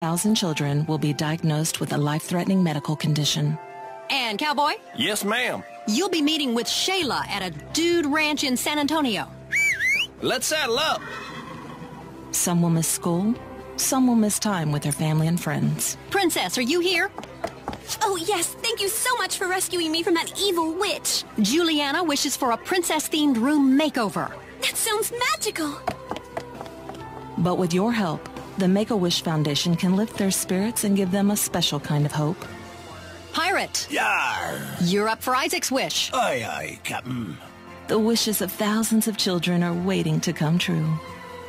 1,000 children will be diagnosed with a life-threatening medical condition. And Cowboy? Yes, ma'am. You'll be meeting with Shayla at a dude ranch in San Antonio. Let's saddle up. Some will miss school. Some will miss time with their family and friends. Princess, are you here? Oh, yes. Thank you so much for rescuing me from that evil witch. Juliana wishes for a princess-themed room makeover. That sounds magical. But with your help, the Make-A-Wish Foundation can lift their spirits and give them a special kind of hope. Pirate. Yar. You're up for Isaac's wish. Aye, aye, Captain. The wishes of thousands of children are waiting to come true.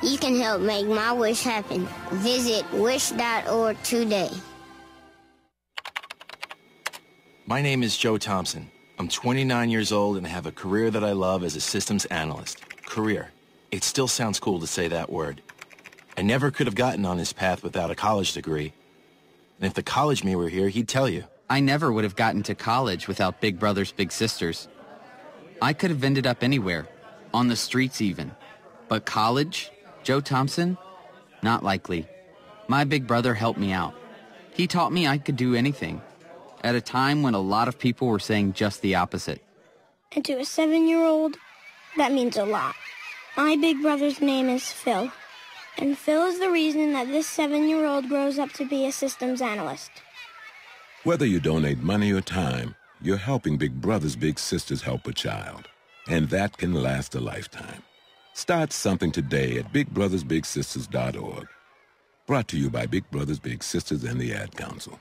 You can help make my wish happen. Visit wish.org today. My name is Joe Thompson. I'm 29 years old and have a career that I love as a systems analyst. Career. It still sounds cool to say that word. I never could have gotten on this path without a college degree. And if the college me were here, he'd tell you. I never would have gotten to college without Big Brothers Big Sisters. I could have ended up anywhere, on the streets even. But college, Joe Thompson, not likely. My big brother helped me out. He taught me I could do anything, at a time when a lot of people were saying just the opposite. And to a 7-year-old, that means a lot. My big brother's name is Phil. And Phil is the reason that this 7-year-old grows up to be a systems analyst. Whether you donate money or time, you're helping Big Brothers Big Sisters help a child. And that can last a lifetime. Start something today at bigbrothersbigsisters.org. Brought to you by Big Brothers Big Sisters and the Ad Council.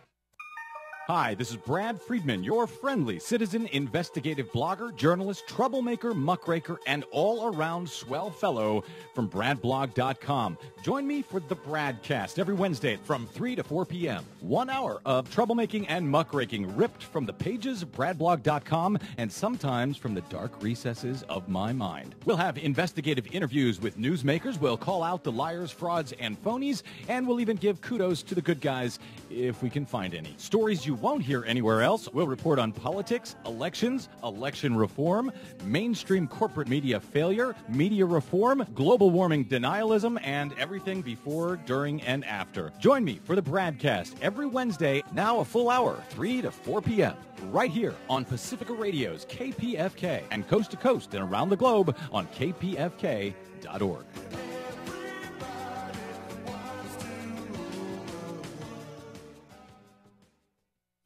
Hi, this is Brad Friedman, your friendly citizen investigative blogger, journalist, troublemaker, muckraker, and all-around swell fellow from bradblog.com. Join me for the Bradcast every Wednesday from 3 to 4 p.m. 1 hour of troublemaking and muckraking ripped from the pages of bradblog.com and sometimes from the dark recesses of my mind. We'll have investigative interviews with newsmakers, we'll call out the liars, frauds, and phonies, and we'll even give kudos to the good guys if we can find any. Stories you won't hear anywhere else. We'll report on politics, elections, election reform, mainstream corporate media failure, media reform, global warming denialism, and everything before, during, and after. Join me for the Bradcast every Wednesday, now a full hour, 3 to 4 p.m., right here on Pacifica Radio's KPFK and coast to coast and around the globe on kpfk.org.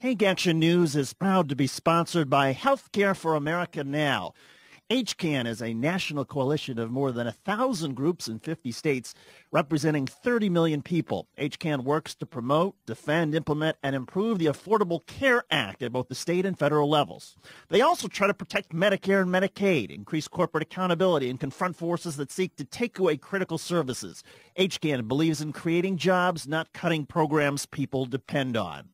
Take Action News is proud to be sponsored by Healthcare for America Now. HCAN is a national coalition of more than 1,000 groups in 50 states, representing 30 million people. HCAN works to promote, defend, implement, and improve the Affordable Care Act at both the state and federal levels. They also try to protect Medicare and Medicaid, increase corporate accountability, and confront forces that seek to take away critical services. HCAN believes in creating jobs, not cutting programs people depend on.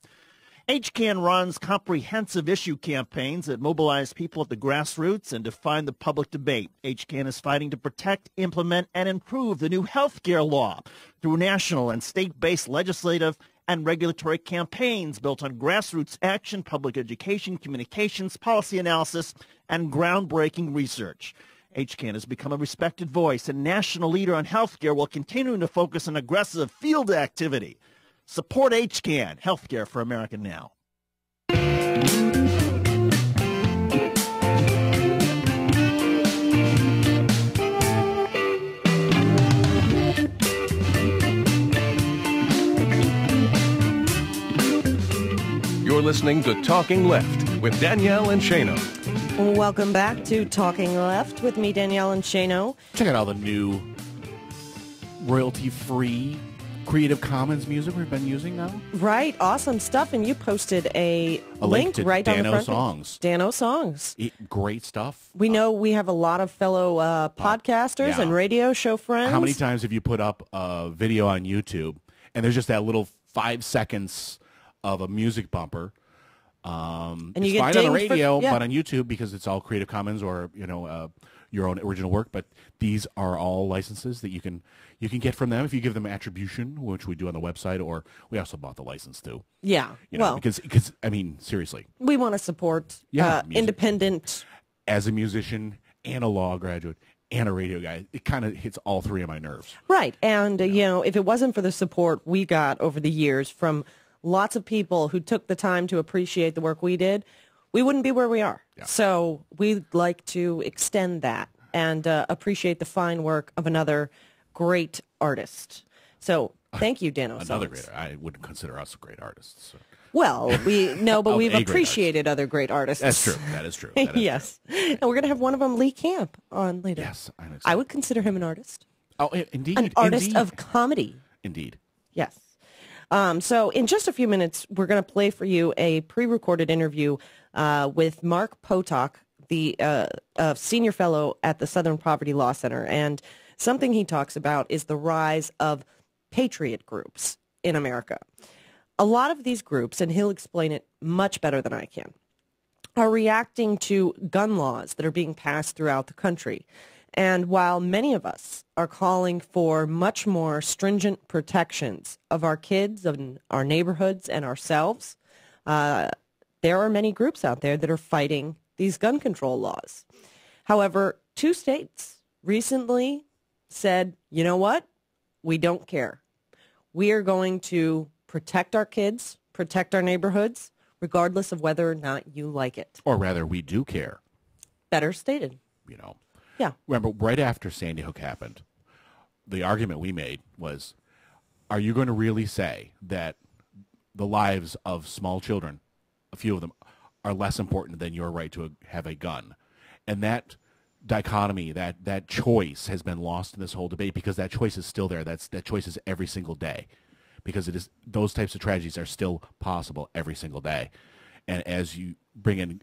HCAN runs comprehensive issue campaigns that mobilize people at the grassroots and define the public debate. HCAN is fighting to protect, implement, and improve the new health care law through national and state-based legislative and regulatory campaigns built on grassroots action, public education, communications, policy analysis, and groundbreaking research. HCAN has become a respected voice and national leader on health care while continuing to focus on aggressive field activity. Support HCAN, Healthcare for America Now. You're listening to Talking Left with Danielle and Shano. Welcome back to Talking Left with me, Danielle and Shano. Check out all the new royalty-free Creative Commons music we've been using now. Right, awesome stuff. And you posted a link to right Dano on the front. Songs. Dano Songs. Great stuff. We know we have a lot of fellow podcasters and radio show friends. How many times have you put up a video on YouTube and there's just that little 5 seconds of a music bumper? And it's you get fine on the dinged radio, but on YouTube because it's all Creative Commons or your own original work. But these are all licenses that you can get from them if you give them attribution, which we do on the website, or we also bought the license too. Yeah, because I mean, seriously, we want to support independent. As a musician and a law graduate and a radio guy. It kind of hits all three of my nerves. Right. And, if it wasn't for the support we got over the years from lots of people who took the time to appreciate the work we did, we wouldn't be where we are. Yeah. So we'd like to extend that and appreciate the fine work of another great artist. So thank you, Dan O'Sullivan. Another great. I wouldn't consider us great artists. So. Well, but we've appreciated other great artists. That's true. That is true. Yes. True. And we're going to have one of them, Lee Camp, on later. Yes. I would consider him an artist. Oh, indeed. An artist of comedy. Indeed. Yes. So in just a few minutes, we're going to play for you a pre-recorded interview with Mark Potok, the senior fellow at the Southern Poverty Law Center. And something he talks about is the rise of patriot groups in America. A lot of these groups, and he'll explain it much better than I can, are reacting to gun laws that are being passed throughout the country. And while many of us are calling for much more stringent protections of our kids, of our neighborhoods, and ourselves, there are many groups out there that are fighting these gun control laws. However, 2 states recently said, you know what? We don't care. We are going to protect our kids, protect our neighborhoods, regardless of whether or not you like it. Or rather, we do care. Better stated. Yeah. Remember, right after Sandy Hook happened, the argument we made was, are you going to really say that the lives of small children, a few of them, are less important than your right to have a gun? And that dichotomy, that choice has been lost in this whole debate because that choice is still there. That choice is every single day. Because those types of tragedies are still possible every single day. And as you bring in,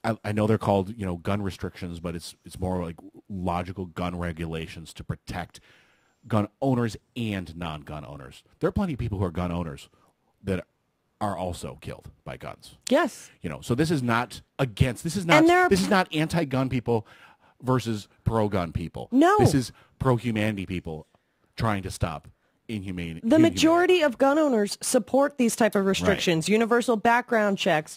I know they're called, gun restrictions, but it's more like logical gun regulations to protect gun owners and non-gun owners. There are plenty of people who are gun owners that are also killed by guns. Yes. So this is not anti-gun people versus pro-gun people. No. This is pro-humanity people trying to stop inhumane. The majority of gun owners support these type of restrictions, right. Universal background checks,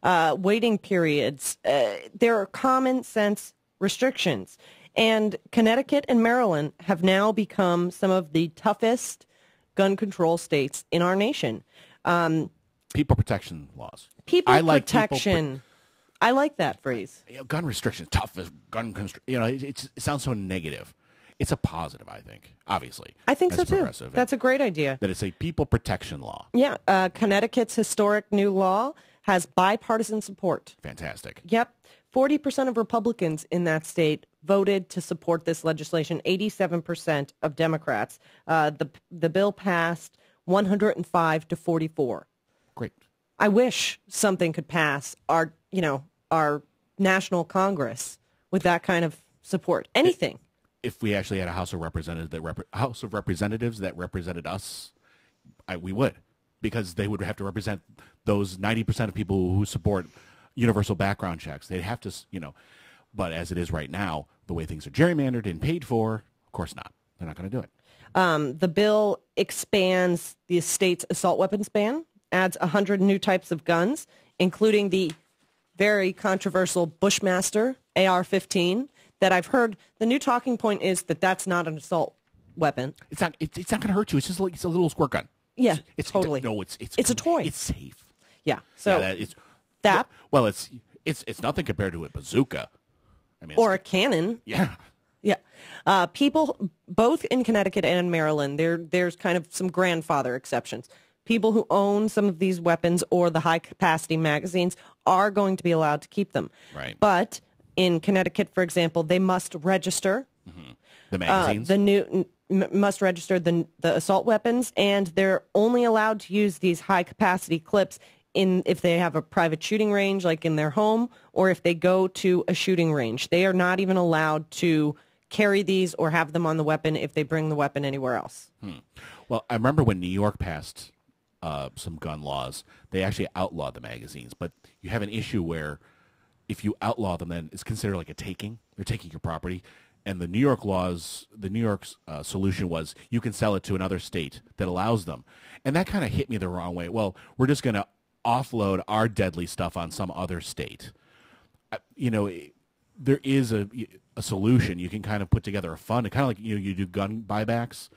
waiting periods. There are common sense restrictions. And Connecticut and Maryland have now become some of the toughest gun control states in our nation. People protection laws. People protection. I like that phrase. Gun restrictions, tough as gun constriction. It sounds so negative. It's a positive, I think, obviously. I think so, too. That's a great idea. That it's a people protection law. Yeah. Connecticut's historic new law has bipartisan support. Fantastic. Yep. 40% of Republicans in that state voted to support this legislation. 87% of Democrats. The bill passed 105 to 44. Great. I wish something could pass our national Congress with that kind of support. Anything. If we actually had a House of Representatives that represented us, we would, because they would have to represent those 90% of people who support universal background checks. They'd have to, but as it is right now, the way things are gerrymandered and paid for, of course not. They're not going to do it. The bill expands the state's assault weapons ban, adds 100 new types of guns, including the very controversial Bushmaster AR-15. That I've heard the new talking point is that that's not an assault weapon. It's not going to hurt you. It's just like it's a little squirt gun. Yeah, it's totally. It's a toy. It's safe. Yeah. So it's nothing compared to a bazooka. Or a cannon. Yeah. Yeah. People both in Connecticut and Maryland, there's kind of some grandfather exceptions. People who own some of these weapons or the high capacity magazines are going to be allowed to keep them. Right. But in Connecticut, for example, they must register the magazines. Must register the assault weapons, and they're only allowed to use these high capacity clips if they have a private shooting range, like in their home, or if they go to a shooting range. They are not even allowed to carry these or have them on the weapon if they bring the weapon anywhere else. Well, I remember when New York passed some gun laws, they actually outlawed the magazines, but you have an issue where if you outlaw them, then it's considered like a taking. They're taking your property. And the New York solution was you can sell it to another state that allows them. And that kind of hit me the wrong way. Well, we're just going to offload our deadly stuff on some other state. There is a solution. You can kind of put together a fund, kind of like you do gun buybacks.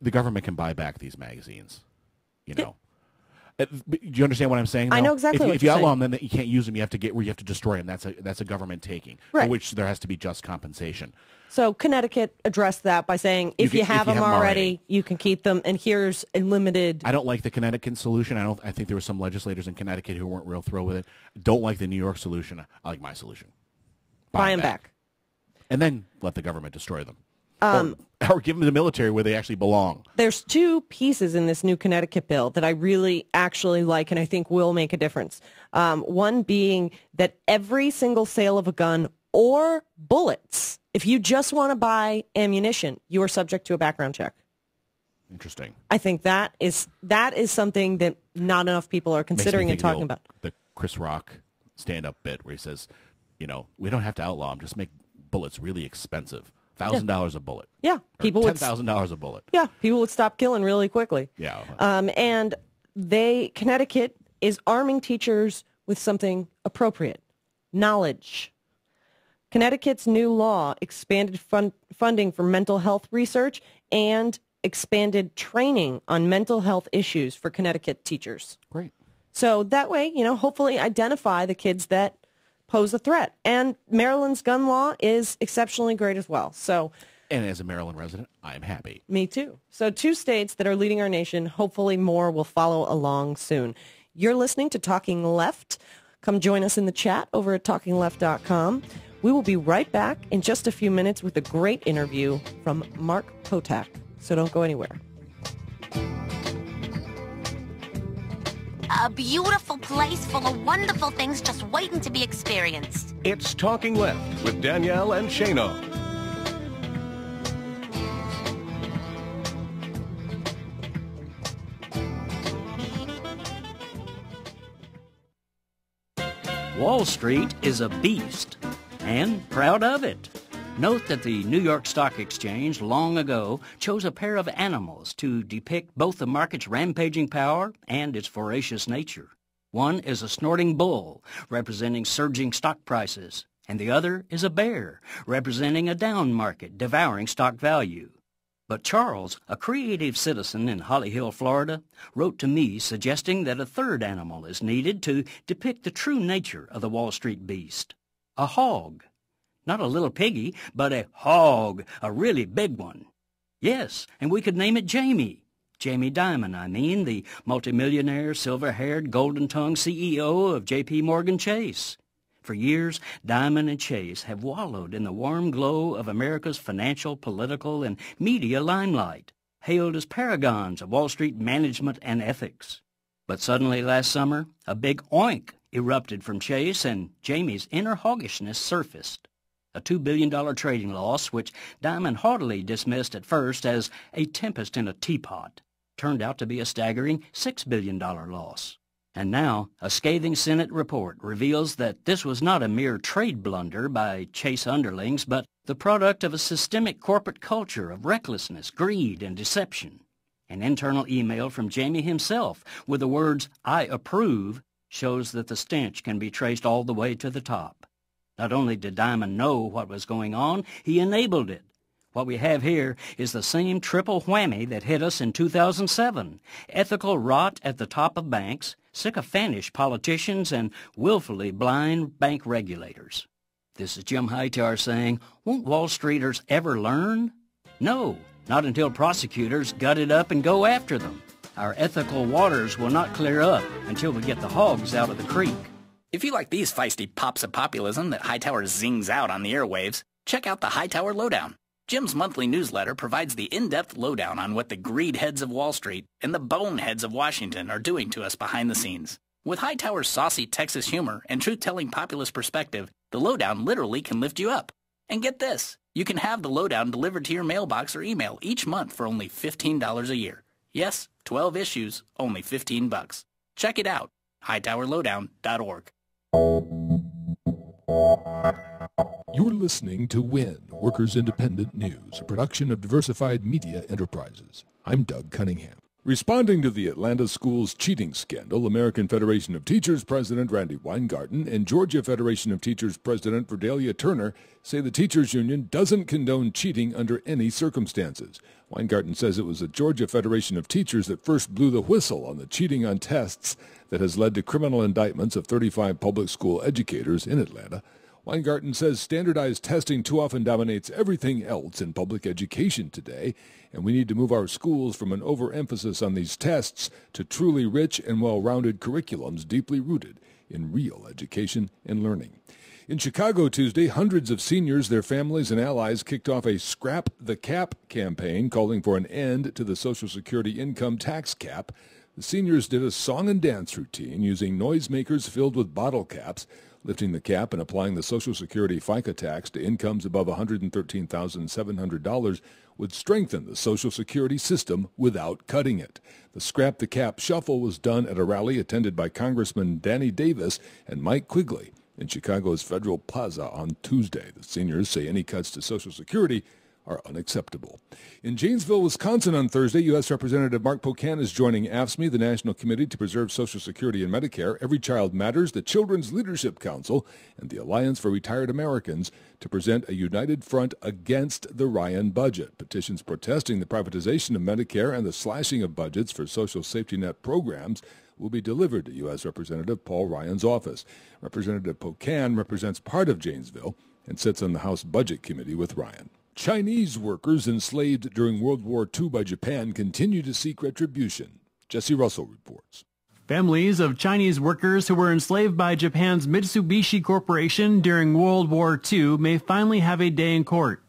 The government can buy back these magazines. Do you understand what I'm saying? I know exactly. If you outlaw them, then you can't use them. You have to destroy them. That's a government taking, right, for which there has to be just compensation. So Connecticut addressed that by saying if you have them already, you can keep them, and here's a limited. I don't like the Connecticut solution. I think there were some legislators in Connecticut who weren't real thrilled with it. Don't like the New York solution. I like my solution. Buy them back. And then let the government destroy them. Or give them to the military where they actually belong. There's two pieces in this new Connecticut bill that I really actually like and I think will make a difference. One being that every single sale of a gun or bullets, if you just want to buy ammunition, you are subject to a background check. Interesting. I think that is something that not enough people are considering and talking about. The Chris Rock stand-up bit where he says, we don't have to outlaw them, just make bullets really expensive. $1,000 a bullet. Yeah, people would $10,000 a bullet. Yeah, people would stop killing really quickly. Yeah. And Connecticut is arming teachers with something appropriate: knowledge. Connecticut's new law expanded funding for mental health research and expanded training on mental health issues for Connecticut teachers. Great. So that way, hopefully identify the kids that pose a threat. And Maryland's gun law is exceptionally great as well. So, and as a Maryland resident, I'm happy. Me too. So 2 states that are leading our nation. Hopefully more will follow along soon. You're listening to Talking Left. Come join us in the chat over at talkingleft.com. We will be right back in just a few minutes with a great interview from Mark Potak. So don't go anywhere. A beautiful place full of wonderful things just waiting to be experienced. It's Talking Left with Danielle and Shano. Wall Street is a beast, and proud of it. Note that the New York Stock Exchange long ago chose a pair of animals to depict both the market's rampaging power and its voracious nature. One is a snorting bull, representing surging stock prices, and the other is a bear, representing a down market, devouring stock value. But Charles, a creative citizen in Holly Hill, Florida, wrote to me suggesting that a third animal is needed to depict the true nature of the Wall Street beast: a hog. Not a little piggy, but a hog, a really big one. Yes, and we could name it Jamie. Jamie Dimon, I mean, the multimillionaire, silver-haired, golden-tongued CEO of J.P. Morgan Chase. For years, Dimon and Chase have wallowed in the warm glow of America's financial, political, and media limelight, hailed as paragons of Wall Street management and ethics. But suddenly last summer, a big oink erupted from Chase, and Jamie's inner hoggishness surfaced. A $2 billion trading loss, which Dimon haughtily dismissed at first as a tempest in a teapot, turned out to be a staggering $6 billion loss. And now, a scathing Senate report reveals that this was not a mere trade blunder by Chase underlings, but the product of a systemic corporate culture of recklessness, greed, and deception. An internal email from Jamie himself with the words, "I approve," shows that the stench can be traced all the way to the top. Not only did Dimon know what was going on, he enabled it. What we have here is the same triple whammy that hit us in 2007. Ethical rot at the top of banks, sycophantish politicians, and willfully blind bank regulators. This is Jim Hightower saying, won't Wall Streeters ever learn? No, not until prosecutors gut it up and go after them. Our ethical waters will not clear up until we get the hogs out of the creek. If you like these feisty pops of populism that Hightower zings out on the airwaves, check out the Hightower Lowdown. Jim's monthly newsletter provides the in-depth lowdown on what the greed heads of Wall Street and the boneheads of Washington are doing to us behind the scenes. With Hightower's saucy Texas humor and truth-telling populist perspective, the lowdown literally can lift you up. And get this, you can have the lowdown delivered to your mailbox or email each month for only $15 a year. Yes, 12 issues, only $15. Check it out, hightowerlowdown.org. You're listening to WIN, Workers Independent News, a production of Diversified Media Enterprises. I'm Doug Cunningham. Responding to the Atlanta schools cheating scandal, American Federation of Teachers President Randy Weingarten and Georgia Federation of Teachers President Verdelia Turner say the teachers union doesn't condone cheating under any circumstances. Weingarten says it was the Georgia Federation of Teachers that first blew the whistle on the cheating on tests that has led to criminal indictments of 35 public school educators in Atlanta. Weingarten says standardized testing too often dominates everything else in public education today, and we need to move our schools from an overemphasis on these tests to truly rich and well-rounded curriculums deeply rooted in real education and learning. In Chicago Tuesday, hundreds of seniors, their families, and allies kicked off a Scrap the Cap campaign calling for an end to the Social Security income tax cap. The seniors did a song and dance routine using noisemakers filled with bottle caps. Lifting the cap and applying the Social Security FICA tax to incomes above $113,700 would strengthen the Social Security system without cutting it. The Scrap the Cap shuffle was done at a rally attended by Congressman Danny Davis and Mike Quigley in Chicago's Federal Plaza on Tuesday. The seniors say any cuts to Social Security are unacceptable. In Janesville, Wisconsin on Thursday, U.S. Representative Mark Pocan is joining AFSCME, the National Committee to Preserve Social Security and Medicare, Every Child Matters, the Children's Leadership Council, and the Alliance for Retired Americans to present a united front against the Ryan budget. Petitions protesting the privatization of Medicare and the slashing of budgets for social safety net programs will be delivered to U.S. Representative Paul Ryan's office. Representative Pocan represents part of Janesville and sits on the House Budget Committee with Ryan. Chinese workers enslaved during World War II by Japan continue to seek retribution. Jesse Russell reports. Families of Chinese workers who were enslaved by Japan's Mitsubishi Corporation during World War II may finally have a day in court.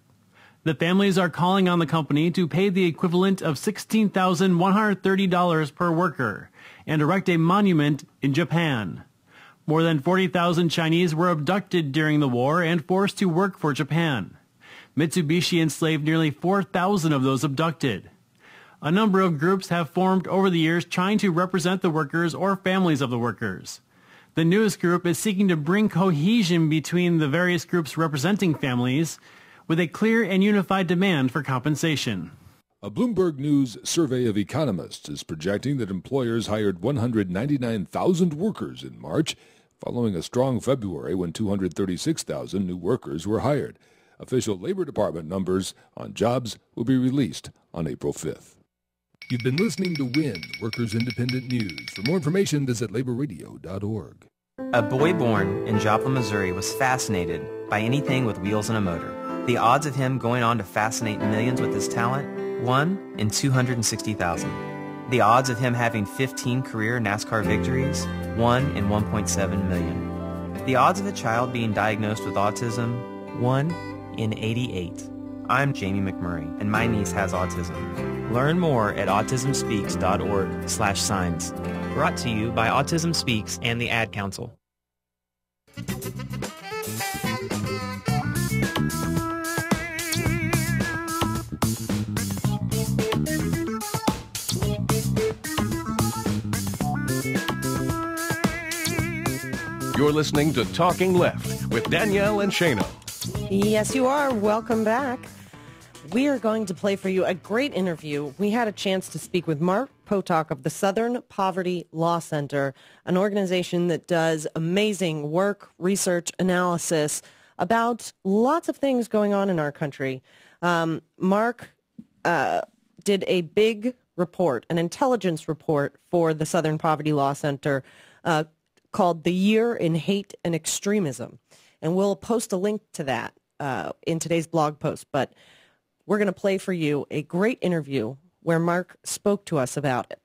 The families are calling on the company to pay the equivalent of $16,130 per worker and erect a monument in Japan. More than 40,000 Chinese were abducted during the war and forced to work for Japan. Mitsubishi enslaved nearly 4,000 of those abducted. A number of groups have formed over the years trying to represent the workers or families of the workers. The newest group is seeking to bring cohesion between the various groups representing families with a clear and unified demand for compensation. A Bloomberg News survey of economists is projecting that employers hired 199,000 workers in March, following a strong February when 236,000 new workers were hired. Official Labor Department numbers on jobs will be released on April 5th. You've been listening to WIN, Workers Independent News. For more information, visit laborradio.org. A boy born in Joplin, Missouri was fascinated by anything with wheels and a motor. The odds of him going on to fascinate millions with his talent, 1 in 260,000. The odds of him having 15 career NASCAR victories, 1 in 1.7 million. The odds of a child being diagnosed with autism, 1 in 88. I'm Jamie McMurray, and my niece has autism. Learn more at autismspeaks.org/signs. Brought to you by Autism Speaks and the Ad Council. You're listening to Talking Left with Danielle and Shano. Yes, you are. Welcome back. We are going to play for you a great interview. We had a chance to speak with Mark Potok of the Southern Poverty Law Center, an organization that does amazing work, research, analysis about lots of things going on in our country. Mark did a big report, an intelligence report for the Southern Poverty Law Center called The Year in Hate and Extremism. And we'll post a link to that in today's blog post. But we're going to play for you a great interview where Mark spoke to us about it.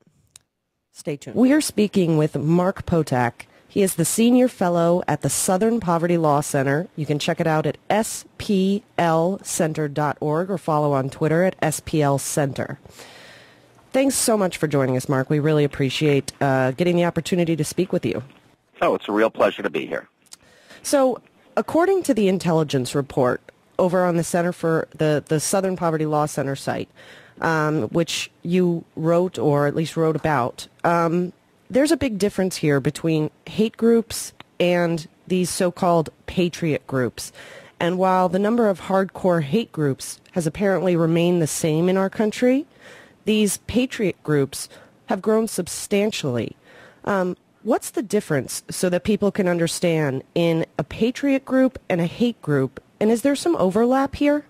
Stay tuned. We are speaking with Mark Potok. He is the senior fellow at the Southern Poverty Law Center. You can check it out at splcenter.org or follow on Twitter at splcenter. Thanks so much for joining us, Mark. We really appreciate getting the opportunity to speak with you. Oh, it's a real pleasure to be here. So, according to the intelligence report over on the Center for the Southern Poverty Law Center site, which you wrote or at least wrote about, there's a big difference here between hate groups and these so-called patriot groups. And while the number of hardcore hate groups has apparently remained the same in our country, these patriot groups have grown substantially. What's the difference so that people can understand in a patriot group and a hate group? And is there some overlap here?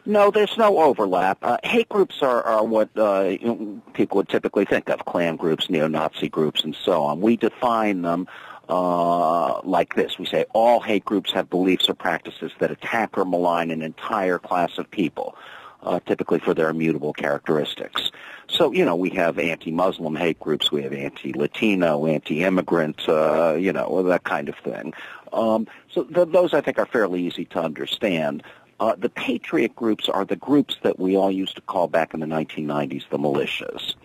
No, there's no overlap. Hate groups are what people would typically think of, Klan groups, neo-Nazi groups, and so on. We define them like this. We say all hate groups have beliefs or practices that attack or malign an entire class of people, typically for their immutable characteristics. So, we have anti-Muslim hate groups, we have anti-Latino, anti-immigrant, that kind of thing. Those, I think, are fairly easy to understand. The patriot groups are the groups that we all used to call back in the 1990s the militias.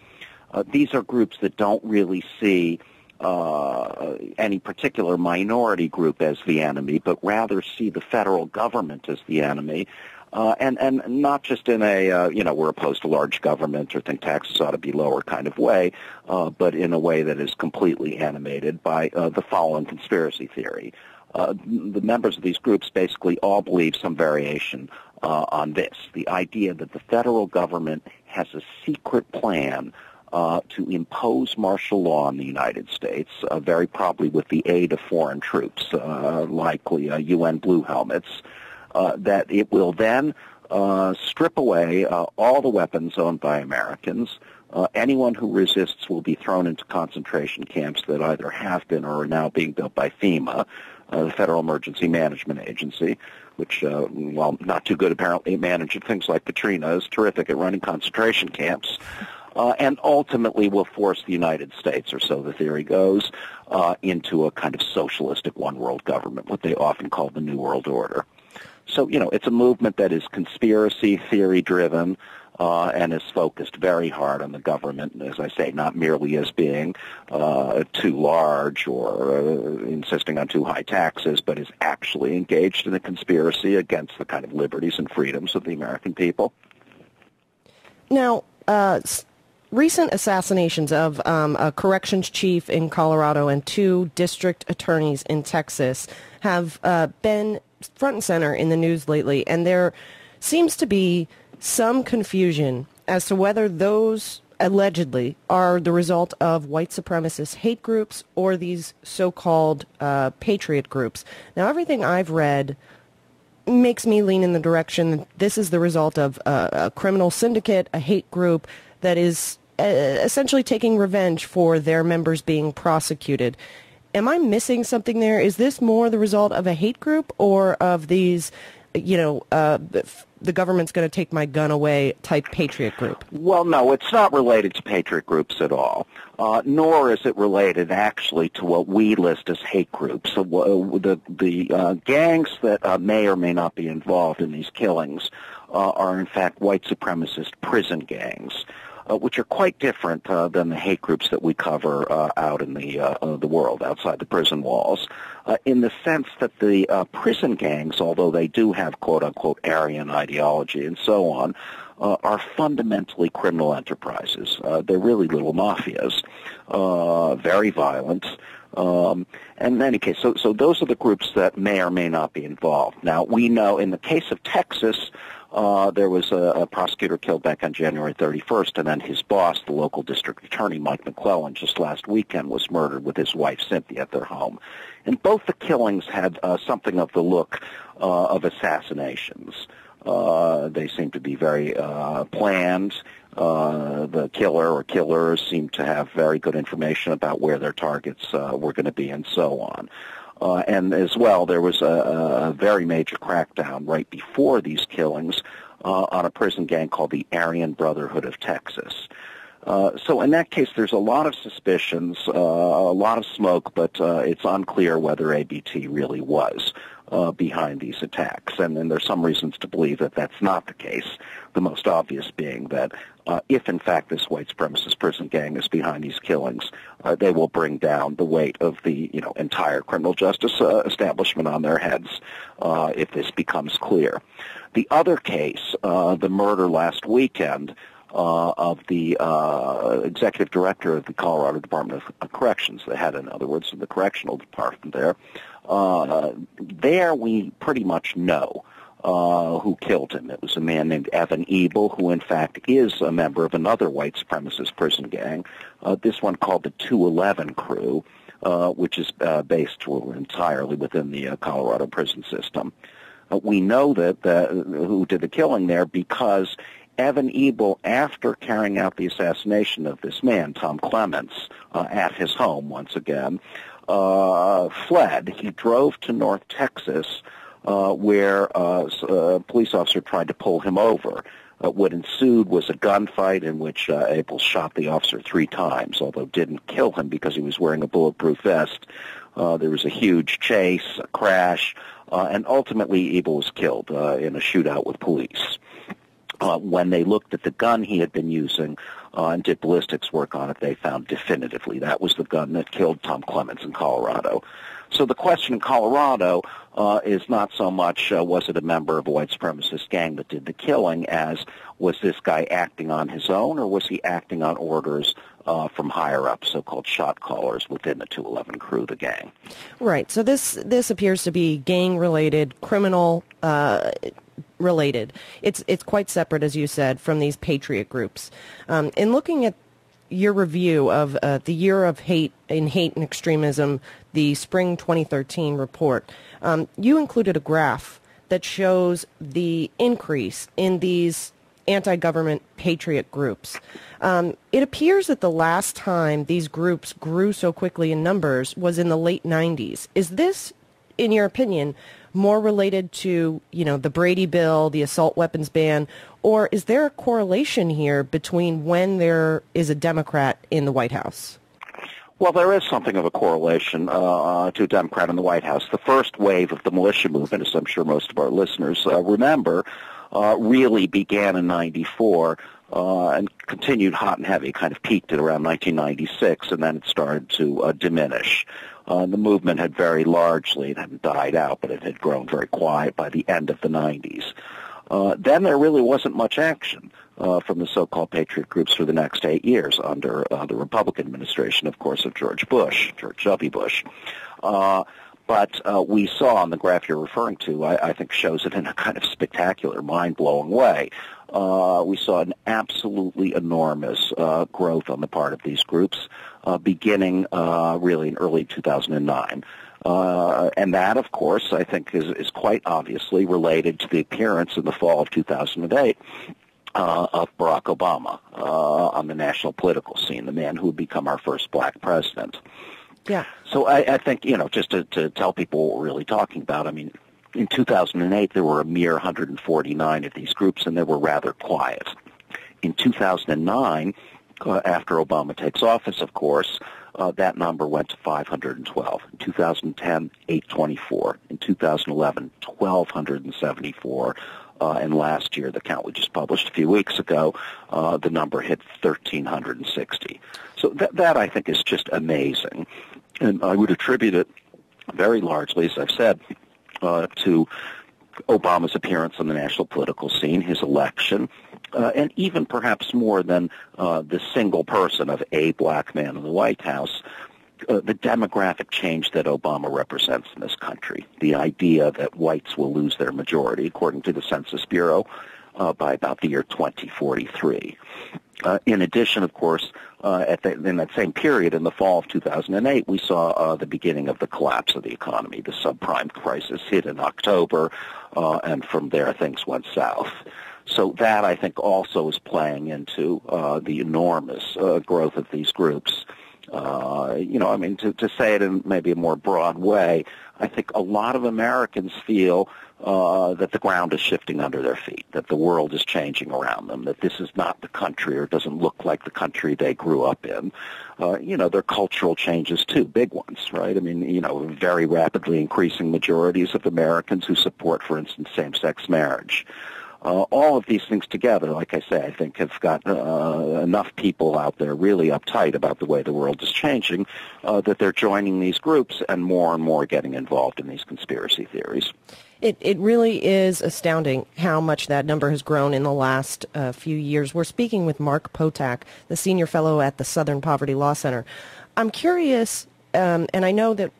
These are groups that don't really see any particular minority group as the enemy, but rather see the federal government as the enemy, and not just in a, we're opposed to large government or think taxes ought to be lower kind of way, but in a way that is completely animated by the following conspiracy theory. The members of these groups basically all believe some variation on this, the idea that the federal government has a secret plan to impose martial law in the United States, very probably with the aid of foreign troops, likely UN Blue Helmets, that it will then strip away all the weapons owned by Americans. Anyone who resists will be thrown into concentration camps that either have been or are now being built by FEMA, the Federal Emergency Management Agency, which, while not too good apparently at managing things like Katrina, is terrific at running concentration camps, and ultimately will force the United States, or so the theory goes, into a kind of socialistic one-world government, what they often call the New World Order. So, it's a movement that is conspiracy theory-driven, and is focused very hard on the government, as I say, not merely as being too large or insisting on too high taxes, but is actually engaged in a conspiracy against the kind of liberties and freedoms of the American people. Now, recent assassinations of a corrections chief in Colorado and 2 district attorneys in Texas have been front and center in the news lately, and there seems to be some confusion as to whether those allegedly are the result of white supremacist hate groups or these so-called patriot groups. Now, everything I've read makes me lean in the direction that this is the result of a criminal syndicate, a hate group that is essentially taking revenge for their members being prosecuted. Am I missing something there? Is this more the result of a hate group or of these, the government's going to take my gun away type patriot group? Well, no, it's not related to patriot groups at all, nor is it related actually to what we list as hate groups. The gangs that may or may not be involved in these killings are in fact white supremacist prison gangs, which are quite different than the hate groups that we cover out in the world, outside the prison walls, in the sense that the prison gangs, although they do have quote-unquote Aryan ideology and so on, are fundamentally criminal enterprises. They're really little mafias, very violent. And in any case, so those are the groups that may or may not be involved. Now, we know in the case of Texas, there was a prosecutor killed back on January 31st, and then his boss, the local district attorney, Mike McClellan, just last weekend was murdered with his wife, Cynthia, at their home. And both the killings had something of the look of assassinations. They seemed to be very planned. The killer or killers seemed to have very good information about where their targets were going to be and so on. And as well, there was a very major crackdown right before these killings on a prison gang called the Aryan Brotherhood of Texas. So in that case, there's a lot of suspicions, a lot of smoke, but it's unclear whether ABT really was behind these attacks. And then there's some reasons to believe that that's not the case, the most obvious being that if, in fact, this white supremacist prison gang is behind these killings, they will bring down the weight of the entire criminal justice establishment on their heads if this becomes clear. The other case, the murder last weekend of the executive director of the Colorado Department of Corrections, the head, in other words, of the correctional department there, there we pretty much know who killed him. It was a man named Evan Ebel, who in fact is a member of another white supremacist prison gang, this one called the 211 Crew, which is based entirely within the Colorado prison system. We know that who did the killing there because Evan Ebel, after carrying out the assassination of this man, Tom Clements, at his home once again, fled. He drove to North Texas, where a police officer tried to pull him over. What ensued was a gunfight in which Abel shot the officer 3 times, although didn't kill him because he was wearing a bulletproof vest. There was a huge chase, a crash, and ultimately Abel was killed in a shootout with police. When they looked at the gun he had been using and did ballistics work on it, they found definitively that was the gun that killed Tom Clements in Colorado. So the question in Colorado is not so much was it a member of a white supremacist gang that did the killing as was this guy acting on his own or was he acting on orders from higher up, so-called shot callers within the 211 Crew, the gang. Right. So this appears to be gang-related, criminal related. It's quite separate, as you said, from these patriot groups. In looking at your review of the Year of Hate and Extremism, the Spring 2013 report, you included a graph that shows the increase in these anti-government patriot groups. It appears that the last time these groups grew so quickly in numbers was in the late 90s. Is this, in your opinion, more related to, the Brady Bill, the assault weapons ban, or is there a correlation here between when there is a Democrat in the White House? Well, there is something of a correlation to a Democrat in the White House. The first wave of the militia movement, as I'm sure most of our listeners remember, really began in 94 and continued hot and heavy, kind of peaked at around 1996, and then it started to diminish. The movement had very largely, it hadn't died out, but it had grown very quiet by the end of the 90s. Then there really wasn't much action from the so-called patriot groups for the next 8 years under the Republican administration, of course, of George W. Bush. But we saw on the graph you're referring to, I think shows it in a kind of spectacular, mind-blowing way. We saw an absolutely enormous growth on the part of these groups beginning really in early 2009. And that, of course, I think is quite obviously related to the appearance in the fall of 2008 of Barack Obama on the national political scene, the man who would become our first black president. Yeah. So I think, just to tell people what we're really talking about, I mean, in 2008, there were a mere 149 of these groups, and they were rather quiet. In 2009, after Obama takes office, of course, that number went to 512. In 2010, 824. In 2011, 1,274. And last year, the count we just published a few weeks ago, the number hit 1,360. So that I think is just amazing. And I would attribute it very largely, as I've said, to Obama's appearance on the national political scene, his election, and even perhaps more than the single person of a black man in the White House, the demographic change that Obama represents in this country, the idea that whites will lose their majority, according to the Census Bureau, by about the year 2043. In addition, of course, in that same period, in the fall of 2008, we saw the beginning of the collapse of the economy. The subprime crisis hit in October, and from there things went south. So that, I think, also is playing into the enormous growth of these groups. To say it in maybe a more broad way, I think a lot of Americans feel that the ground is shifting under their feet, that the world is changing around them, that this is not the country or doesn't look like the country they grew up in. There are cultural changes, too, big ones, right? I mean, very rapidly increasing majorities of Americans who support, for instance, same-sex marriage. All of these things together, like I say, I think have got enough people out there really uptight about the way the world is changing that they're joining these groups and more getting involved in these conspiracy theories. It really is astounding how much that number has grown in the last few years. We're speaking with Mark Potak, the senior fellow at the Southern Poverty Law Center. I'm curious, and I know that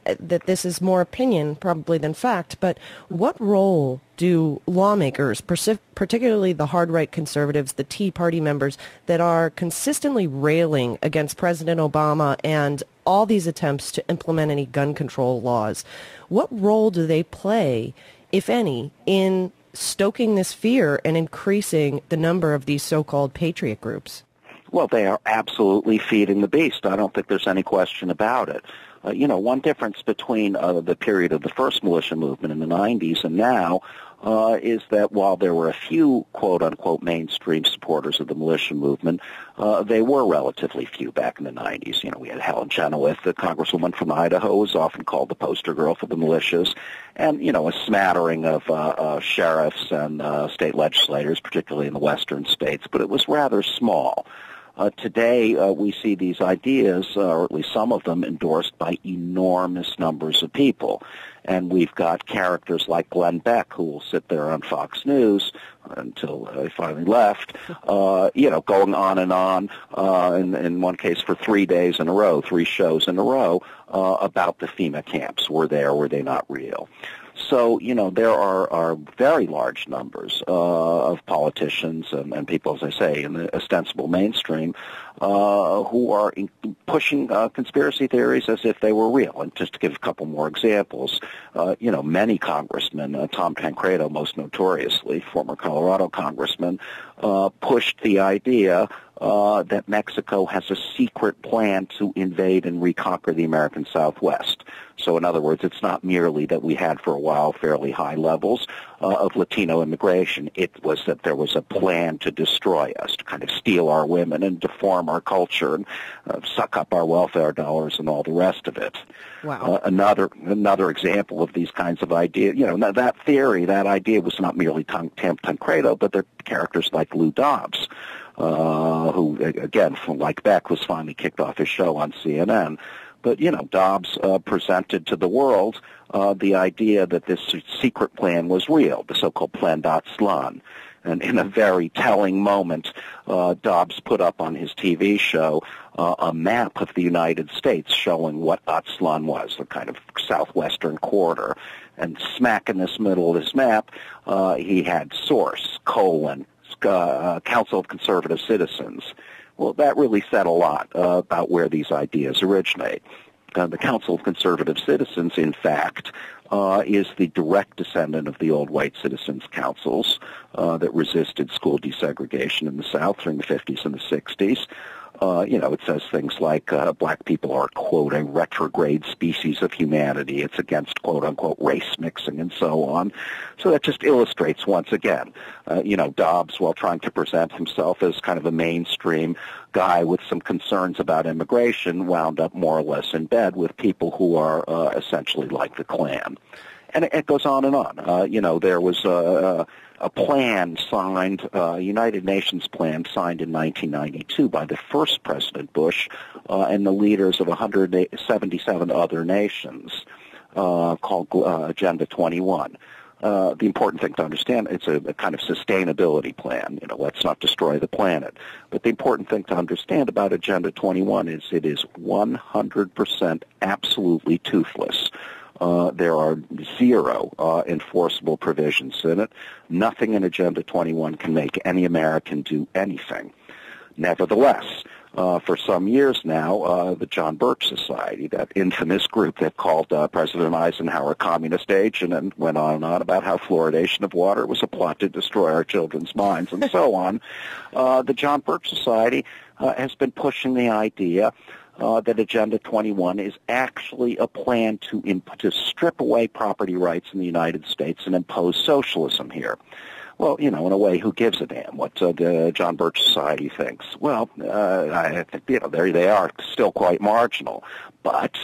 this is more opinion probably than fact, but what role do lawmakers, particularly the hard-right conservatives, the Tea Party members that are consistently railing against President Obama and all these attempts to implement any gun control laws, what role do they play, if any, in stoking this fear and increasing the number of these so-called patriot groups? Well, they are absolutely feeding the beast. I don't think there's any question about it. One difference between the period of the first militia movement in the 90s and now is that while there were a few quote-unquote mainstream supporters of the militia movement, they were relatively few back in the 90s. We had Helen Chenoweth, the congresswoman from Idaho, was often called the poster girl for the militias, and, a smattering of sheriffs and state legislators, particularly in the western states, but it was rather small. Today, we see these ideas, or at least some of them, endorsed by enormous numbers of people. And we've got characters like Glenn Beck, who will sit there on Fox News until he finally left, going on and on, in one case for 3 days in a row, 3 shows in a row, about the FEMA camps. Were they or were they not real? So, there are very large numbers of politicians and people, as I say, in the ostensible mainstream, who are pushing conspiracy theories as if they were real. And just to give a couple more examples, many congressmen, Tom Tancredo most notoriously, former Colorado congressman, pushed the idea that Mexico has a secret plan to invade and reconquer the American Southwest. So in other words, it's not merely that we had for a while fairly high levels of Latino immigration. It was that there was a plan to destroy us, to kind of steal our women and deform our culture and suck up our welfare dollars and all the rest of it. Wow. Another example of these kinds of ideas, that theory, that idea was not merely Tancredo, but there are characters like Lou Dobbs, who, again, like Beck, was finally kicked off his show on CNN. But, Dobbs presented to the world the idea that this secret plan was real, the so-called Plan d'Aztlán. And in a very telling moment, Dobbs put up on his TV show a map of the United States showing what Aztlán was, the kind of southwestern quarter. And smack in this middle of this map, he had source, Council of Conservative Citizens. Well, that really said a lot about where these ideas originate. The Council of Conservative Citizens, in fact, is the direct descendant of the old white citizens' councils that resisted school desegregation in the South during the 50s and the 60s. It says things like black people are, quote, a retrograde species of humanity. It's against, quote, unquote, race mixing and so on. So that just illustrates once again, Dobbs, while trying to present himself as kind of a mainstream guy with some concerns about immigration, wound up more or less in bed with people who are essentially like the Klan. And it goes on and on. There was a plan signed, a United Nations plan signed in 1992 by the first President Bush and the leaders of 177 other nations called Agenda 21. The important thing to understand, it's a kind of sustainability plan. Let's not destroy the planet. But the important thing to understand about Agenda 21 is it is 100% absolutely toothless. There are 0 enforceable provisions in it. Nothing in Agenda 21 can make any American do anything. Nevertheless, for some years now, the John Birch Society, that infamous group that called President Eisenhower a communist agent and went on and on about how fluoridation of water was a plot to destroy our children's minds and so on, the John Birch Society has been pushing the idea that Agenda 21 is actually a plan to strip away property rights in the United States and impose socialism here. Well, in a way, who gives a damn what the John Birch Society thinks? Well, I think, there they are, still quite marginal. But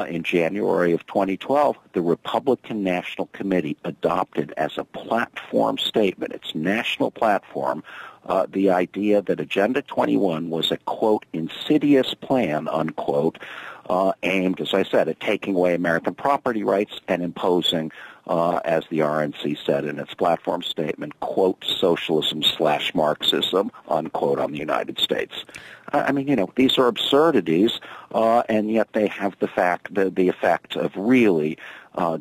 in January of 2012, the Republican National Committee adopted as a platform statement, its national platform, the idea that Agenda 21 was a, quote, insidious plan, unquote, aimed, as I said, at taking away American property rights and imposing as the RNC said in its platform statement, quote, socialism/Marxism, unquote, on the United States. I mean, these are absurdities, and yet they have the effect of really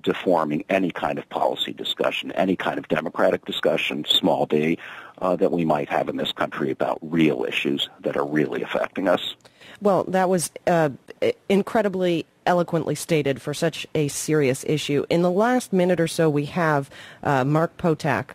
deforming any kind of policy discussion, any kind of democratic discussion, small d, that we might have in this country about real issues that are really affecting us. Well, that was incredibly eloquently stated for such a serious issue. In the last minute or so, we have Mark Potak.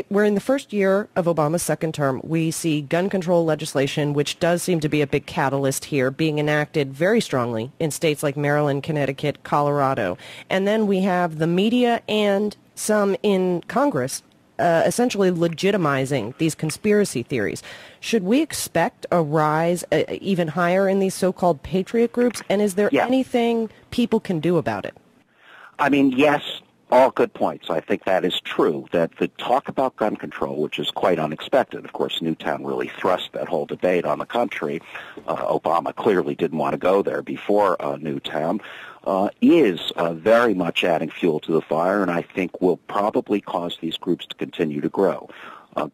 We're in the first year of Obama's second term. We see gun control legislation, which does seem to be a big catalyst here, being enacted very strongly in states like Maryland, Connecticut, Colorado. And then we have the media and some in Congress essentially legitimizing these conspiracy theories. Should we expect a rise even higher in these so-called patriot groups? And is there anything people can do about it? I mean, yes, all good points. I think that is true, that the talk about gun control, which is quite unexpected. Of course, Newtown really thrust that whole debate on the country. Obama clearly didn't want to go there before Newtown. Is very much adding fuel to the fire, and I think will probably cause these groups to continue to grow.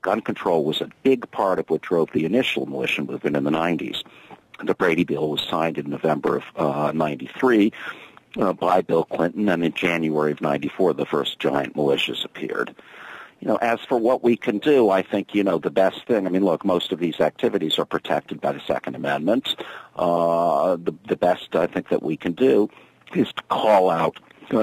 Gun control was a big part of what drove the initial militia movement in the 90s. The Brady Bill was signed in November of 93 by Bill Clinton, and in January of 94, the first giant militias appeared. As for what we can do, I think, the best thing, look, most of these activities are protected by the Second Amendment. The best, I think, that we can do is to call out,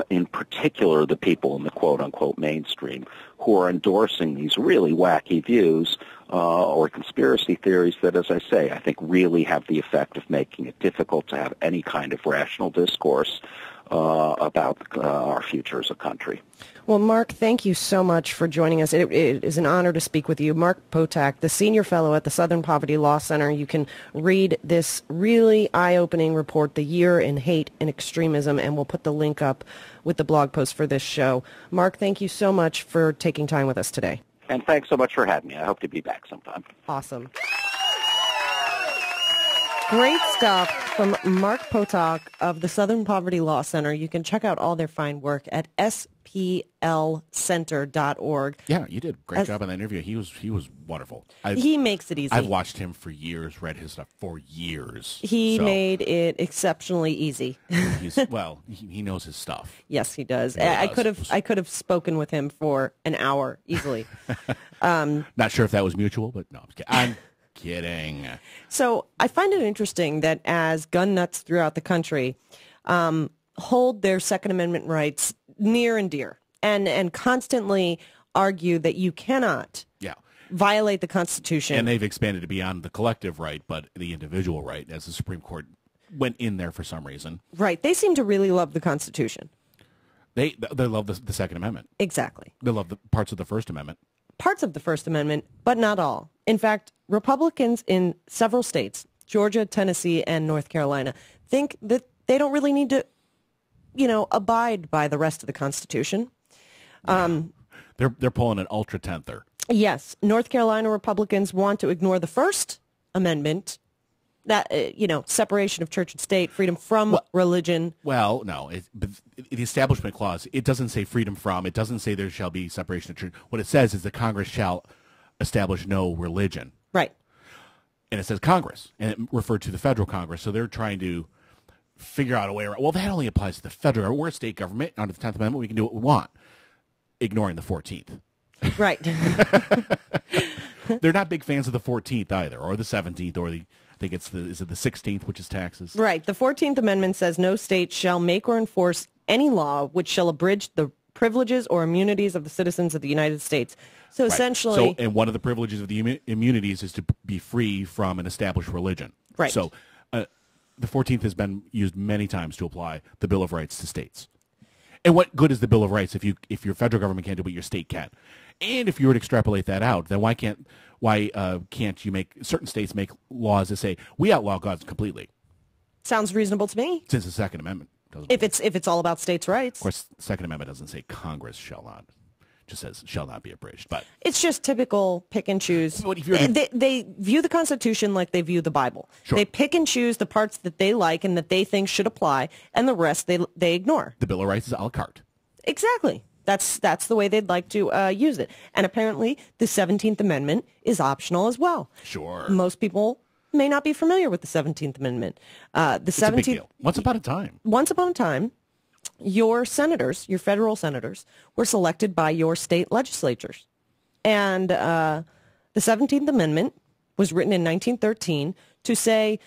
in particular, the people in the quote-unquote mainstream who are endorsing these really wacky views or conspiracy theories that, as I say, I think really have the effect of making it difficult to have any kind of rational discourse about our future as a country. Well, Mark, thank you so much for joining us. It is an honor to speak with you. Mark Potak, the Senior Fellow at the Southern Poverty Law Center. You can read this really eye-opening report, The Year in Hate and Extremism, and we'll put the link up with the blog post for this show. Mark, thank you so much for taking time with us today. And thanks so much for having me. I hope to be back sometime. Awesome. Great stuff from Mark Potak of the Southern Poverty Law Center. You can check out all their fine work at splcenter.org. Yeah, you did a great job on that interview. He was wonderful. He makes it easy. I've watched him for years, read his stuff for years. He made it exceptionally easy. He knows his stuff. Yes, he does. He really I could have spoken with him for an hour easily. Not sure if that was mutual, but no, I'm kidding. So I find it interesting that as gun nuts throughout the country hold their Second Amendment rights near and dear and constantly argue that you cannot violate the Constitution. And they've expanded it beyond the collective right, but the individual right, as the Supreme Court went in there for some reason. Right. They seem to really love the Constitution. They love the Second Amendment. Exactly. They love the parts of the First Amendment. Parts of the First Amendment, but not all. In fact, Republicans in several states, Georgia, Tennessee, and North Carolina, think that they don't really need to, abide by the rest of the Constitution. They're pulling an ultra-tenther. Yes. North Carolina Republicans want to ignore the First Amendment, that, separation of church and state, freedom from religion. Well, no. But the Establishment Clause, it doesn't say freedom from. It doesn't say there shall be separation of church. What it says is the Congress shall establish no religion. Right. And it says Congress, and it referred to the federal Congress. So they're trying to figure out a way around. Well, that only applies to the federal government. We're a state government. Under the 10th Amendment, we can do what we want, ignoring the 14th. Right. They're not big fans of the 14th either, or the 17th, or I think it's the 16th, which is taxes. Right. The 14th Amendment says no state shall make or enforce any law which shall abridge the privileges or immunities of the citizens of the United States. So essentially... and one of the privileges of the immunities is to be free from an established religion. Right. So the 14th has been used many times to apply the Bill of Rights to states. And what good is the Bill of Rights if your federal government can't do what your state can? And if you were to extrapolate that out, then why can't you make certain states make laws that say we outlaw guns completely? Sounds reasonable to me. Since the Second Amendment doesn't. If it's all about states' rights. Of course, the Second Amendment doesn't say Congress shall not. It just says shall not be abridged. But it's just typical pick and choose. They view the Constitution like they view the Bible. Sure. They pick and choose the parts that they like and that they think should apply, and the rest they ignore. The Bill of Rights is a la carte. Exactly. That's the way they'd like to use it. And apparently the 17th Amendment is optional as well. Sure. Most people may not be familiar with the 17th Amendment. It's a big deal. Once upon a time, your senators, your federal senators, were selected by your state legislatures. And the 17th Amendment was written in 1913 to say,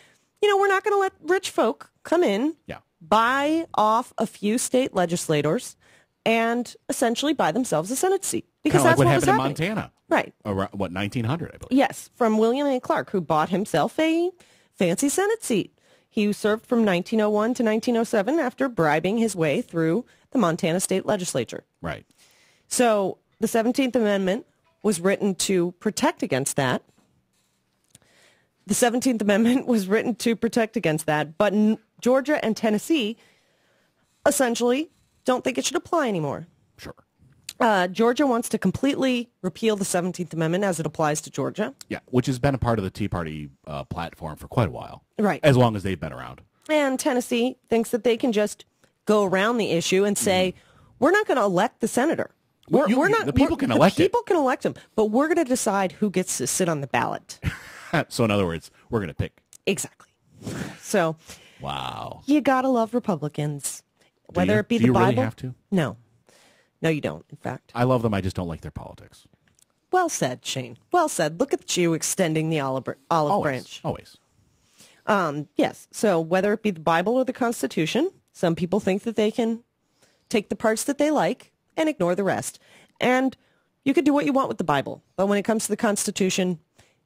we're not going to let rich folk come in, buy off a few state legislators, and essentially buy themselves a Senate seat. Because kind of like that's what happened in Montana. Right. Around, 1900, I believe. Yes, from William A. Clark, who bought himself a fancy Senate seat. He served from 1901 to 1907 after bribing his way through the Montana state legislature. Right. So the 17th Amendment was written to protect against that. The 17th Amendment was written to protect against that, but Georgia and Tennessee essentially don't think it should apply anymore. Sure. Georgia wants to completely repeal the 17th Amendment as it applies to Georgia. Yeah, which has been a part of the Tea Party platform for quite a while. Right. As long as they've been around. And Tennessee thinks that they can just go around the issue and say, we're not going to elect the senator. The people can elect it. People can elect him, but we're going to decide who gets to sit on the ballot. So in other words, we're going to pick. Exactly. So. Wow. You got to love Republicans. Whether it be the Bible. Do you Bible. really have to? No. No, you don't, in fact. I love them. I just don't like their politics. Well said, Shane. Well said. Look at you extending the olive branch. Always. Yes. So whether it be the Bible or the Constitution, some people think that they can take the parts that they like and ignore the rest. And you could do what you want with the Bible. But when it comes to the Constitution,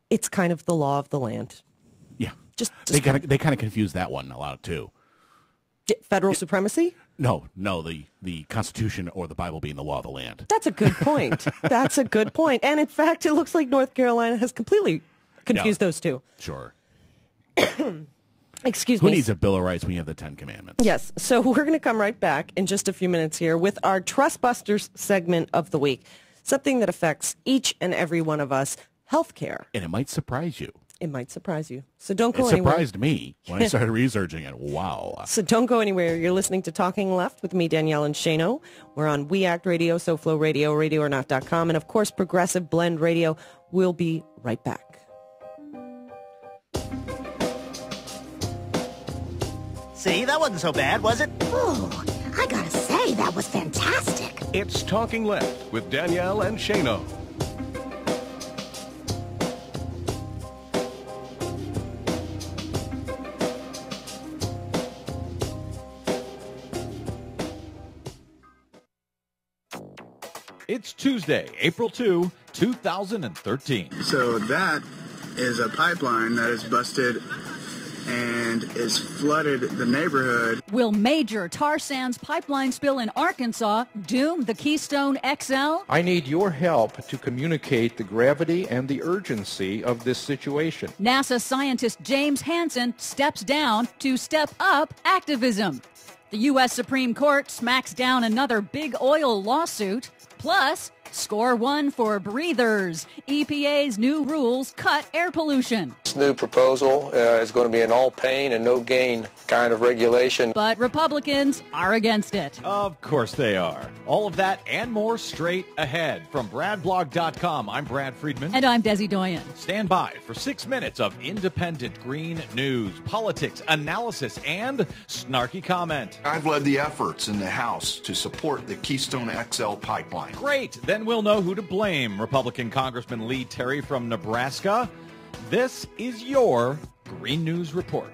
it's kind of the law of the land. Yeah. Just they kind of confuse that one a lot, too. Federal supremacy? No, the Constitution or the Bible being the law of the land. That's a good point. That's a good point. And in fact, it looks like North Carolina has completely confused those two. Sure. Excuse me. Who needs a Bill of Rights when you have the 10 Commandments? Yes. So we're going to come right back in just a few minutes here with our Trust Busters segment of the week. Something that affects each and every one of us, healthcare. And it might surprise you. It might surprise you. So don't go anywhere. It surprised me when I started researching it. Wow. So don't go anywhere. You're listening to Talking Left with me, Danielle and Shano. We're on We Act Radio, SoFlo Radio, RadioOrNot.com, and of course, Progressive Blend Radio. We'll be right back. See, that wasn't so bad, was it? Ooh, I gotta say, that was fantastic. It's Talking Left with Danielle and Shano. It's Tuesday, April 2, 2013. So that is a pipeline that is busted and is flooded the neighborhood. Will major tar sands pipeline spill in Arkansas doom the Keystone XL? I need your help to communicate the gravity and the urgency of this situation. NASA scientist James Hansen steps down to step up activism. The U.S. Supreme Court smacks down another big oil lawsuit. Plus, score one for breathers. EPA's new rules cut air pollution. This new proposal is going to be an all pain and no gain kind of regulation. But Republicans are against it. Of course they are. All of that and more straight ahead. From BradBlog.com, I'm Brad Friedman. And I'm Desi Doyen. Stand by for 6 minutes of independent green news, politics, analysis, and snarky comment. I've led the efforts in the House to support the Keystone XL pipeline. Great. Then we'll know who to blame. Republican Congressman Lee Terry from Nebraska. This is your Green News Report.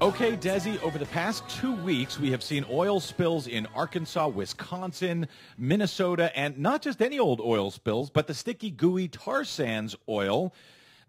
Okay, Desi, over the past 2 weeks, we have seen oil spills in Arkansas, Wisconsin, Minnesota, and not just any old oil spills, but the sticky, gooey tar sands oil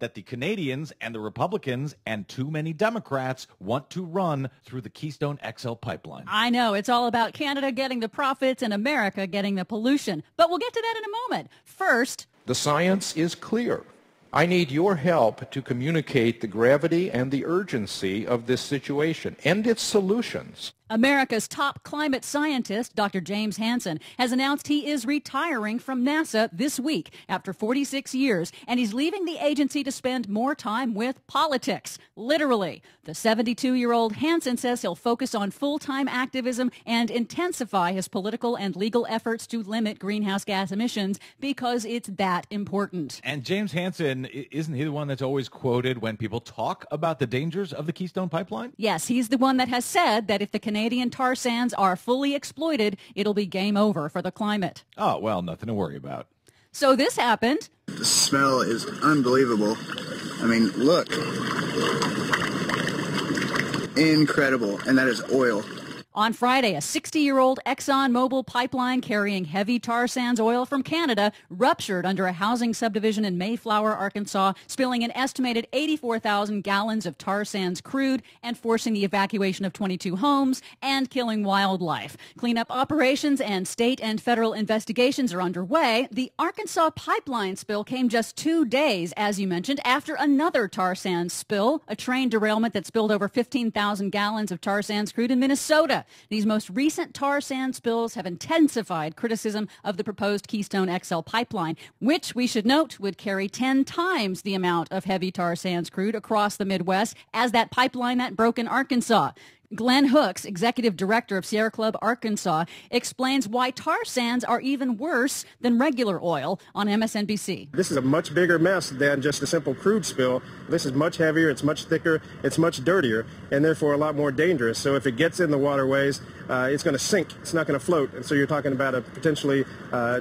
that the Canadians and the Republicans and too many Democrats want to run through the Keystone XL pipeline. I know, it's all about Canada getting the profits and America getting the pollution. But we'll get to that in a moment. First, the science is clear. I need your help to communicate the gravity and the urgency of this situation and its solutions. America's top climate scientist, Dr. James Hansen, has announced he is retiring from NASA this week after 46 years, and he's leaving the agency to spend more time with politics, literally. The 72-year-old Hansen says he'll focus on full-time activism and intensify his political and legal efforts to limit greenhouse gas emissions because it's that important. And James Hansen, isn't he the one that's always quoted when people talk about the dangers of the Keystone Pipeline? Yes, he's the one that has said that if the Canadian tar sands are fully exploited, it'll be game over for the climate. Oh, well, nothing to worry about. So this happened. The smell is unbelievable. I mean, look. Incredible. And that is oil. On Friday, a 60-year-old ExxonMobil pipeline carrying heavy tar sands oil from Canada ruptured under a housing subdivision in Mayflower, Arkansas, spilling an estimated 84,000 gallons of tar sands crude and forcing the evacuation of 22 homes and killing wildlife. Cleanup operations and state and federal investigations are underway. The Arkansas pipeline spill came just 2 days, as you mentioned, after another tar sands spill, a train derailment that spilled over 15,000 gallons of tar sands crude in Minnesota. These most recent tar sand spills have intensified criticism of the proposed Keystone XL pipeline, which we should note would carry 10 times the amount of heavy tar sands crude across the Midwest as that pipeline that broke in Arkansas. Glenn Hooks, executive director of Sierra Club, Arkansas, explains why tar sands are even worse than regular oil on MSNBC. This is a much bigger mess than just a simple crude spill. This is much heavier, it's much thicker, it's much dirtier, and therefore a lot more dangerous. So if it gets in the waterways, it's going to sink. It's not going to float. And so you're talking about a potentially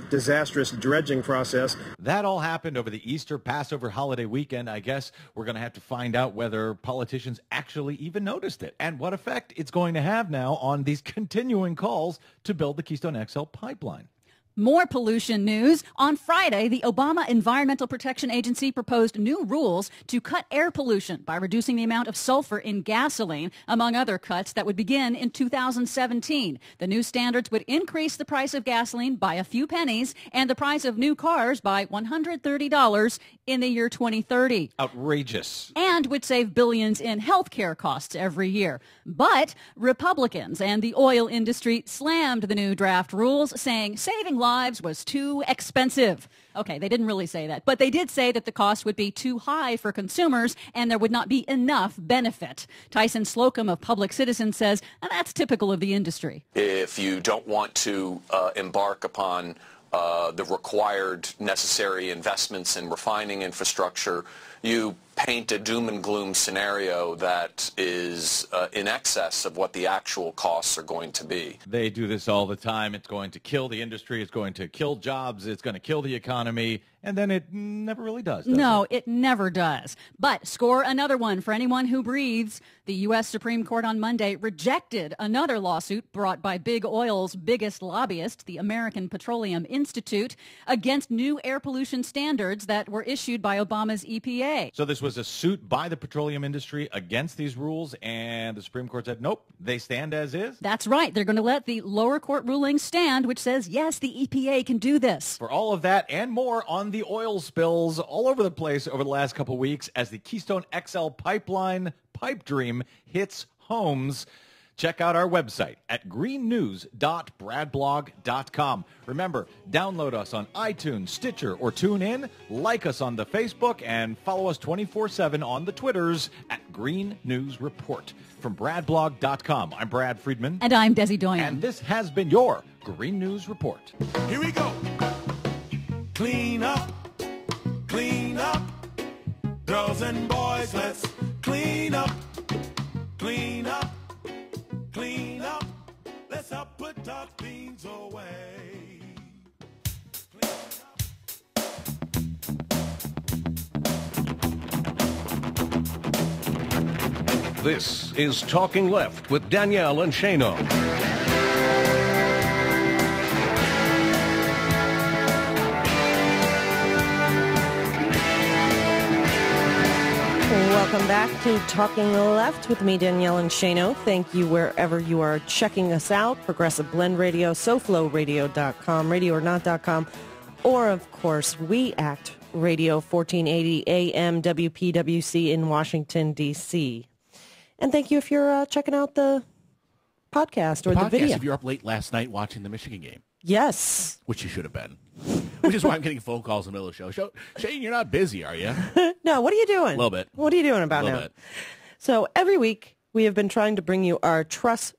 disastrous dredging process. That all happened over the Easter Passover holiday weekend. I guess we're going to have to find out whether politicians actually even noticed it and what effect it's going to have now on these continuing calls to build the Keystone XL pipeline. More pollution news. On Friday, the Obama Environmental Protection Agency proposed new rules to cut air pollution by reducing the amount of sulfur in gasoline, among other cuts that would begin in 2017. The new standards would increase the price of gasoline by a few pennies and the price of new cars by $130 in the year 2030. Outrageous. And would save billions in health care costs every year. But Republicans and the oil industry slammed the new draft rules, saying saving lives was too expensive. Okay, they didn't really say that, but they did say that the cost would be too high for consumers and there would not be enough benefit. Tyson Slocum of Public Citizen says that's typical of the industry. If you don't want to embark upon the required necessary investments in refining infrastructure, you paint a doom and gloom scenario that is in excess of what the actual costs are going to be. They do this all the time. It's going to kill the industry. It's going to kill jobs. It's going to kill the economy. And then it never really does it never does. But score another one for anyone who breathes. The U.S. Supreme Court on Monday rejected another lawsuit brought by Big Oil's biggest lobbyist, the American Petroleum Institute, against new air pollution standards that were issued by Obama's EPA. So this was a suit by the petroleum industry against these rules, and the Supreme Court said, nope, they stand as is? That's right. They're going to let the lower court ruling stand, which says, yes, the EPA can do this. For all of that and more on the oil spills all over the place over the last couple weeks as the Keystone XL pipeline pipe dream hits homes, check out our website at greennews.bradblog.com. Remember, download us on iTunes, Stitcher, or TuneIn, like us on the Facebook, and follow us 24/7 on the Twitters at Green News Report. From bradblog.com, I'm Brad Friedman. And I'm Desi Doyen. And this has been your Green News Report. Here we go. Clean up, girls and boys, let's clean up, clean up, clean up. Let's help put dark things away. This is Talking Left with Danielle and Shano. Welcome back to Talking Left with me, Danielle and Shano. Thank you wherever you are checking us out. Progressive Blend Radio, SoFloRadio.com, RadioOrNot.com, or, of course, We Act Radio, 1480 AM WPWC in Washington, D.C. And thank you if you're checking out the podcast or the video. If you're up late last night watching the Michigan game. Yes. Which you should have been. Which is why I'm getting phone calls in the middle of the show. Shane, you're not busy, are you? No, what are you doing? A little bit. What are you doing about now? Bit. So every week we have been trying to bring you our Trust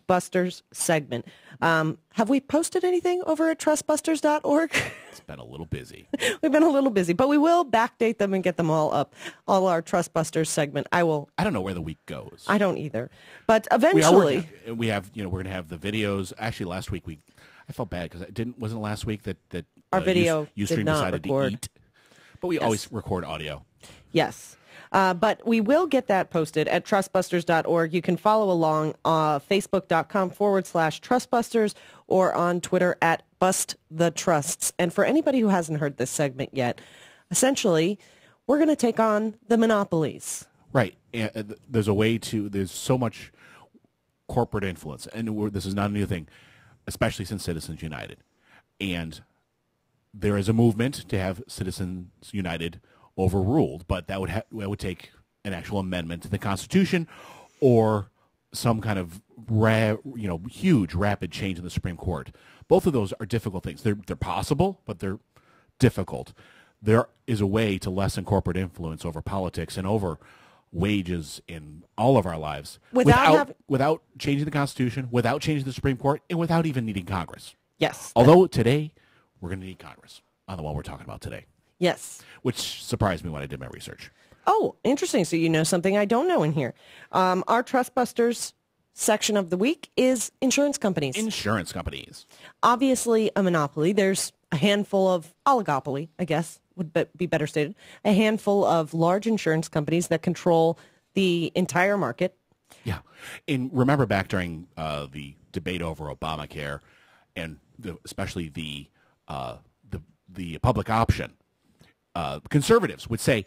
Busters segment. Have we posted anything over at trustbusters.org? It's been a little busy. We've been a little busy, but we will backdate them and get them all up. All our Trust Busters segment. I don't know where the week goes. I don't either. But eventually, we're going to have the videos. Actually, last week I felt bad because wasn't it last week that our video Ustream decided record. to eat. But we always record audio. Yes. But we will get that posted at trustbusters.org. You can follow along facebook.com/trustbusters or on Twitter at BustTheTrusts. And for anybody who hasn't heard this segment yet, essentially, we're going to take on the monopolies. Right. There's so much corporate influence, and this is not a new thing, especially since Citizens United. And there is a movement to have Citizens United overruled, but that would take an actual amendment to the Constitution or some kind of huge rapid change in the Supreme Court. Both of those are difficult things. They're possible, but they're difficult. There is a way to lessen corporate influence over politics and over wages in all of our lives without changing the Constitution, without changing the Supreme Court, and without even needing Congress. Yes. Although today we're going to need Congress on the one we're talking about today. Yes. Which surprised me when I did my research. Oh, interesting. So you know something I don't know in here. Our Trust Busters section of the week is insurance companies. Insurance companies. Obviously a monopoly. There's a handful of oligopoly, I guess, would be better stated. A handful of large insurance companies that control the entire market. Yeah. And remember back during the debate over Obamacare and especially the public option, conservatives would say,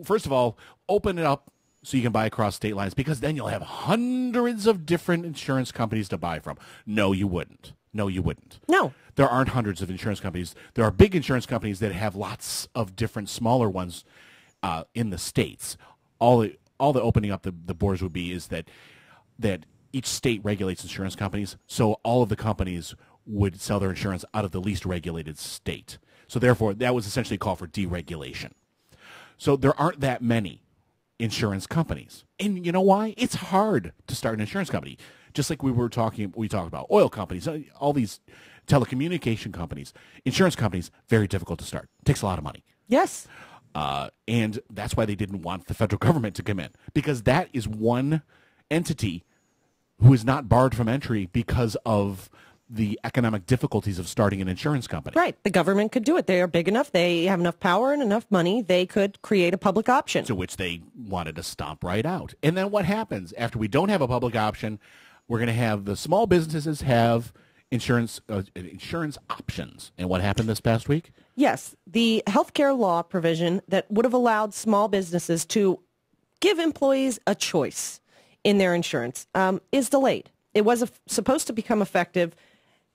first of all, open it up so you can buy across state lines because then you'll have hundreds of different insurance companies to buy from. No, you wouldn't. No. There aren't hundreds of insurance companies. There are big insurance companies that have lots of different smaller ones in the states. All the opening up the borders would be is that each state regulates insurance companies, so all of the companies would sell their insurance out of the least regulated state. So therefore, that was essentially a call for deregulation. So there aren't that many insurance companies. And you know why? It's hard to start an insurance company. Just like we talked about oil companies, all these telecommunication companies, insurance companies, very difficult to start. It takes a lot of money. Yes. And that's why they didn't want the federal government to come in, because that is one entity who is not barred from entry because of the economic difficulties of starting an insurance company. Right. The government could do it. They are big enough. They have enough power and enough money. They could create a public option. To which they wanted to stomp right out. And then what happens? After we don't have a public option, we're going to have the small businesses have insurance options. And what happened this past week? Yes. The healthcare law provision that would have allowed small businesses to give employees a choice in their insurance is delayed. It was supposed to become effective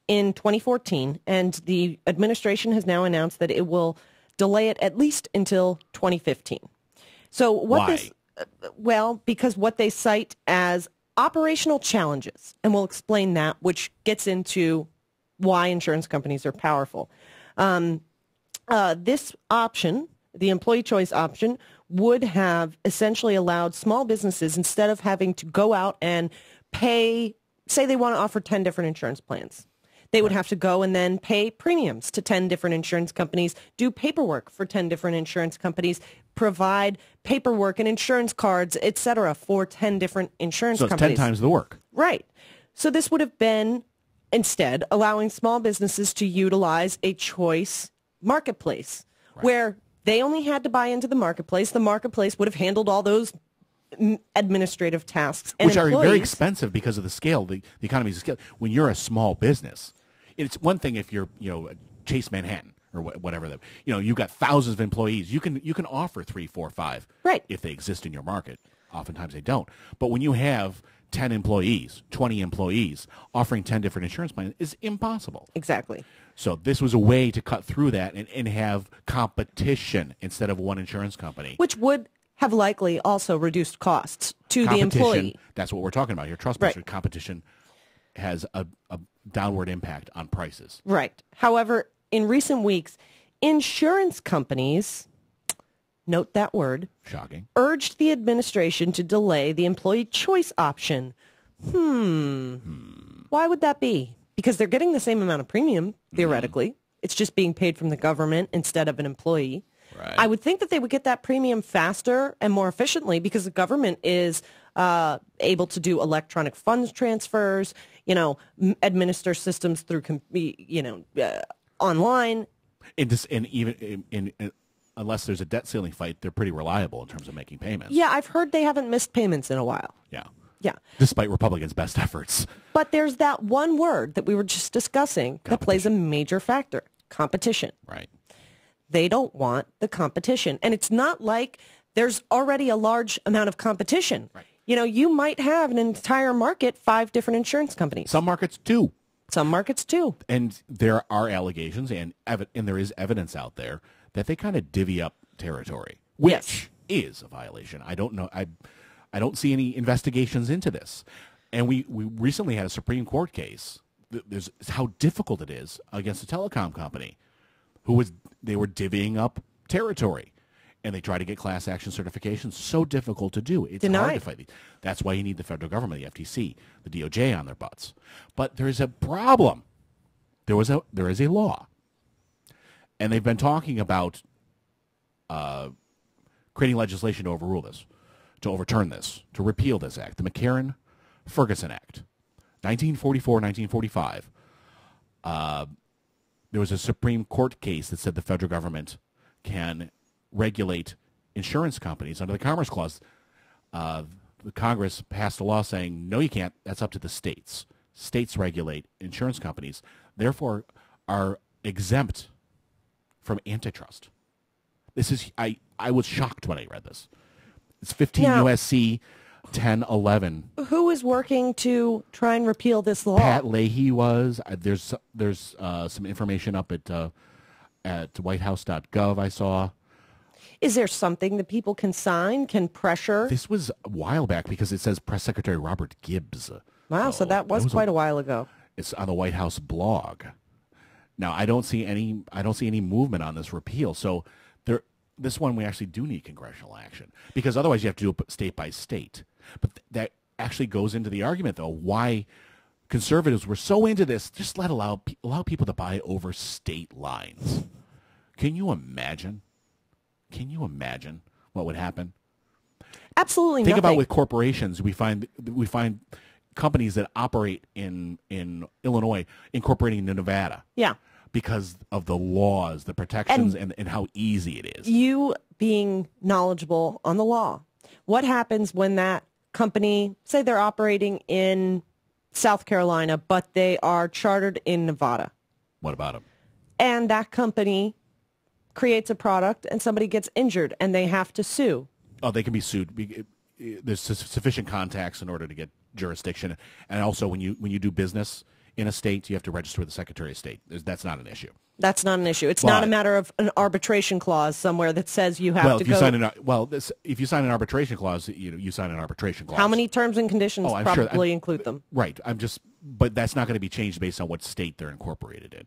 in 2014, and the administration has now announced that it will delay it at least until 2015. So why? Because what they cite as operational challenges, and we'll explain that, which gets into why insurance companies are powerful. This option, the employee choice option, would have essentially allowed small businesses, instead of having to go out and pay, say they want to offer 10 different insurance plans, they would have to go and then pay premiums to 10 different insurance companies, do paperwork for 10 different insurance companies, provide paperwork and insurance cards, etc., for 10 different insurance companies. So it's 10 times the work. Right. So this would have been, instead, allowing small businesses to utilize a choice marketplace, where they only had to buy into the marketplace. The marketplace would have handled all those administrative tasks. And which are very expensive because of the scale, the economies of scale. When you're a small business, it's one thing if you're, Chase Manhattan or whatever, you've got thousands of employees. You can offer 3, 4, 5 if they exist in your market. Oftentimes they don't. But when you have 10 employees, 20 employees, offering 10 different insurance plans is impossible. Exactly. So this was a way to cut through that and have competition instead of one insurance company. Which would have likely also reduced costs to the Competition, employee. that's what we're talking about here. Trust Right. buster competition has a downward impact on prices. Right. However, in recent weeks, insurance companies, note that word, Shocking. urged the administration to delay the employee choice option. Why would that be? Because they're getting the same amount of premium, theoretically. It's just being paid from the government instead of an employee. Right. I would think that they would get that premium faster and more efficiently because the government is able to do electronic funds transfers, administer systems through, online. And even unless there's a debt ceiling fight, they're pretty reliable in terms of making payments. Yeah, I've heard they haven't missed payments in a while. Yeah. Yeah. Despite Republicans' best efforts. But there's that one word that we were just discussing that plays a major factor, competition. Right. They don't want the competition. And it's not like there's already a large amount of competition. Right. You might have an entire market, 5 different insurance companies. Some markets do. Some markets too. And there are allegations and there is evidence out there that they kind of divvy up territory, which is a violation. I don't know. I don't see any investigations into this. And we recently had a Supreme Court case. There's how difficult it is against a telecom company they were divvying up territory. And they try to get class action certifications. So difficult to do. It's hard to fight these. That's why you need the federal government, the FTC, the DOJ on their butts. But there's a problem. There is a law. And they've been talking about creating legislation to overrule this, to overturn this, to repeal this act, the McCarren Ferguson Act, 1944, 1945. There was a Supreme Court case that said the federal government can regulate insurance companies under the Commerce Clause. The Congress passed a law saying, no, you can't. That's up to the states. States regulate insurance companies, therefore are exempt from antitrust. This is, I was shocked when I read this. It's 15 U.S.C. 1011. Who is working to try and repeal this law? Pat Leahy was. There's some information up at whitehouse.gov I saw. Is there something that people can sign, can pressure? This was a while back because it says Press Secretary Robert Gibbs. Wow, so that was quite a while ago. It's on the White House blog. Now I don't see any movement on this repeal. So this one we actually do need congressional action because otherwise you have to do it state by state. But that actually goes into the argument though why conservatives were so into this. Just allow people to buy over state lines. Can you imagine? Can you imagine what would happen? Absolutely Think nothing. about with corporations, we find companies that operate in Illinois incorporating into Nevada. Yeah. Because of the laws, the protections, and how easy it is. You being knowledgeable on the law, what happens when that company, say they're operating in South Carolina, but they are chartered in Nevada? What about them? And that company creates a product and somebody gets injured and they have to sue. Oh, they can be sued. There's sufficient contacts in order to get jurisdiction. And also, when you do business in a state, you have to register with the Secretary of State. That's not an issue. That's not an issue. It's not a matter of an arbitration clause somewhere that says you have to go. If you sign an arbitration clause, you sign an arbitration clause. How many terms and conditions probably include them? Right. But that's not going to be changed based on what state they're incorporated in.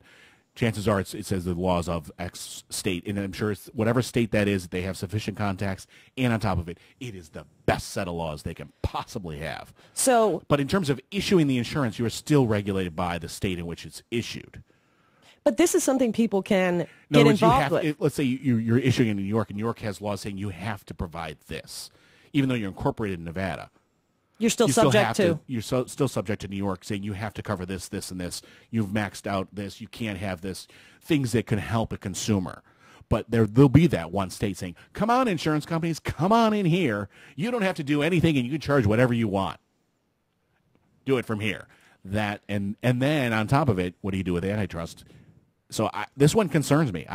Chances are it says the laws of X state, and I'm sure it's whatever state that is, they have sufficient contacts, and on top of it, it is the best set of laws they can possibly have. But in terms of issuing the insurance, you are still regulated by the state in which it's issued. But this is something people can get involved with. Let's say you're issuing in New York, and New York has laws saying you have to provide this, even though you're incorporated in Nevada. You're still subject to. You're still subject to New York saying you have to cover this, this, and this. You've maxed out this. You can't have this. Things that can help a consumer. But there'll be that one state saying, come on, insurance companies, come on in here. You don't have to do anything, and you can charge whatever you want. Do it from here. And then on top of it, what do you do with antitrust? So this one concerns me.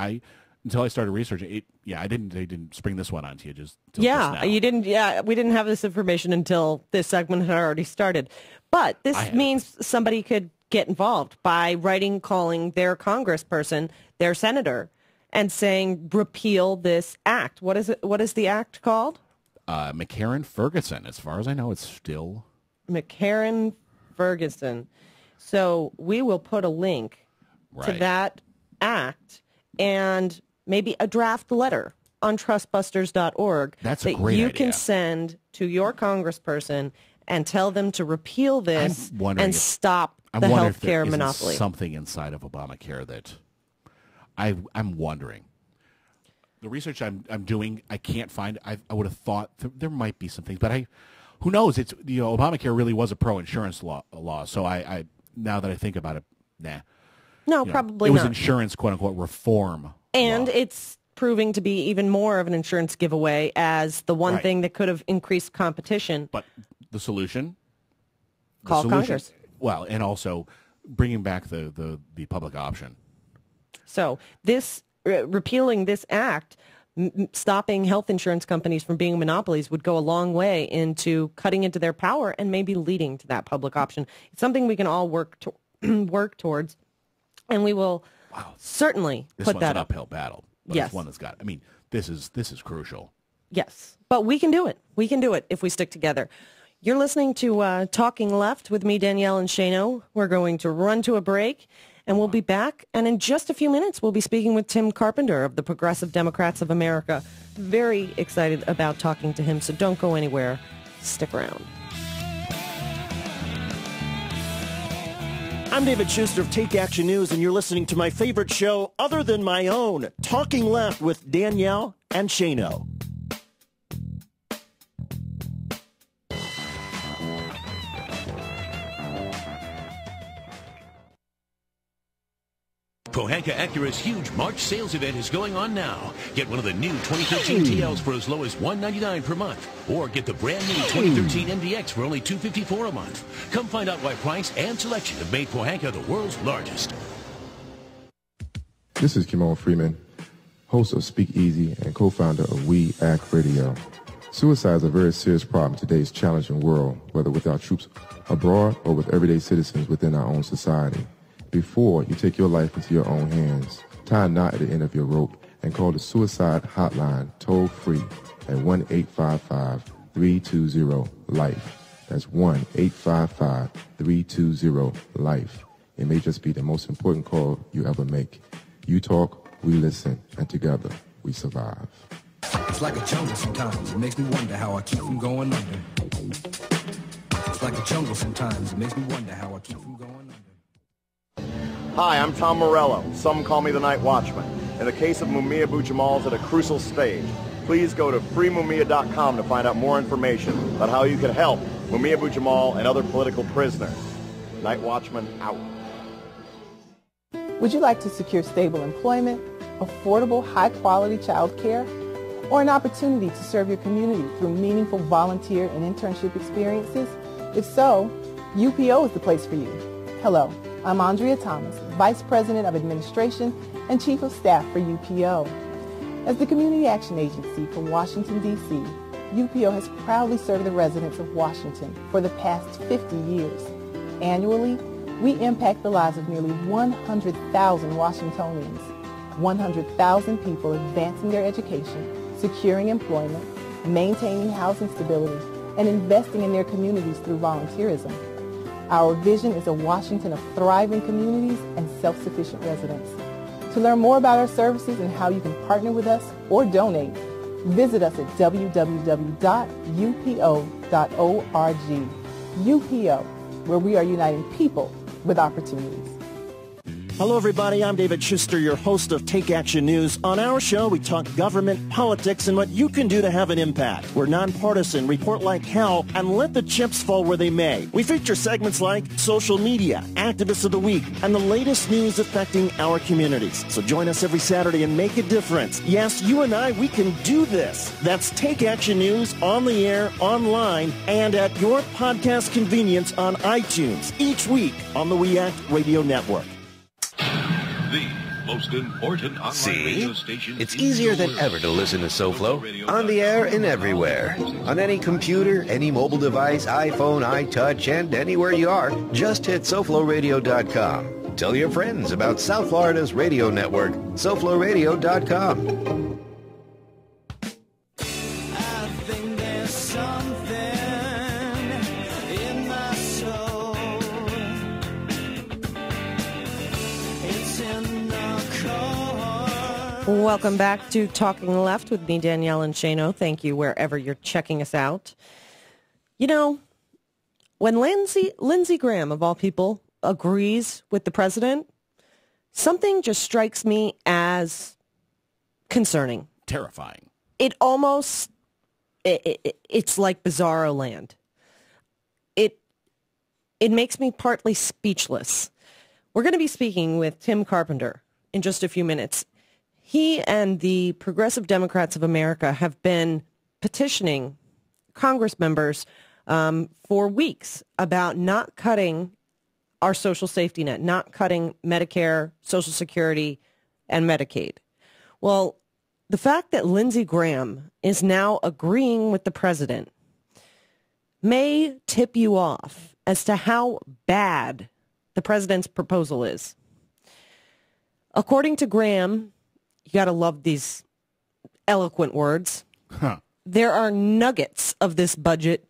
Until I started researching it, they didn't spring this one onto you just now. You didn't. Yeah, we didn't have this information until this segment had already started. But this means somebody could get involved by calling their congressperson, their senator, and saying repeal this act. What is it? What is the act called? McCarren Ferguson. As far as I know, it's still McCarren Ferguson. So we will put a link to that act and maybe a draft letter on trustbusters.org that you idea. Can send to your congressperson and tell them to repeal this and stop the health care monopoly. Something inside of Obamacare that I'm wondering. The research I'm doing, I can't find. I would have thought there might be some things, but who knows? It's Obamacare really was a pro-insurance law. So I now that I think about it, nah. No, probably not. It was not. Insurance, quote unquote, reform. And it's proving to be even more of an insurance giveaway as the one thing that could have increased competition. But the solution? Call Congress. Well, and also bringing back the public option. So this repealing this act, stopping health insurance companies from being monopolies would go a long way into cutting into their power and maybe leading to that public option. It's something we can all work towards, and we will certainly put that up. This one's an uphill battle. But Yes. It's one that's got. I mean, this is crucial. Yes, but we can do it. We can do it if we stick together. You're listening to Talking Left with me, Danielle and Shano. We're going to run to a break, and we'll be back. And in just a few minutes, we'll be speaking with Tim Carpenter of the Progressive Democrats of America. Very excited about talking to him, so don't go anywhere. Stick around. I'm David Schuster of Take Action News, and you're listening to my favorite show other than my own, Talking Left with Danielle and Shano. Pohanka Acura's huge March sales event is going on now. Get one of the new 2013 TLs for as low as $199 per month. Or get the brand new 2013 MDX for only $254 a month. Come find out why price and selection have made Pohanka the world's largest. This is Kimon Freeman, host of Speak Easy and co-founder of We Act Radio. Suicide is a very serious problem in today's challenging world, whether with our troops abroad or with everyday citizens within our own society. Before you take your life into your own hands, tie a knot at the end of your rope and call the suicide hotline toll-free at 1-855-320-LIFE. That's 1-855-320-LIFE. It may just be the most important call you ever make. You talk, we listen, and together we survive. It's like a jungle sometimes. It makes me wonder how I keep from going under. It's like a jungle sometimes. It makes me wonder how I keep from going under. Hi, I'm Tom Morello. Some call me the Night Watchman. In the case of Mumia Abu-Jamal at a crucial stage, please go to freemumia.com to find out more information about how you can help Mumia Abu-Jamal and other political prisoners. Night Watchman out. Would you like to secure stable employment, affordable, high-quality child care, or an opportunity to serve your community through meaningful volunteer and internship experiences? If so, UPO is the place for you. Hello. I'm Andrea Thomas, Vice President of Administration and Chief of Staff for UPO. As the Community Action Agency for Washington, D.C., UPO has proudly served the residents of Washington for the past 50 years. Annually, we impact the lives of nearly 100,000 Washingtonians, 100,000 people advancing their education, securing employment, maintaining housing stability, and investing in their communities through volunteerism. Our vision is a Washington of thriving communities and self-sufficient residents. To learn more about our services and how you can partner with us or donate, visit us at www.upo.org. UPO, where we are uniting people with opportunities. Hello, everybody. I'm David Schuster, your host of Take Action News. On our show, we talk government, politics, and what you can do to have an impact. We're nonpartisan, report like hell, and let the chips fall where they may. We feature segments like social media, activists of the week, and the latest news affecting our communities. So join us every Saturday and make a difference. Yes, you and I, we can do this. That's Take Action News on the air, online, and at your podcast convenience on iTunes each week on the We Act Radio Network. The most important online radio station. It's easier than ever to listen to SoFlo. On the air and everywhere. On any computer, any mobile device, iPhone, iTouch, and anywhere you are, just hit SoFloRadio.com. Tell your friends about South Florida's radio network, SoFloRadio.com. Welcome back to Talking Left with me, Danielle and Shano. Thank you wherever you're checking us out. You know, when Lindsey Graham, of all people, agrees with the president, something just strikes me as concerning. Terrifying. It almost, it's like bizarro land. It makes me partly speechless. We're going to be speaking with Tim Carpenter in just a few minutes. He and the Progressive Democrats of America have been petitioning Congress members for weeks about not cutting our social safety net, not cutting Medicare, Social Security, and Medicaid. Well, the fact that Lindsey Graham is now agreeing with the president may tip you off as to how bad the president's proposal is. According to Graham, you got to love these eloquent words. There are nuggets of this budget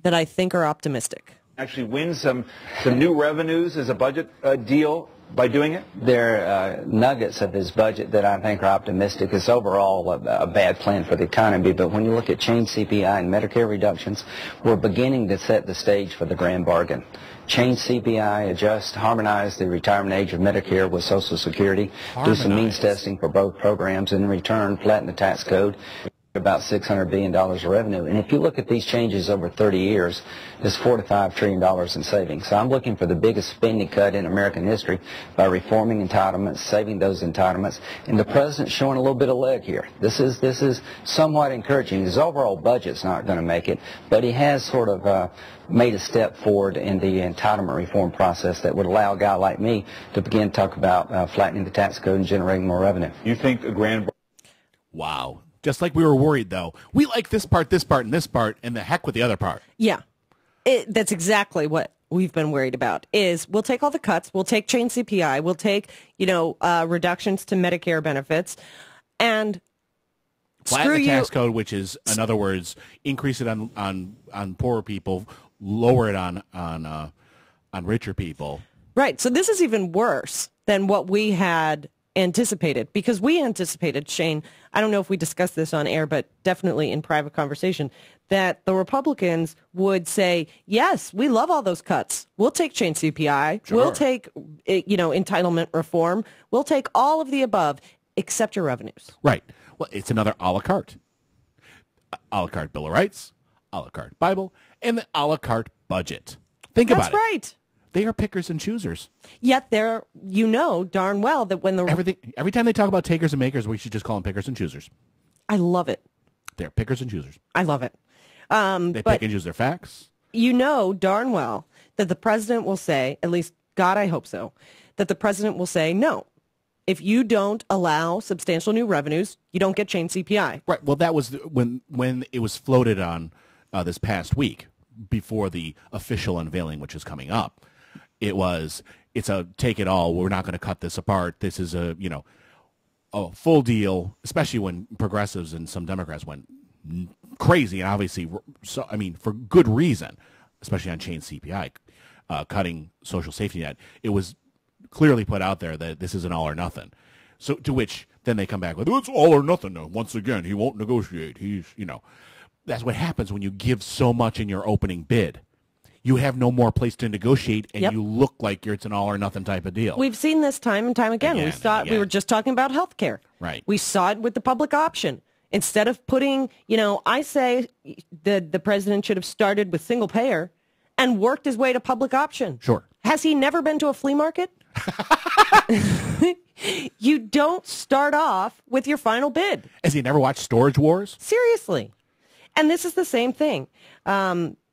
that I think are optimistic. Actually win some new revenues as a budget deal by doing it? There are nuggets of his budget that I think are optimistic. It's overall a bad plan for the economy, but when you look at change CPI and Medicare reductions, we're beginning to set the stage for the grand bargain. Change CPI, adjust, harmonize the retirement age of Medicare with Social Security, do some means testing for both programs, and in return flatten the tax code. About $600 billion of revenue. And if you look at these changes over 30 years, there's $4 to $5 trillion in savings. So I'm looking for the biggest spending cut in American history by reforming entitlements, saving those entitlements, and the president's showing a little bit of leg here. This is somewhat encouraging. His overall budget's not going to make it, but he has sort of made a step forward in the entitlement reform process that would allow a guy like me to begin to talk about flattening the tax code and generating more revenue. You think a grand... Wow. Just like we were worried, though. We like this part, and this part, and the heck with the other part. Yeah. That's exactly what we've been worried about, is we'll take all the cuts, we'll take change CPI, we'll take, reductions to Medicare benefits, and flatten the tax code, which is, in other words, increase it on poorer people, lower it on richer people. Right. So this is even worse than what we had anticipated, because we anticipated, Shane, I don't know if we discussed this on air, but definitely in private conversation, that the Republicans would say, yes, we love all those cuts. We'll take change CPI. Sure. We'll take, entitlement reform. We'll take all of the above, except your revenues. Right. Well, it's another a la carte. A la carte Bill of Rights, a la carte Bible, and the a la carte budget. Think about it. That's right. They are pickers and choosers. Yet they're, darn well that when every time they talk about takers and makers, we should just call them pickers and choosers. I love it. They're pickers and choosers. I love it. They pick and choose their facts. Darn well that the president will say, at least, God, I hope so, that the president will say, no, if you don't allow substantial new revenues, you don't get change CPI. Right. Well, that was when it was floated on this past week before the official unveiling, which is coming up. It's a take it all. We're not going to cut this apart. This is a full deal, especially when progressives and some Democrats went crazy, and obviously, for good reason, especially on change CPI, cutting social safety net. It was clearly put out there that this is an all or nothing. So to which then they come back with, it's all or nothing. No, once again, he won't negotiate. That's what happens when you give so much in your opening bid. You have no more place to negotiate, and you look like it's an all or nothing type of deal. We've seen this time and time again. We were just talking about health care. Right. We saw it with the public option. Instead of putting, I say the president should have started with single payer and worked his way to public option. Sure. Has he never been to a flea market? You don't start off with your final bid. Has he never watched Storage Wars? Seriously. And this is the same thing.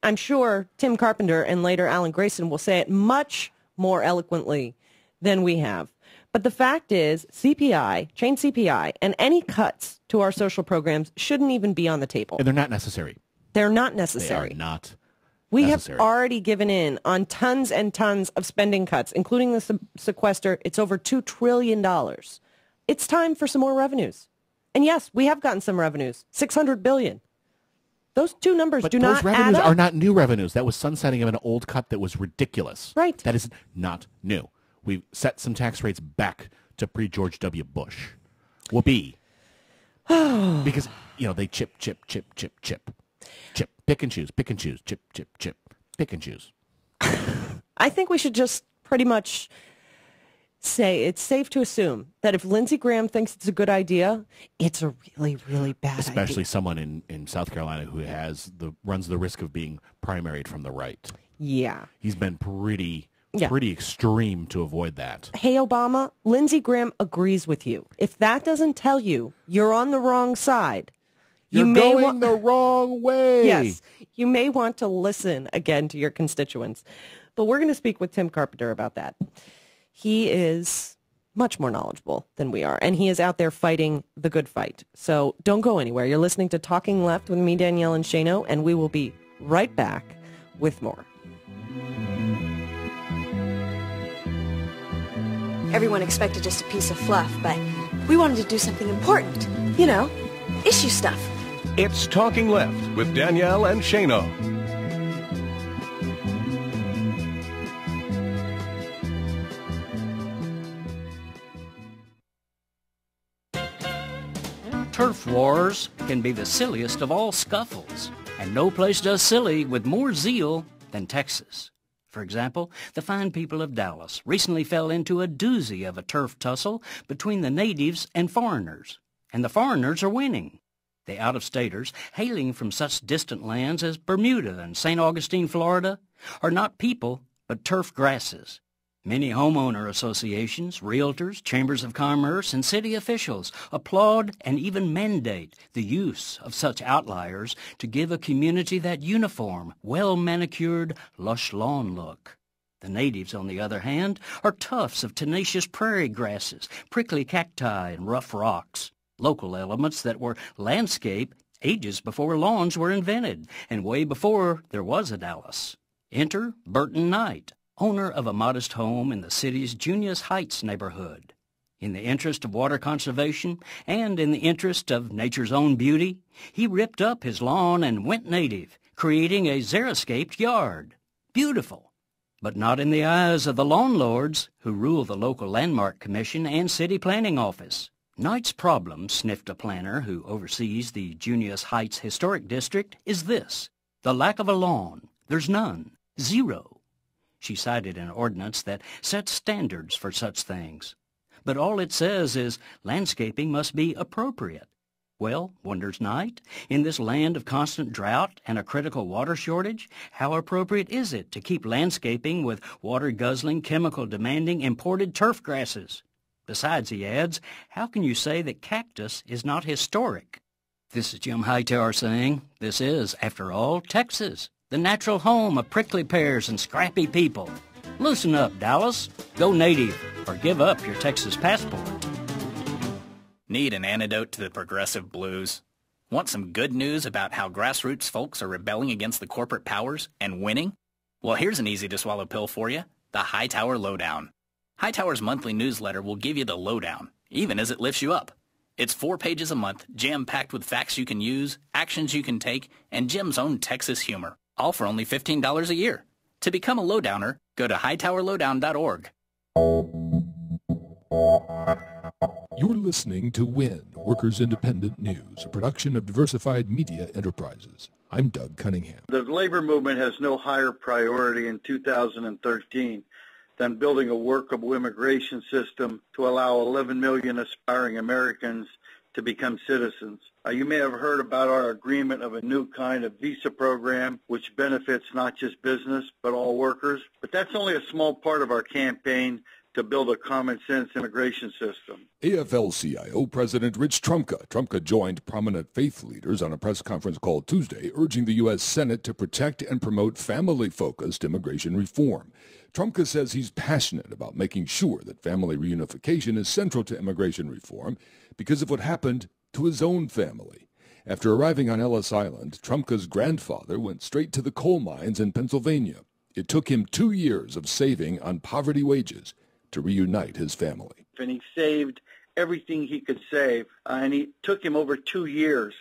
I'm sure Tim Carpenter and later Alan Grayson will say it much more eloquently than we have. But the fact is, CPI, change CPI, and any cuts to our social programs shouldn't even be on the table. And they're not necessary. They're not necessary. They are not We necessary. have already given in on tons and tons of spending cuts, including the sequester. It's over $2 trillion. It's time for some more revenues. And yes, we have gotten some revenues, $600 billion. Those two numbers do not add up. Those revenues are not new revenues. That was sunsetting of an old cut that was ridiculous. Right. That is not new. We've set some tax rates back to pre-George W. Bush. Whoopee. Because, they chip. Pick and choose, chip, pick and choose. I think we should just pretty much say it's safe to assume that if Lindsey Graham thinks it's a good idea, it's a really, really bad idea. Especially someone in South Carolina who runs the risk of being primaried from the right. Yeah. He's been pretty extreme to avoid that. Hey, Obama, Lindsey Graham agrees with you. If that doesn't tell you you're on the wrong side, you're going the wrong way. Yes. You may want to listen again to your constituents. But we're going to speak with Tim Carpenter about that. He is much more knowledgeable than we are, and he is out there fighting the good fight. So don't go anywhere. You're listening to Talking Left with me, Danielle and Shano, and we will be right back with more. Everyone expected just a piece of fluff, but we wanted to do something important. Issue stuff. It's Talking Left with Danielle and Shano. Turf wars can be the silliest of all scuffles, and no place does silly with more zeal than Texas. For example, the fine people of Dallas recently fell into a doozy of a turf tussle between the natives and foreigners, and the foreigners are winning. The out-of-staters, hailing from such distant lands as Bermuda and St. Augustine, Florida, are not people but turf grasses. Many homeowner associations, realtors, chambers of commerce, and city officials applaud and even mandate the use of such outliers to give a community that uniform, well-manicured, lush lawn look. The natives, on the other hand, are tufts of tenacious prairie grasses, prickly cacti, and rough rocks, local elements that were landscape ages before lawns were invented, and way before there was a Dallas. Enter Burton Knight, owner of a modest home in the city's Junius Heights neighborhood. In the interest of water conservation and in the interest of nature's own beauty, he ripped up his lawn and went native, creating a xeriscaped yard. Beautiful, but not in the eyes of the lawn lords who rule the local landmark commission and city planning office. Knight's problem, sniffed a planner who oversees the Junius Heights Historic District, is this: the lack of a lawn. There's none. Zero. She cited an ordinance that sets standards for such things. But all it says is landscaping must be appropriate. Well, wonders Knight, in this land of constant drought and a critical water shortage, how appropriate is it to keep landscaping with water-guzzling, chemical-demanding imported turf grasses? Besides, he adds, how can you say that cactus is not historic? This is Jim Hightower saying, this is, after all, Texas, the natural home of prickly pears and scrappy people. Loosen up, Dallas. Go native, or give up your Texas passport. Need an antidote to the progressive blues? Want some good news about how grassroots folks are rebelling against the corporate powers and winning? Well, here's an easy-to-swallow pill for you, the Hightower Lowdown. Hightower's monthly newsletter will give you the lowdown, even as it lifts you up. It's 4 pages a month, jam-packed with facts you can use, actions you can take, and Jim's own Texas humor, all for only $15 a year. To become a lowdowner, go to hightowerlowdown.org. You're listening to WIN, Workers Independent News, a production of Diversified Media Enterprises. I'm Doug Cunningham. The labor movement has no higher priority in 2013 than building a workable immigration system to allow 11 million aspiring Americans to become citizens. You may have heard about our agreement of a new kind of visa program which benefits not just business but all workers. But that's only a small part of our campaign to build a common-sense immigration system. AFL-CIO President Rich Trumka. Trumka joined prominent faith leaders on a press conference called Tuesday, urging the U.S. Senate to protect and promote family-focused immigration reform. Trumka says he's passionate about making sure that family reunification is central to immigration reform because of what happened to his own family. After arriving on Ellis Island, Trumka's grandfather went straight to the coal mines in Pennsylvania. It took him 2 years of saving on poverty wages to reunite his family. And he saved everything he could save, and it took him over 2 years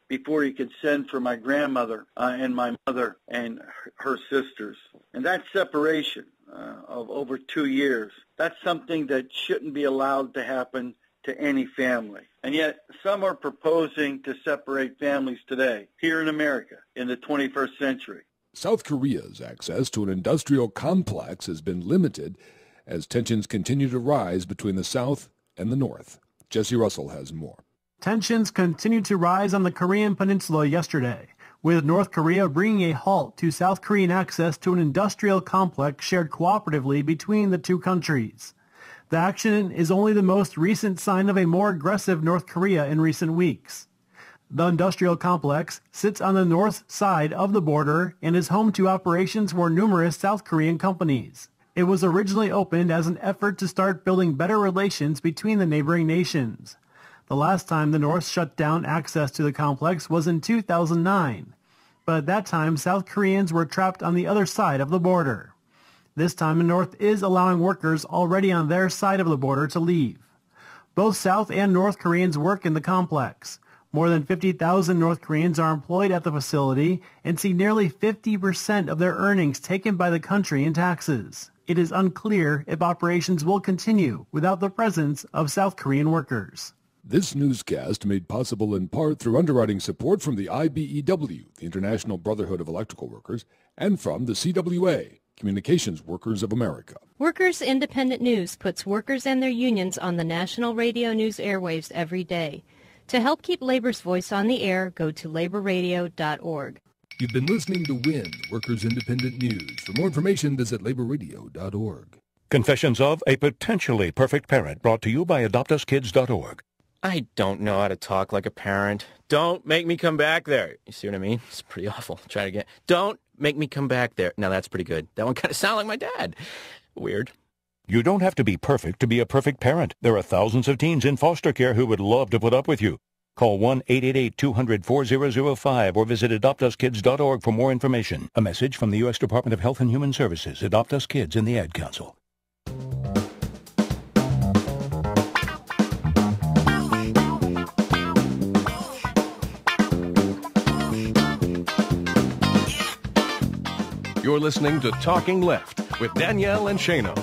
before he could send for my grandmother and my mother and her sisters. And that separation of over 2 years, that's something that shouldn't be allowed to happen to any family. And yet some are proposing to separate families today, here in America, in the 21st century. South Korea's access to an industrial complex has been limited as tensions continue to rise between the South and the North. Jesse Russell has more. Tensions continued to rise on the Korean peninsula yesterday, with North Korea bringing a halt to South Korean access to an industrial complex shared cooperatively between the two countries. The action is only the most recent sign of a more aggressive North Korea in recent weeks. The industrial complex sits on the north side of the border and is home to operations for numerous South Korean companies. It was originally opened as an effort to start building better relations between the neighboring nations. The last time the North shut down access to the complex was in 2009, but at that time South Koreans were trapped on the other side of the border. This time the North is allowing workers already on their side of the border to leave. Both South and North Koreans work in the complex. More than 50,000 North Koreans are employed at the facility and see nearly 50% of their earnings taken by the country in taxes. It is unclear if operations will continue without the presence of South Korean workers. This newscast made possible in part through underwriting support from the IBEW, the International Brotherhood of Electrical Workers, and from the CWA, Communications Workers of America. Workers Independent News puts workers and their unions on the national radio news airwaves every day. To help keep labor's voice on the air, go to laborradio.org. You've been listening to WIN, Workers Independent News. For more information, visit laborradio.org. Confessions of a Potentially Perfect Parent, brought to you by adoptuskids.org. I don't know how to talk like a parent. Don't make me come back there. You see what I mean? It's pretty awful. Try it again. Don't make me come back there. Now that's pretty good. That one kind of sounded like my dad. Weird. You don't have to be perfect to be a perfect parent. There are thousands of teens in foster care who would love to put up with you. Call 1-888-200-4005 or visit adoptuskids.org for more information. A message from the U.S. Department of Health and Human Services, Adopt Us Kids, and the Ad Council. You're listening to Talking Left with Danielle and Shano.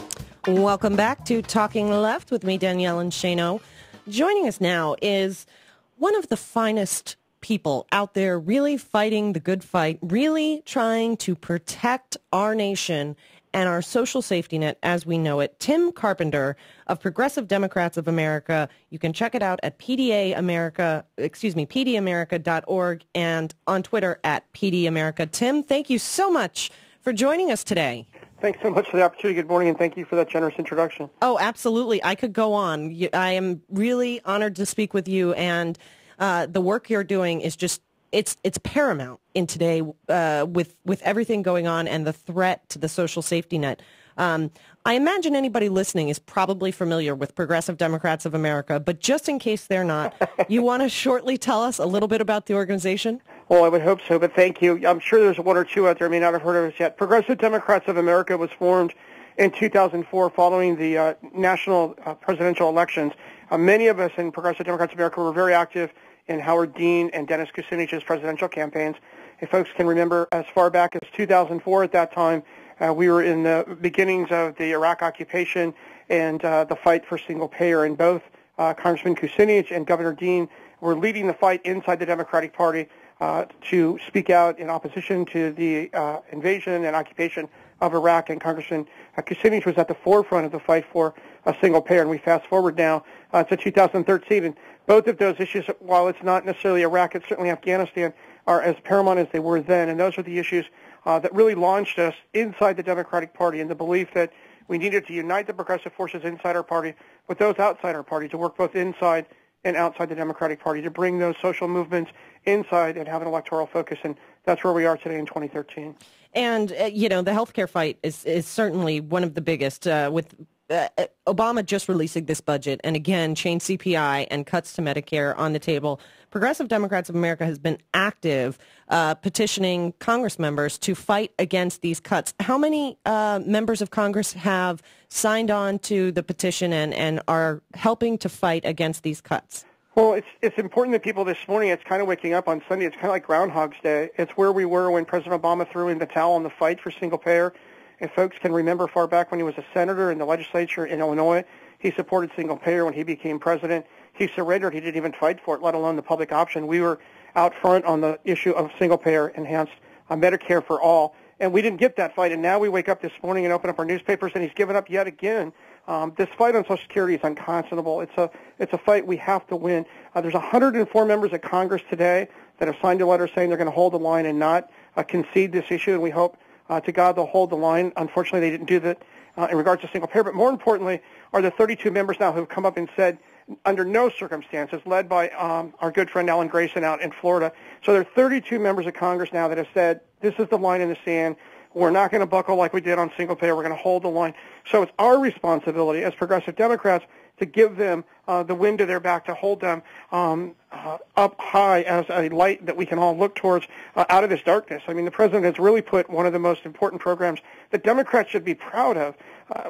Welcome back to Talking Left with me, Danielle and Shano. Joining us now is one of the finest people out there really fighting the good fight, really trying to protect our nation and our social safety net as we know it. Tim Carpenter of Progressive Democrats of America. You can check it out at PDAmerica.org and on Twitter at PDAmerica. Tim, thank you so much for joining us today. Thanks so much for the opportunity. Good morning, and thank you for that generous introduction. Oh, absolutely. I could go on. I am really honored to speak with you, and the work you're doing is just, it's paramount in today with everything going on and the threat to the social safety net. I imagine anybody listening is probably familiar with Progressive Democrats of America, but just in case they're not, you want to shortly tell us a little bit about the organization? Well, I would hope so, but thank you. I'm sure there's one or two out there who may not have heard of us yet. Progressive Democrats of America was formed in 2004 following the national presidential elections. Many of us in Progressive Democrats of America were very active in Howard Dean and Dennis Kucinich's presidential campaigns. If folks can remember, as far back as 2004 at that time, we were in the beginnings of the Iraq occupation and the fight for single payer, and both Congressman Kucinich and Governor Dean were leading the fight inside the Democratic Party to speak out in opposition to the invasion and occupation of Iraq, and Congressman Kucinich was at the forefront of the fight for a single payer. And we fast forward now to 2013, and both of those issues, while it's not necessarily Iraq, it's certainly Afghanistan, are as paramount as they were then, and those are the issues that really launched us inside the Democratic Party, in the belief that we needed to unite the progressive forces inside our party with those outside our party, to work both inside and outside the Democratic Party, to bring those social movements inside and have an electoral focus. And that's where we are today in 2013. And, the healthcare fight is certainly one of the biggest, with Obama just releasing this budget, and again, change CPI and cuts to Medicare on the table. Progressive Democrats of America has been active petitioning Congress members to fight against these cuts. How many members of Congress have signed on to the petition and are helping to fight against these cuts? Well, it's important that people this morning, it's kind of waking up on Sunday. It's kind of like Groundhog's Day. It's where we were when President Obama threw in the towel on the fight for single payer. If folks can remember far back when he was a senator in the legislature in Illinois, He supported single payer when he became president. He surrendered. He didn't even fight for it, let alone the public option. We were out front on the issue of single payer enhanced Medicare for all, and we didn't get that fight. And now we wake up this morning and open up our newspapers, and he's given up yet again. This fight on Social Security is unconscionable. It's a fight we have to win. There's 104 members of Congress today that have signed a letter saying they're going to hold the line and not concede this issue, and we hope to God they'll hold the line. Unfortunately, they didn't do that in regards to single payer. But more importantly are the 32 members now who have come up and said, under no circumstances, led by our good friend Alan Grayson out in Florida. So there are 32 members of Congress now that have said, this is the line in the sand. We're not going to buckle like we did on single payer. We're going to hold the line. So it's our responsibility as progressive Democrats to give them the wind to their back, to hold them up high as a light that we can all look towards out of this darkness. I mean, the president has really put one of the most important programs that Democrats should be proud of.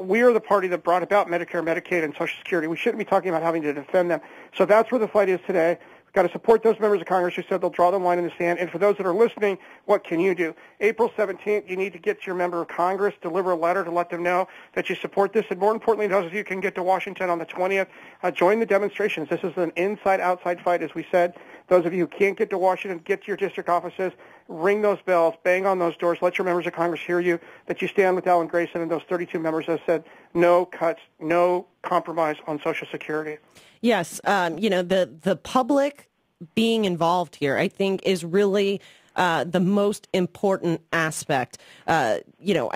We are the party that brought about Medicare, Medicaid, and Social Security. We shouldn't be talking about having to defend them. So that's where the fight is today. We've got to support those members of Congress who said they'll draw the line in the sand. And for those that are listening, what can you do? April 17th, you need to get to your member of Congress, deliver a letter to let them know that you support this. And more importantly, those of you who can get to Washington on the 20th, join the demonstrations. This is an inside-outside fight, as we said. Those of you who can't get to Washington, get to your district offices, ring those bells, bang on those doors, let your members of Congress hear you, that you stand with Alan Grayson and those 32 members that said no cuts, no compromise on Social Security. Yes, the public being involved here, I think, is really the most important aspect. I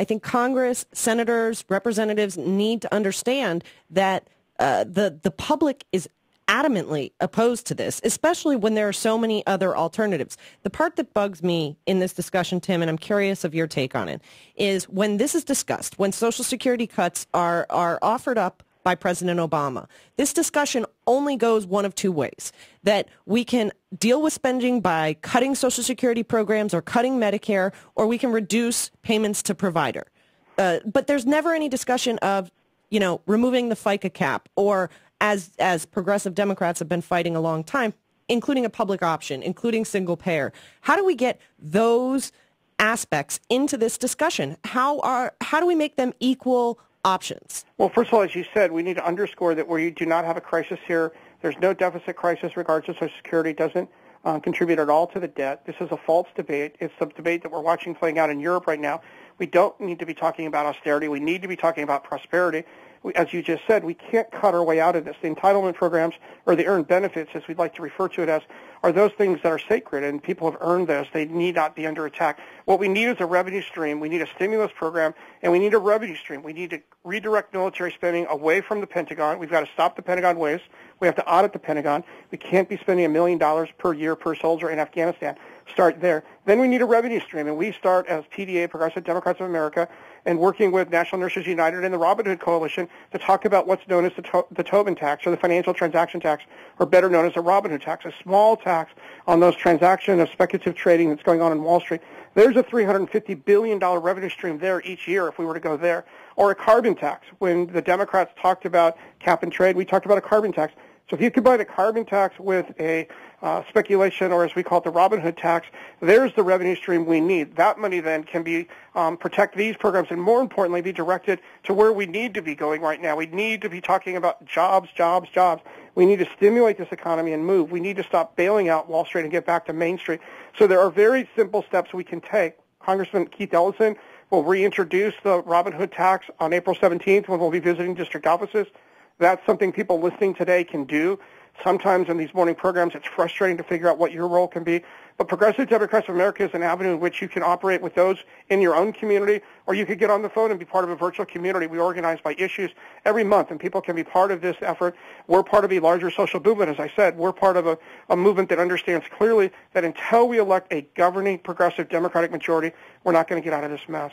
think Congress, senators, representatives need to understand that the public is adamantly opposed to this, especially when there are so many other alternatives. The part that bugs me in this discussion, Tim, and I'm curious of your take on it, is when this is discussed, when Social Security cuts are offered up by President Obama, this discussion only goes one of two ways: that we can deal with spending by cutting Social Security programs or cutting Medicare, or we can reduce payments to provider. But there's never any discussion of, removing the FICA cap, or as progressive Democrats have been fighting a long time, including a public option, including single payer. How do we get those aspects into this discussion? How do we make them equal options? Well, first of all, as you said, we need to underscore that we do not have a crisis here. There's no deficit crisis regards to Social Security. It doesn't contribute at all to the debt. This is a false debate. It's the debate that we're watching playing out in Europe right now. We don't need to be talking about austerity. We need to be talking about prosperity. As you just said, we can't cut our way out of this. The entitlement programs, or the earned benefits, as we'd like to refer to it as, are those things that are sacred, and people have earned those. They need not be under attack. What we need is a revenue stream. We need a stimulus program, and we need a revenue stream. We need to redirect military spending away from the Pentagon. We've got to stop the Pentagon waste. We have to audit the Pentagon. We can't be spending $1 million per year per soldier in Afghanistan. Start there. Then we need a revenue stream, and we start as PDA, Progressive Democrats of America, and working with National Nurses United and the Robin Hood Coalition to talk about what's known as the Tobin tax, or the financial transaction tax, or better known as the Robin Hood tax, a small tax on those transactions of speculative trading that's going on in Wall Street. There's a $350 billion revenue stream there each year if we were to go there. Or a carbon tax. When the Democrats talked about cap and trade, we talked about a carbon tax. So if you combine a carbon tax with a speculation, or as we call it, the Robin Hood tax, there's the revenue stream we need. That money then can be protect these programs, and more importantly, be directed to where we need to be going right now. We need to be talking about jobs, jobs, jobs. We need to stimulate this economy and move. We need to stop bailing out Wall Street and get back to Main Street. So there are very simple steps we can take. Congressman Keith Ellison will reintroduce the Robin Hood tax on April 17th when we'll be visiting district offices. That's something people listening today can do. Sometimes in these morning programs, it's frustrating to figure out what your role can be. But Progressive Democrats of America is an avenue in which you can operate with those in your own community, or you could get on the phone and be part of a virtual community. We organize by issues every month, and people can be part of this effort. We're part of a larger social movement, as I said. We're part of a movement that understands clearly that until we elect a governing progressive Democratic majority, we're not going to get out of this mess.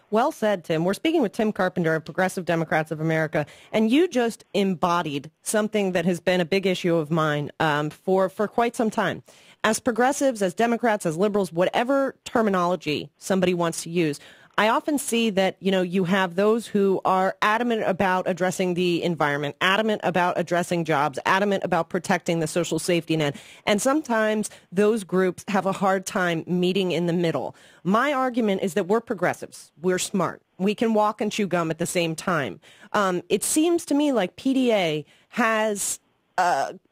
Well said, Tim. We're speaking with Tim Carpenter of Progressive Democrats of America, and you just embodied something that has been a big issue of mine for quite some time. As progressives, as Democrats, as liberals, whatever terminology somebody wants to use, I often see that, you have those who are adamant about addressing the environment, adamant about addressing jobs, adamant about protecting the social safety net. And sometimes those groups have a hard time meeting in the middle. My argument is that we're progressives. We're smart. We can walk and chew gum at the same time. It seems to me like PDA has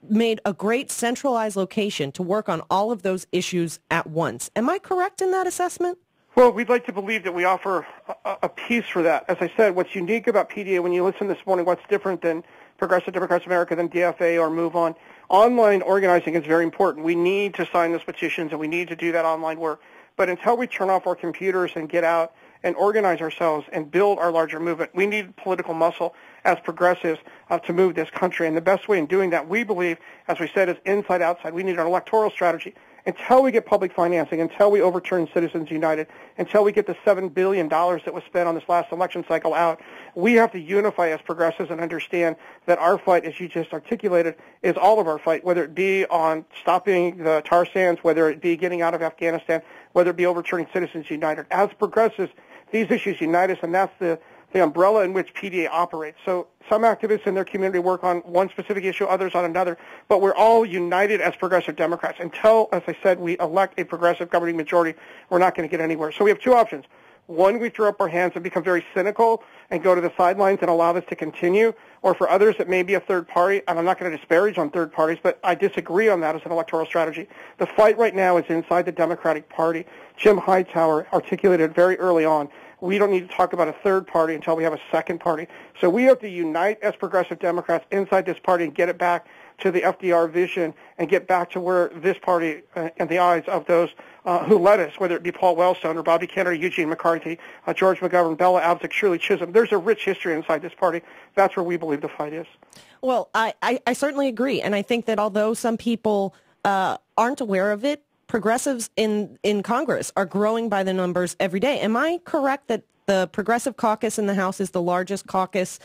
made a great centralized location to work on all of those issues at once. Am I correct in that assessment? Well, we'd like to believe that we offer a piece for that. As I said, what's unique about PDA, when you listen this morning, what's different than Progressive Democrats of America, than DFA or Move On, online organizing is very important. We need to sign those petitions, and we need to do that online work. But until we turn off our computers and get out and organize ourselves and build our larger movement, we need political muscle as progressives to move this country. And the best way in doing that, we believe, as we said, is inside, outside. We need an electoral strategy. Until we get public financing, until we overturn Citizens United, until we get the $7 billion that was spent on this last election cycle out, we have to unify as progressives and understand that our fight, as you just articulated, is all of our fight, whether it be on stopping the tar sands, whether it be getting out of Afghanistan, whether it be overturning Citizens United. As progressives, these issues unite us, and that's the umbrella in which PDA operates. So some activists in their community work on one specific issue, others on another, but we're all united as progressive Democrats. Until, as I said, we elect a progressive governing majority, we're not going to get anywhere. So we have two options. One, we throw up our hands and become very cynical and go to the sidelines and allow this to continue, or for others it may be a third party, and I'm not going to disparage on third parties, but I disagree on that as an electoral strategy. The fight right now is inside the Democratic Party. Jim Hightower articulated very early on, we don't need to talk about a third party until we have a second party. So we have to unite as progressive Democrats inside this party and get it back to the FDR vision and get back to where this party, in the eyes of those who led us, whether it be Paul Wellstone or Bobby Kennedy, Eugene McCarthy, George McGovern, Bella Abzug, Shirley Chisholm. There's a rich history inside this party. That's where we believe the fight is. Well, I certainly agree. And I think that although some people aren't aware of it, progressives in Congress are growing by the numbers every day. Am I correct that the Progressive Caucus in the House is the largest caucus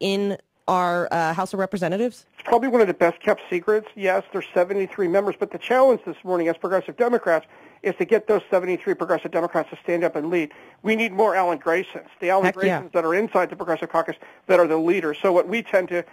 in our House of Representatives? It's probably one of the best-kept secrets. Yes, there's 73 members, but the challenge this morning as progressive Democrats is to get those 73 progressive Democrats to stand up and lead. We need more Alan Graysons, the Alan Graysons that are inside the Progressive Caucus that are the leaders. So what we tend to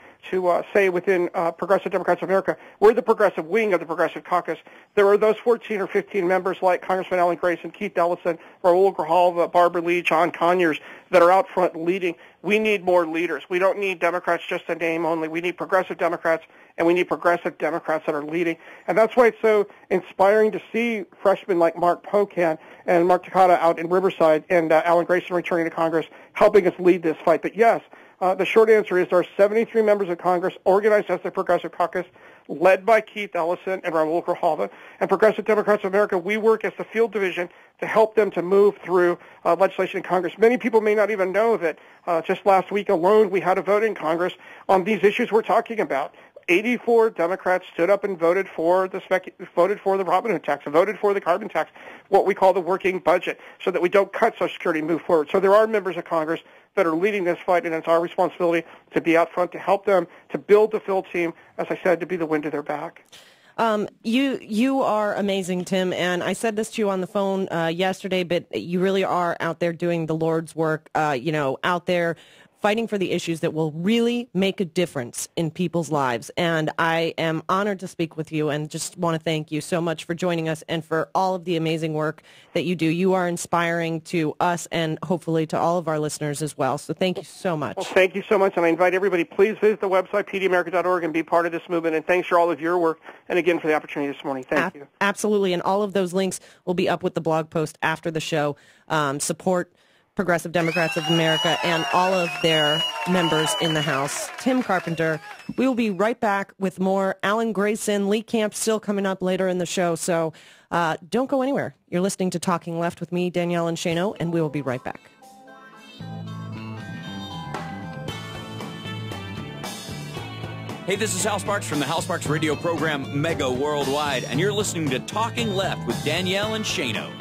say within Progressive Democrats of America, we're the progressive wing of the Progressive Caucus. There are those 14 or 15 members like Congressman Alan Grayson, Keith Ellison, Raul Grijalva, Barbara Lee, John Conyers that are out front leading. We need more leaders. We don't need Democrats just a name only. We need progressive Democrats, and we need progressive Democrats that are leading. And that's why it's so inspiring to see freshmen like Mark Pocan and Mark Takata out in Riverside and Alan Grayson returning to Congress, helping us lead this fight. But yes, the short answer is there are 73 members of Congress organized as the Progressive Caucus, led by Keith Ellison and Raul Grijalva. And Progressive Democrats of America, we work as the field division to help them to move through legislation in Congress. Many people may not even know that just last week alone we had a vote in Congress on these issues we're talking about. 84 Democrats stood up and voted for the Robin Hood tax, voted for the carbon tax, what we call the working budget, so that we don't cut Social Security and move forward. So there are members of Congress that are leading this fight, and it's our responsibility to be out front to help them to build the field team, as I said, to be the wind to their back. You are amazing, Tim, and I said this to you on the phone yesterday, but you really are out there doing the Lord's work, out there fighting for the issues that will really make a difference in people's lives. And I am honored to speak with you and just want to thank you so much for joining us and for all of the amazing work that you do. You are inspiring to us and hopefully to all of our listeners as well. So thank you so much. Well, thank you so much. And I invite everybody, please visit the website, pdamerica.org, and be part of this movement. And thanks for all of your work. And again, for the opportunity this morning. Thank you. Absolutely. And all of those links will be up with the blog post after the show. Support Progressive Democrats of America and all of their members in the House. Tim Carpenter. We will be right back with more Alan Grayson. Lee Camp still coming up later in the show, so don't go anywhere. You're listening to Talking Left with me, Danielle and Shano, and we will be right back. Hey, this is Hal Sparks from the Hal Sparks radio program Mega Worldwide, and you're listening to Talking Left with Danielle and Shano.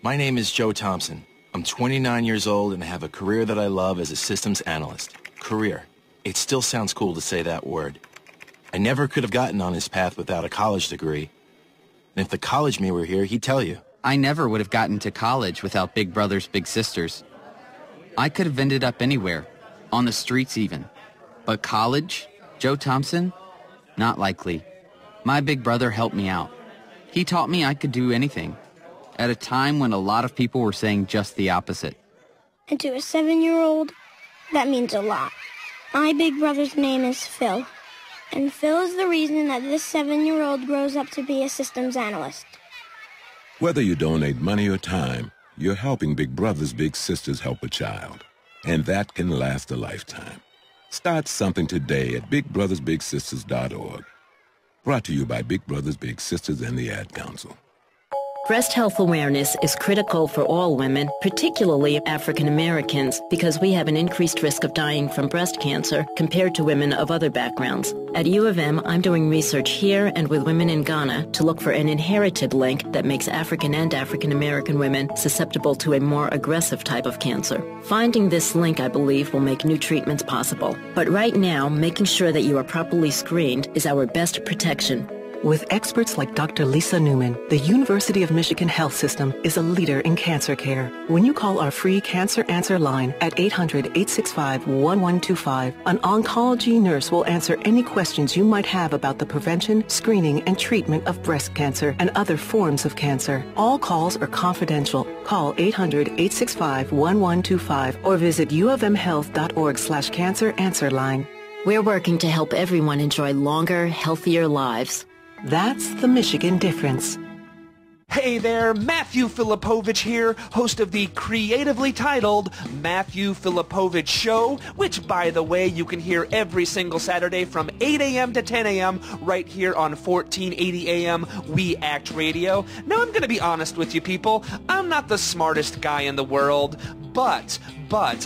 My name is Joe Thompson. I'm 29 years old and I have a career that I love as a systems analyst. Career. It still sounds cool to say that word. I never could have gotten on his path without a college degree. And if the college me were here, he'd tell you. I never would have gotten to college without Big Brothers Big Sisters. I could have ended up anywhere, on the streets even. But college? Joe Thompson? Not likely. My big brother helped me out. He taught me I could do anything, at a time when a lot of people were saying just the opposite. And to a 7-year-old, that means a lot. My big brother's name is Phil. And Phil is the reason that this 7-year-old grows up to be a systems analyst. Whether you donate money or time, you're helping Big Brothers Big Sisters help a child. And that can last a lifetime. Start something today at bigbrothersbigsisters.org. Brought to you by Big Brothers Big Sisters and the Ad Council. Breast health awareness is critical for all women, particularly African Americans, because we have an increased risk of dying from breast cancer compared to women of other backgrounds. At U of M, I'm doing research here and with women in Ghana to look for an inherited link that makes African and African American women susceptible to a more aggressive type of cancer. Finding this link, I believe, will make new treatments possible. But right now, making sure that you are properly screened is our best protection. With experts like Dr. Lisa Newman, the University of Michigan Health System is a leader in cancer care. When you call our free Cancer Answer line at 800-865-1125, an oncology nurse will answer any questions you might have about the prevention, screening, and treatment of breast cancer and other forms of cancer. All calls are confidential. Call 800-865-1125 or visit uofmhealth.org/cancer answer line. We're working to help everyone enjoy longer, healthier lives. That's the Michigan difference. Hey there, Matthew Filipovich here, host of the creatively titled Matthew Filipovich Show, which, by the way, you can hear every single Saturday from 8 a.m. to 10 a.m. right here on 1480 a.m. We Act Radio. Now, I'm going to be honest with you people. I'm not the smartest guy in the world, but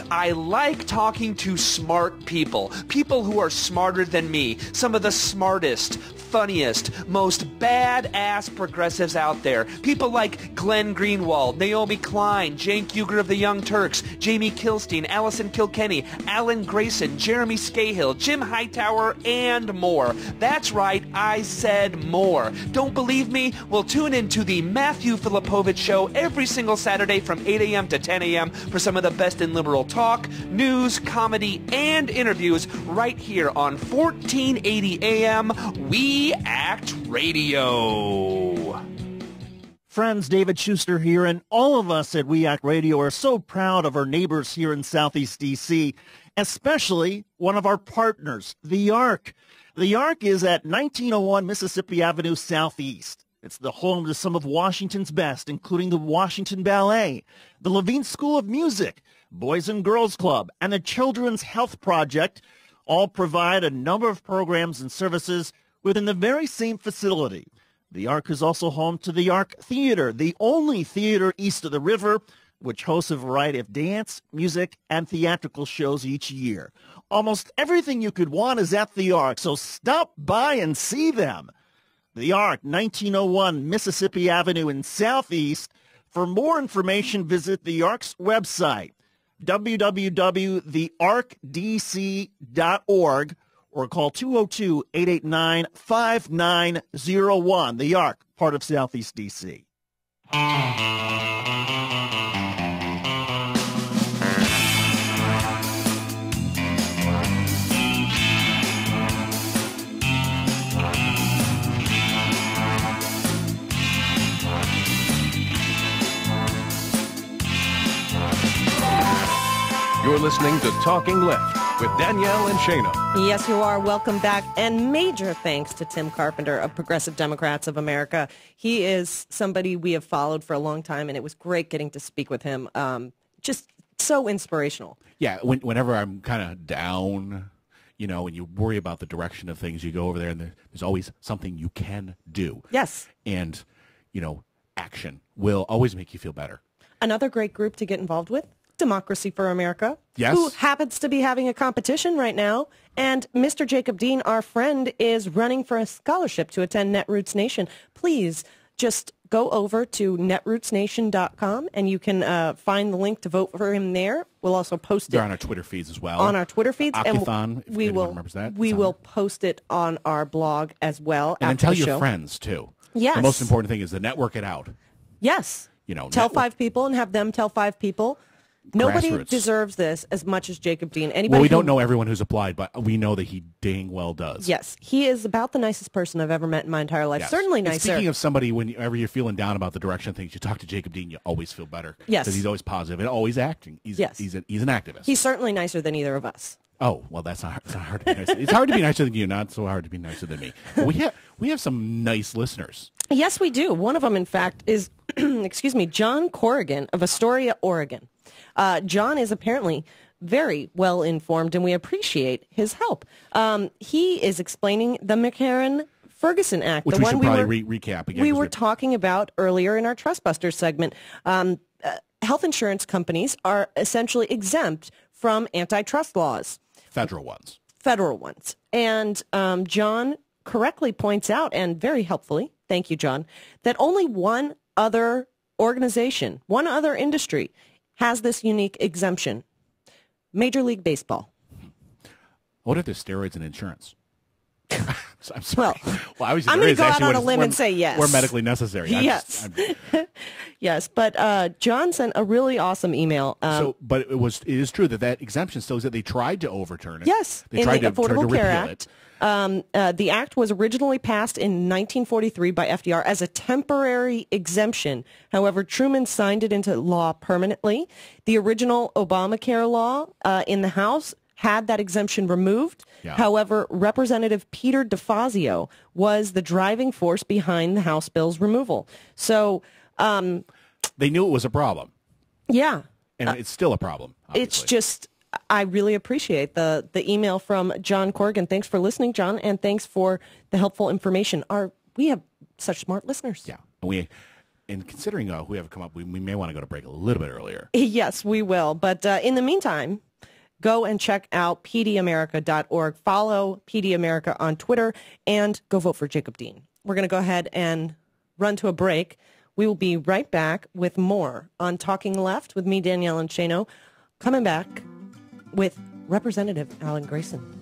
I like talking to smart people. People who are smarter than me. Some of the smartest, funniest, most badass progressives out there. People like Glenn Greenwald, Naomi Klein, Cenk Uygur of the Young Turks, Jamie Kilstein, Allison Kilkenny, Alan Grayson, Jeremy Scahill, Jim Hightower, and more. That's right, I said more. Don't believe me? Well, tune into the Matthew Filipovich Show every single Saturday from 8 a.m. to 10 a.m. for some of the best in liberal talk, news, comedy, and interviews right here on 1480 a.m. We Act Radio. Friends, David Schuster here, and all of us at We Act Radio are so proud of our neighbors here in Southeast D.C., especially one of our partners, the Arc. The Arc is at 1901 Mississippi Avenue Southeast. It's the home to some of Washington's best, including the Washington Ballet, the Levine School of Music, Boys and Girls Club, and the Children's Health Project. All provide a number of programs and services within the very same facility. The Arc is also home to the Arc Theater, the only theater east of the river, which hosts a variety of dance, music, and theatrical shows each year. Almost everything you could want is at the Arc, so stop by and see them. The Arc, 1901 Mississippi Avenue in Southeast. For more information, visit the Arc's website, www.thearcdc.org, or call 202-889-5901. The Arc, part of Southeast D.C. You're listening to Talking Left with Danielle and Shana. Yes, you are. Welcome back. And major thanks to Tim Carpenter of Progressive Democrats of America. He is somebody we have followed for a long time, and it was great getting to speak with him. Just so inspirational. Yeah, whenever I'm kind of down, you know, and you worry about the direction of things, you go over there, and there's always something you can do. Yes. And, you know, action will always make you feel better. Another great group to get involved with, Democracy for America, yes, who happens to be having a competition right now. And Mr. Jacob Dean, our friend, is running for a scholarship to attend Netroots Nation. Please just go over to netrootsnation.com and you can find the link to vote for him there. We'll also post it. They're on our Twitter feeds as well. On our Twitter feeds. Octathon, and we will post it on our blog as well. And then tell your friends, too. Yes. The most important thing is to network it out. Yes. You know, tell 5 people and have them tell 5 people. Nobody deserves this as much as Jacob Dean. Anybody well, we don't know everyone who's applied, but we know that he dang well does. Yes. He is about the nicest person I've ever met in my entire life. Yes. Certainly And nicer. speaking of somebody, whenever you're feeling down about the direction of things, you talk to Jacob Dean, you always feel better. Yes. Because he's always positive and always acting. He's an activist. He's certainly nicer than either of us. Oh, well, that's not hard to be nicer. It's hard to be nicer than you, not so hard to be nicer than me. But we have some nice listeners. Yes, we do. One of them, in fact, is, John Corrigan of Astoria, Oregon. John is apparently very well informed, and we appreciate his help. He is explaining the McCarren Ferguson Act, Which the we one should probably recap again. We were talking about earlier in our Trustbusters segment. Health insurance companies are essentially exempt from antitrust laws. Federal ones. And John correctly points out, and very helpfully, thank you, John, that only one other organization, one other industry has this unique exemption. Major League Baseball. What if there's steroids in insurance? I'm sorry. Well, I'm going to go out on a limb and say yes. Where medically necessary. Yes. Yes, but John sent a really awesome email. But it is true that exemption still is that they tried to overturn it. Yes, they tried the to Affordable Care Act. The act was originally passed in 1943 by FDR as a temporary exemption. However, Truman signed it into law permanently. The original Obamacare law in the House had that exemption removed. Yeah. However, Representative Peter DeFazio was the driving force behind the House bill's removal. So they knew it was a problem. Yeah. And it's still a problem. Obviously. It's just, I really appreciate the email from John Corrigan. Thanks for listening, John, and thanks for the helpful information. We have such smart listeners. Yeah. And considering who we have come up, we may want to go to break a little bit earlier. Yes, we will. But in the meantime, go and check out pdamerica.org. Follow PD America on Twitter and go vote for Jacob Dean. We're going to go ahead and run to a break. We will be right back with more on Talking Left with me, Danielle and Shano, coming back with Representative Alan Grayson.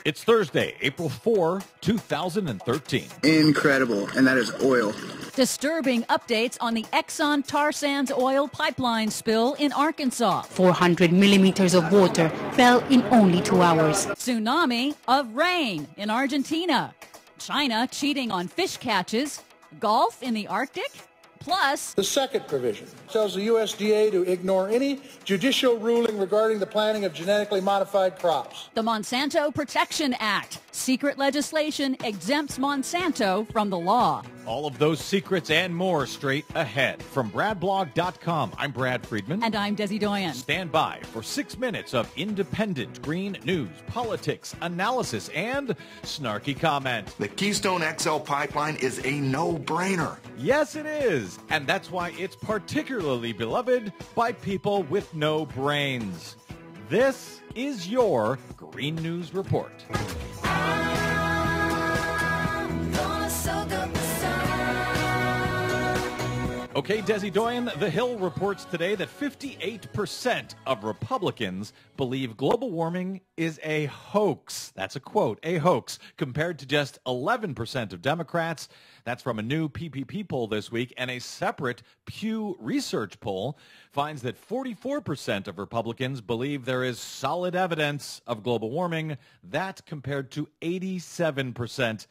It's Thursday, April 4, 2013. Incredible, and that is oil. Disturbing updates on the Exxon tar sands oil pipeline spill in Arkansas. 400 millimeters of water fell in only 2 hours. Tsunami of rain in Argentina. China cheating on fish catches. Golf in the Arctic. Plus, the second provision tells the USDA to ignore any judicial ruling regarding the planting of genetically modified crops. The Monsanto Protection Act. Secret legislation exempts Monsanto from the law. All of those secrets and more straight ahead. From BradBlog.com, I'm Brad Friedman. And I'm Desi Doyen. Stand by for 6 minutes of independent green news, politics, analysis, and snarky comment. The Keystone XL pipeline is a no-brainer. Yes, it is. And that's why it's particularly beloved by people with no brains. This is your Green News Report. Okay, Desi Doyen, The Hill reports today that 58% of Republicans believe global warming is a hoax. That's a quote, a hoax, compared to just 11% of Democrats. That's from a new PPP poll this week, and a separate Pew Research poll finds that 44% of Republicans believe there is solid evidence of global warming. That compared to 87%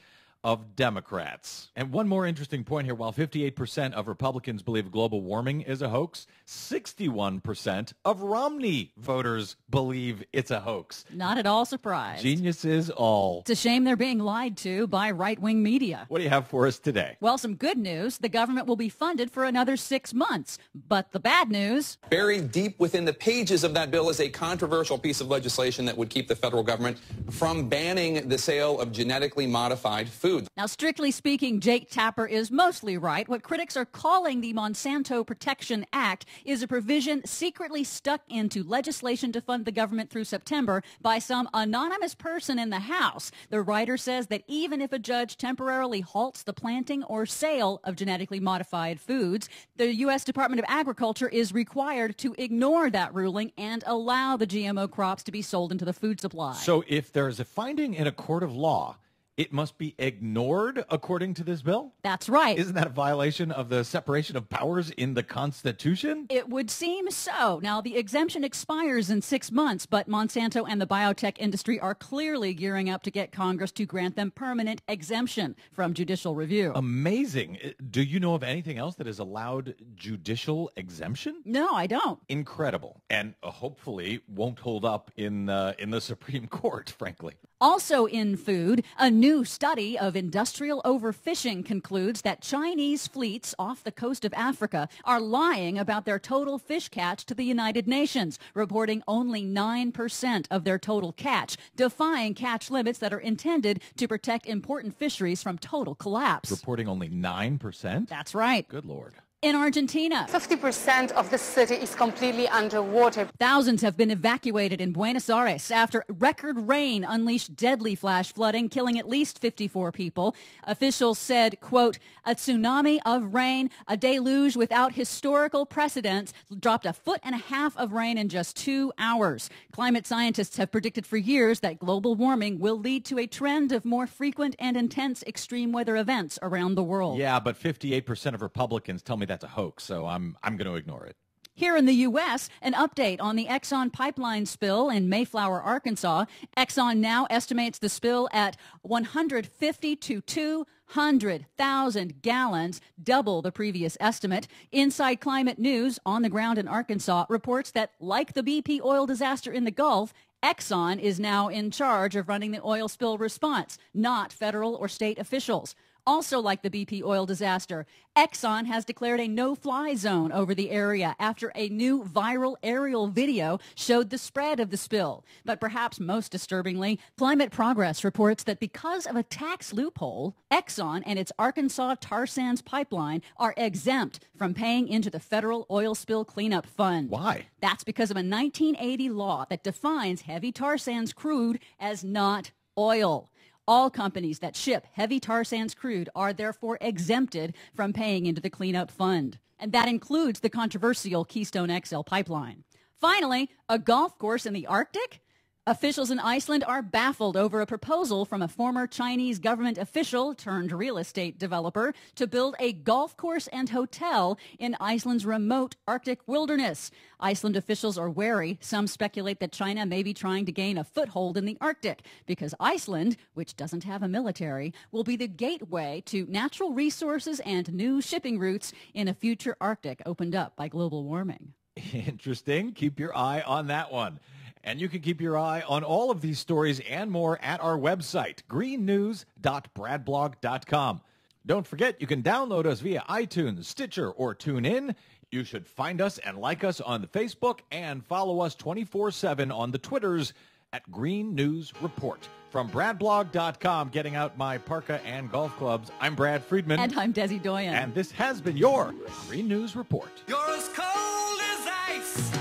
of Democrats. And one more interesting point here. While 58% of Republicans believe global warming is a hoax, 61% of Romney voters believe it's a hoax. Not at all surprised. Geniuses all. It's a shame they're being lied to by right-wing media. What do you have for us today? Well, some good news. The government will be funded for another 6 months. But the bad news... Buried deep within the pages of that bill is a controversial piece of legislation that would keep the federal government from banning the sale of genetically modified foods. Now, strictly speaking, Jake Tapper is mostly right. What critics are calling the Monsanto Protection Act is a provision secretly stuck into legislation to fund the government through September by some anonymous person in the House. The writer says that even if a judge temporarily halts the planting or sale of genetically modified foods, the U.S. Department of Agriculture is required to ignore that ruling and allow the GMO crops to be sold into the food supply. So if there's a finding in a court of law, it must be ignored according to this bill? That's right. Isn't that a violation of the separation of powers in the Constitution? It would seem so. Now, the exemption expires in 6 months, but Monsanto and the biotech industry are clearly gearing up to get Congress to grant them permanent exemption from judicial review. Amazing. Do you know of anything else that is allowed judicial exemption? No, I don't. Incredible. And hopefully won't hold up in the Supreme Court, frankly. Also in food, a new study of industrial overfishing concludes that Chinese fleets off the coast of Africa are lying about their total fish catch to the United Nations, reporting only 9% of their total catch, defying catch limits that are intended to protect important fisheries from total collapse. Reporting only 9%? That's right. Good Lord. In Argentina, 50% of the city is completely underwater. Thousands have been evacuated in Buenos Aires after record rain unleashed deadly flash flooding, killing at least 54 people. Officials said, quote, a tsunami of rain, a deluge without historical precedents, dropped 1.5 feet of rain in just 2 hours. Climate scientists have predicted for years that global warming will lead to a trend of more frequent and intense extreme weather events around the world. Yeah, but 58% of Republicans tell me that's a hoax, so I'm going to ignore it. Here in the U.S., an update on the Exxon pipeline spill in Mayflower, Arkansas. Exxon now estimates the spill at 150 to 200,000 gallons, double the previous estimate. Inside Climate News, on the ground in Arkansas, reports that, like the BP oil disaster in the Gulf, Exxon is now in charge of running the oil spill response, not federal or state officials. Also like the BP oil disaster, Exxon has declared a no-fly zone over the area after a new viral aerial video showed the spread of the spill. But perhaps most disturbingly, Climate Progress reports that because of a tax loophole, Exxon and its Arkansas tar sands pipeline are exempt from paying into the federal oil spill cleanup fund. Why? That's because of a 1980 law that defines heavy tar sands crude as not oil. All companies that ship heavy tar sands crude are therefore exempted from paying into the cleanup fund. And that includes the controversial Keystone XL pipeline. Finally, a golf course in the Arctic? Officials in Iceland are baffled over a proposal from a former Chinese government official turned real estate developer to build a golf course and hotel in Iceland's remote Arctic wilderness. Iceland officials are wary. Some speculate that China may be trying to gain a foothold in the Arctic because Iceland, which doesn't have a military, will be the gateway to natural resources and new shipping routes in a future Arctic opened up by global warming. Interesting. Keep your eye on that one. And you can keep your eye on all of these stories and more at our website, greennews.bradblog.com. Don't forget, you can download us via iTunes, Stitcher, or TuneIn. You should find us and like us on the Facebook and follow us 24/7 on the Twitters at Green News Report. From bradblog.com, getting out my parka and golf clubs, I'm Brad Friedman. And I'm Desi Doyen. And this has been your Green News Report. You're as cold as ice.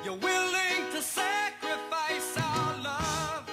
You're willing to sacrifice our love.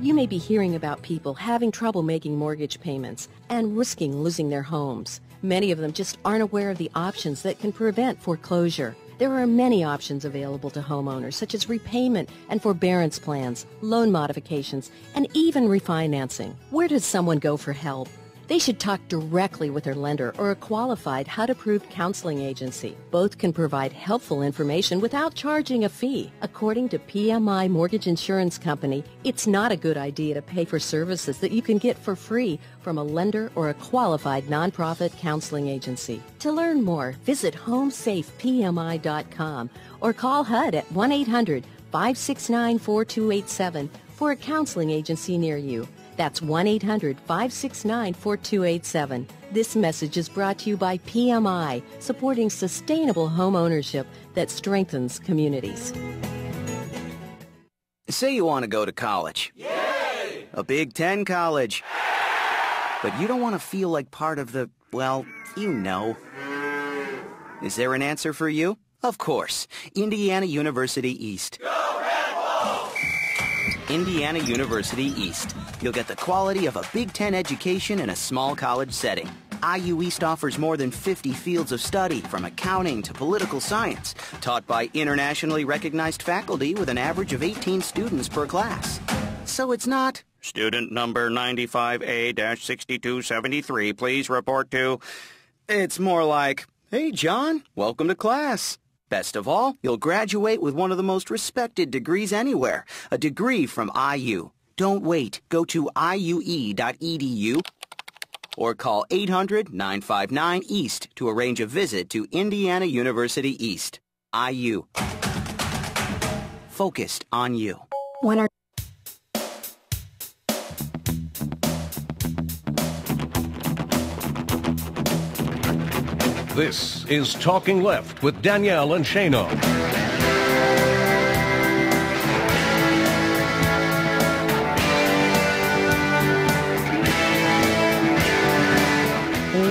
You may be hearing about people having trouble making mortgage payments and risking losing their homes. Many of them just aren't aware of the options that can prevent foreclosure. There are many options available to homeowners, such as repayment and forbearance plans, loan modifications, and even refinancing. Where does someone go for help? They should talk directly with their lender or a qualified HUD-approved counseling agency. Both can provide helpful information without charging a fee. According to PMI Mortgage Insurance Company, it's not a good idea to pay for services that you can get for free from a lender or a qualified nonprofit counseling agency. To learn more, visit homesafepmi.com or call HUD at 1-800-569-4287 for a counseling agency near you. That's 1-800-569-4287. This message is brought to you by PMI, supporting sustainable home ownership that strengthens communities. Say you want to go to college. Yay! A Big Ten college. But you don't want to feel like part of the, well, you know. Is there an answer for you? Of course. Indiana University East. Go Red Wolves! Indiana University East. You'll get the quality of a Big Ten education in a small college setting. IU East offers more than 50 fields of study, from accounting to political science, taught by internationally recognized faculty with an average of 18 students per class. So it's not, student number 95A-6273, please report to. It's more like, hey, John, welcome to class. Best of all, you'll graduate with one of the most respected degrees anywhere, a degree from IU. Don't wait. Go to iue.edu or call 800-959-EAST to arrange a visit to Indiana University East. IU. Focused on you. This is Talking Left with Danielle and Shano.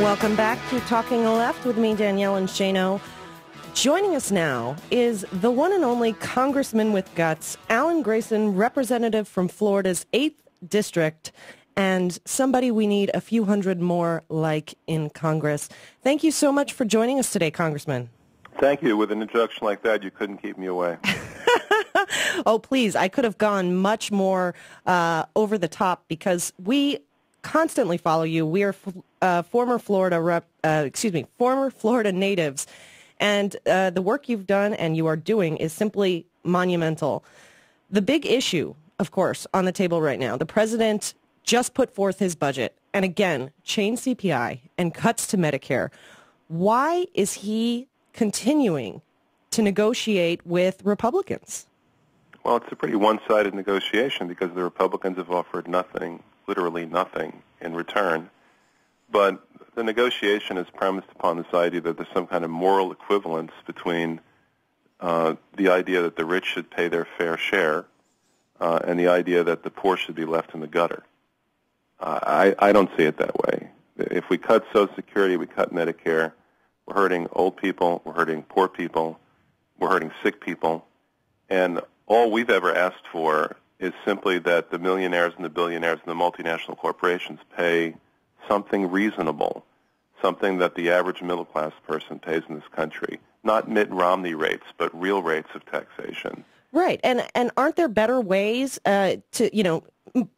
Welcome back to Talking Left with me, Danielle and Shano. Joining us now is the one and only Congressman with guts, Alan Grayson, representative from Florida's 8th District, and somebody we need a few hundred more like in Congress. Thank you so much for joining us today, Congressman. Thank you. With an introduction like that, you couldn't keep me away. Oh, please. I could have gone much more over the top because we constantly follow you. We are former Florida natives, and the work you've done and you are doing is simply monumental. The big issue, of course, on the table right now, the president just put forth his budget and again changed CPI and cuts to Medicare. Why is he continuing to negotiate with Republicans? Well, it's a pretty one-sided negotiation because the Republicans have offered nothing, literally nothing, in return. But the negotiation is premised upon this idea that there's some kind of moral equivalence between the idea that the rich should pay their fair share and the idea that the poor should be left in the gutter. I don't see it that way. If we cut Social Security, we cut Medicare, we're hurting old people, we're hurting poor people, we're hurting sick people, and all we've ever asked for is simply that the millionaires and the billionaires and the multinational corporations pay something reasonable, something that the average middle-class person pays in this country. Not Mitt Romney rates, but real rates of taxation. Right. And aren't there better ways to,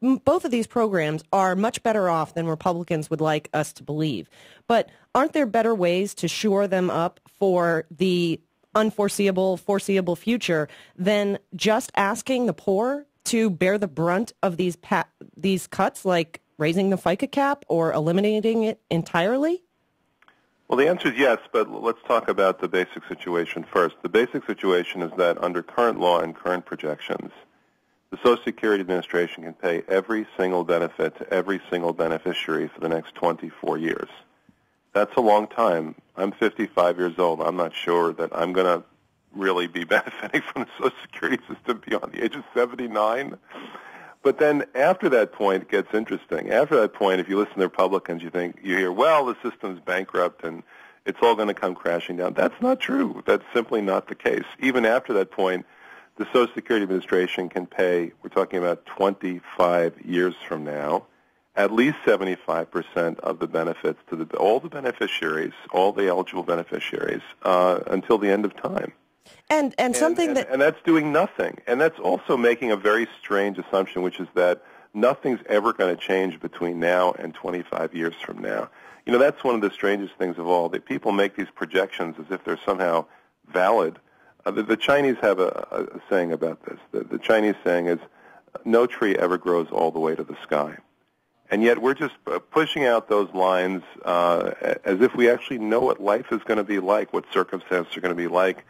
both of these programs are much better off than Republicans would like us to believe. But aren't there better ways to shore them up for the foreseeable future than just asking the poor to bear the brunt of these cuts, like raising the FICA cap or eliminating it entirely? Well, the answer is yes, but let's talk about the basic situation first. The basic situation is that under current law and current projections, the Social Security Administration can pay every single benefit to every single beneficiary for the next 24 years. That's a long time. I'm 55 years old. I'm not sure that I'm going to really be benefiting from the Social Security system beyond the age of 79. But then after that point, it gets interesting. After that point, if you listen to Republicans, you hear, well, the system's bankrupt and it's all going to come crashing down. That's not true. That's simply not the case. Even after that point, the Social Security Administration can pay, we're talking about 25 years from now, at least 75% of the benefits to all the beneficiaries, all the eligible beneficiaries, until the end of time. And something and that's doing nothing. And that's also making a very strange assumption, which is that nothing's ever going to change between now and 25 years from now. You know, that's one of the strangest things of all, that people make these projections as if they're somehow valid. The Chinese have a saying about this. The Chinese saying is, no tree ever grows all the way to the sky. And yet we're just pushing out those lines as if we actually know what life is going to be like, what circumstances are going to be like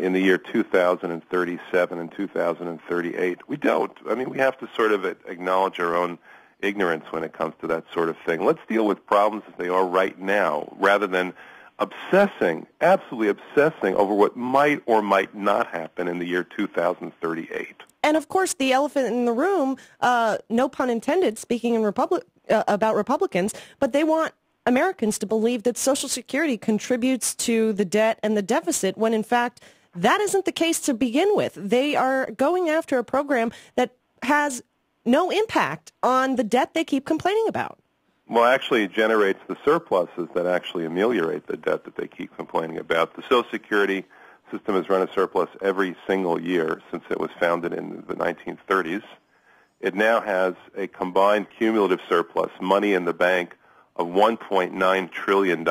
in the year 2037 and 2038. We don't. I mean, we have to sort of acknowledge our own ignorance when it comes to that sort of thing. Let's deal with problems as they are right now, rather than absolutely obsessing over what might or might not happen in the year 2038. And, of course, the elephant in the room, no pun intended, speaking in about Republicans, but they want Americans to believe that Social Security contributes to the debt and the deficit when, in fact, that isn't the case to begin with. They are going after a program that has no impact on the debt they keep complaining about. Well, actually, it generates the surpluses that actually ameliorate the debt that they keep complaining about. The Social Security system has run a surplus every single year since it was founded in the 1930s. It now has a combined cumulative surplus, money in the bank, of $1.9 trillion,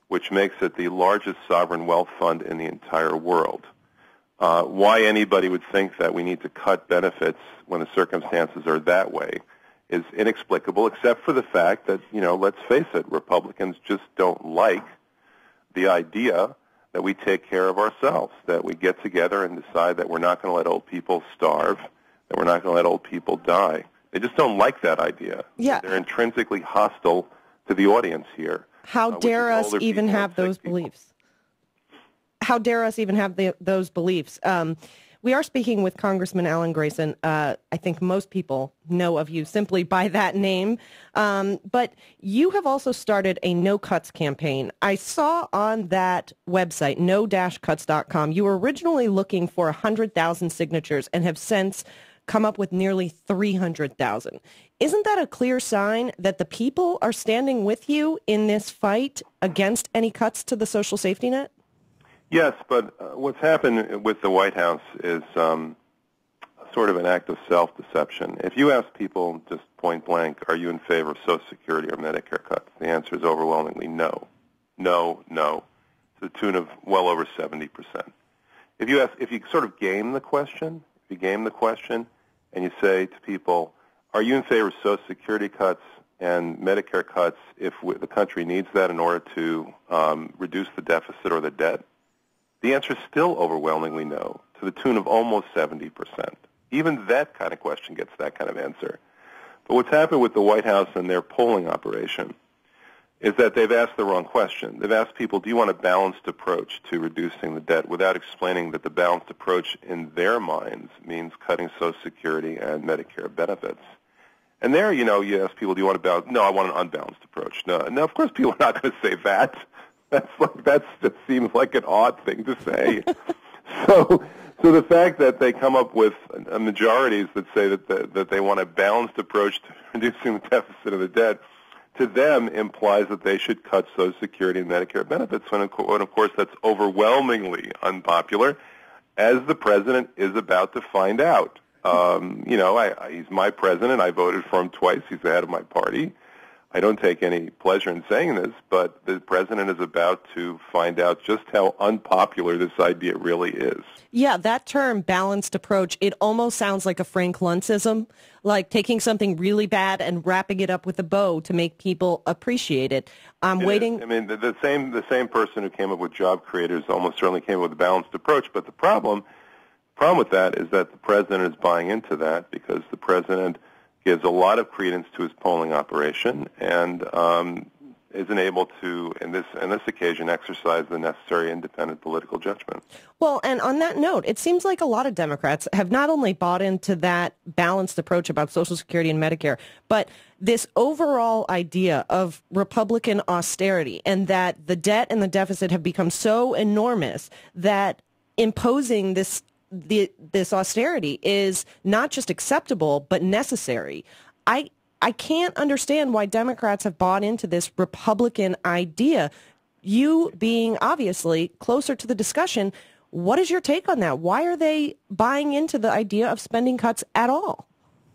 which makes it the largest sovereign wealth fund in the entire world. Why anybody would think that we need to cut benefits when the circumstances are that way is inexplicable, except for the fact that, you know, let's face it, Republicans just don't like the idea that we take care of ourselves, that we get together and decide that we're not going to let old people starve, that we're not going to let old people die. They just don't like that idea. Yeah. They're intrinsically hostile to the audience here. How dare us even have those beliefs? How dare us even have those beliefs? We are speaking with Congressman Alan Grayson. I think most people know of you simply by that name. But you have also started a No Cuts campaign. I saw on that website, no-cuts.com, you were originally looking for 100,000 signatures and have since come up with nearly 300,000. Isn't that a clear sign that the people are standing with you in this fight against any cuts to the social safety net? Yes, but what's happened with the White House is sort of an act of self-deception. If you ask people just point blank, are you in favor of Social Security or Medicare cuts, the answer is overwhelmingly no. No, no, to the tune of well over 70%. If you sort of game the question, and you say to people, are you in favor of Social Security cuts and Medicare cuts if the country needs that in order to reduce the deficit or the debt? The answer is still overwhelmingly no, to the tune of almost 70%. Even that kind of question gets that kind of answer. But what's happened with the White House and their polling operation is that they've asked the wrong question. They've asked people, do you want a balanced approach to reducing the debt, without explaining that the balanced approach in their minds means cutting Social Security and Medicare benefits. And there, you know, you ask people, do you want a balanced? No, I want an unbalanced approach. No, of course people are not going to say that. That seems like an odd thing to say. So the fact that they come up with majorities that say that they want a balanced approach to reducing the deficit of the debt, to them implies that they should cut Social Security and Medicare benefits, when of course that's overwhelmingly unpopular, as the president is about to find out. You know, he's my president. I voted for him twice. He's the head of my party. I don't take any pleasure in saying this, but the president is about to find out just how unpopular this idea really is. Yeah, that term, balanced approach, it almost sounds like a Frank Luntzism, like taking something really bad and wrapping it up with a bow to make people appreciate it. I'm waiting. I mean, the same person who came up with job creators almost certainly came up with a balanced approach, but the problem with that is that the president is buying into that, because the president gives a lot of credence to his polling operation and isn't able to, in this occasion, exercise the necessary independent political judgment. Well, and on that note, it seems like a lot of Democrats have not only bought into that balanced approach about Social Security and Medicare, but this overall idea of Republican austerity, and that the debt and the deficit have become so enormous that imposing this austerity is not just acceptable, but necessary. I can't understand why Democrats have bought into this Republican idea. You being obviously closer to the discussion, what is your take on that? Why are they buying into the idea of spending cuts at all?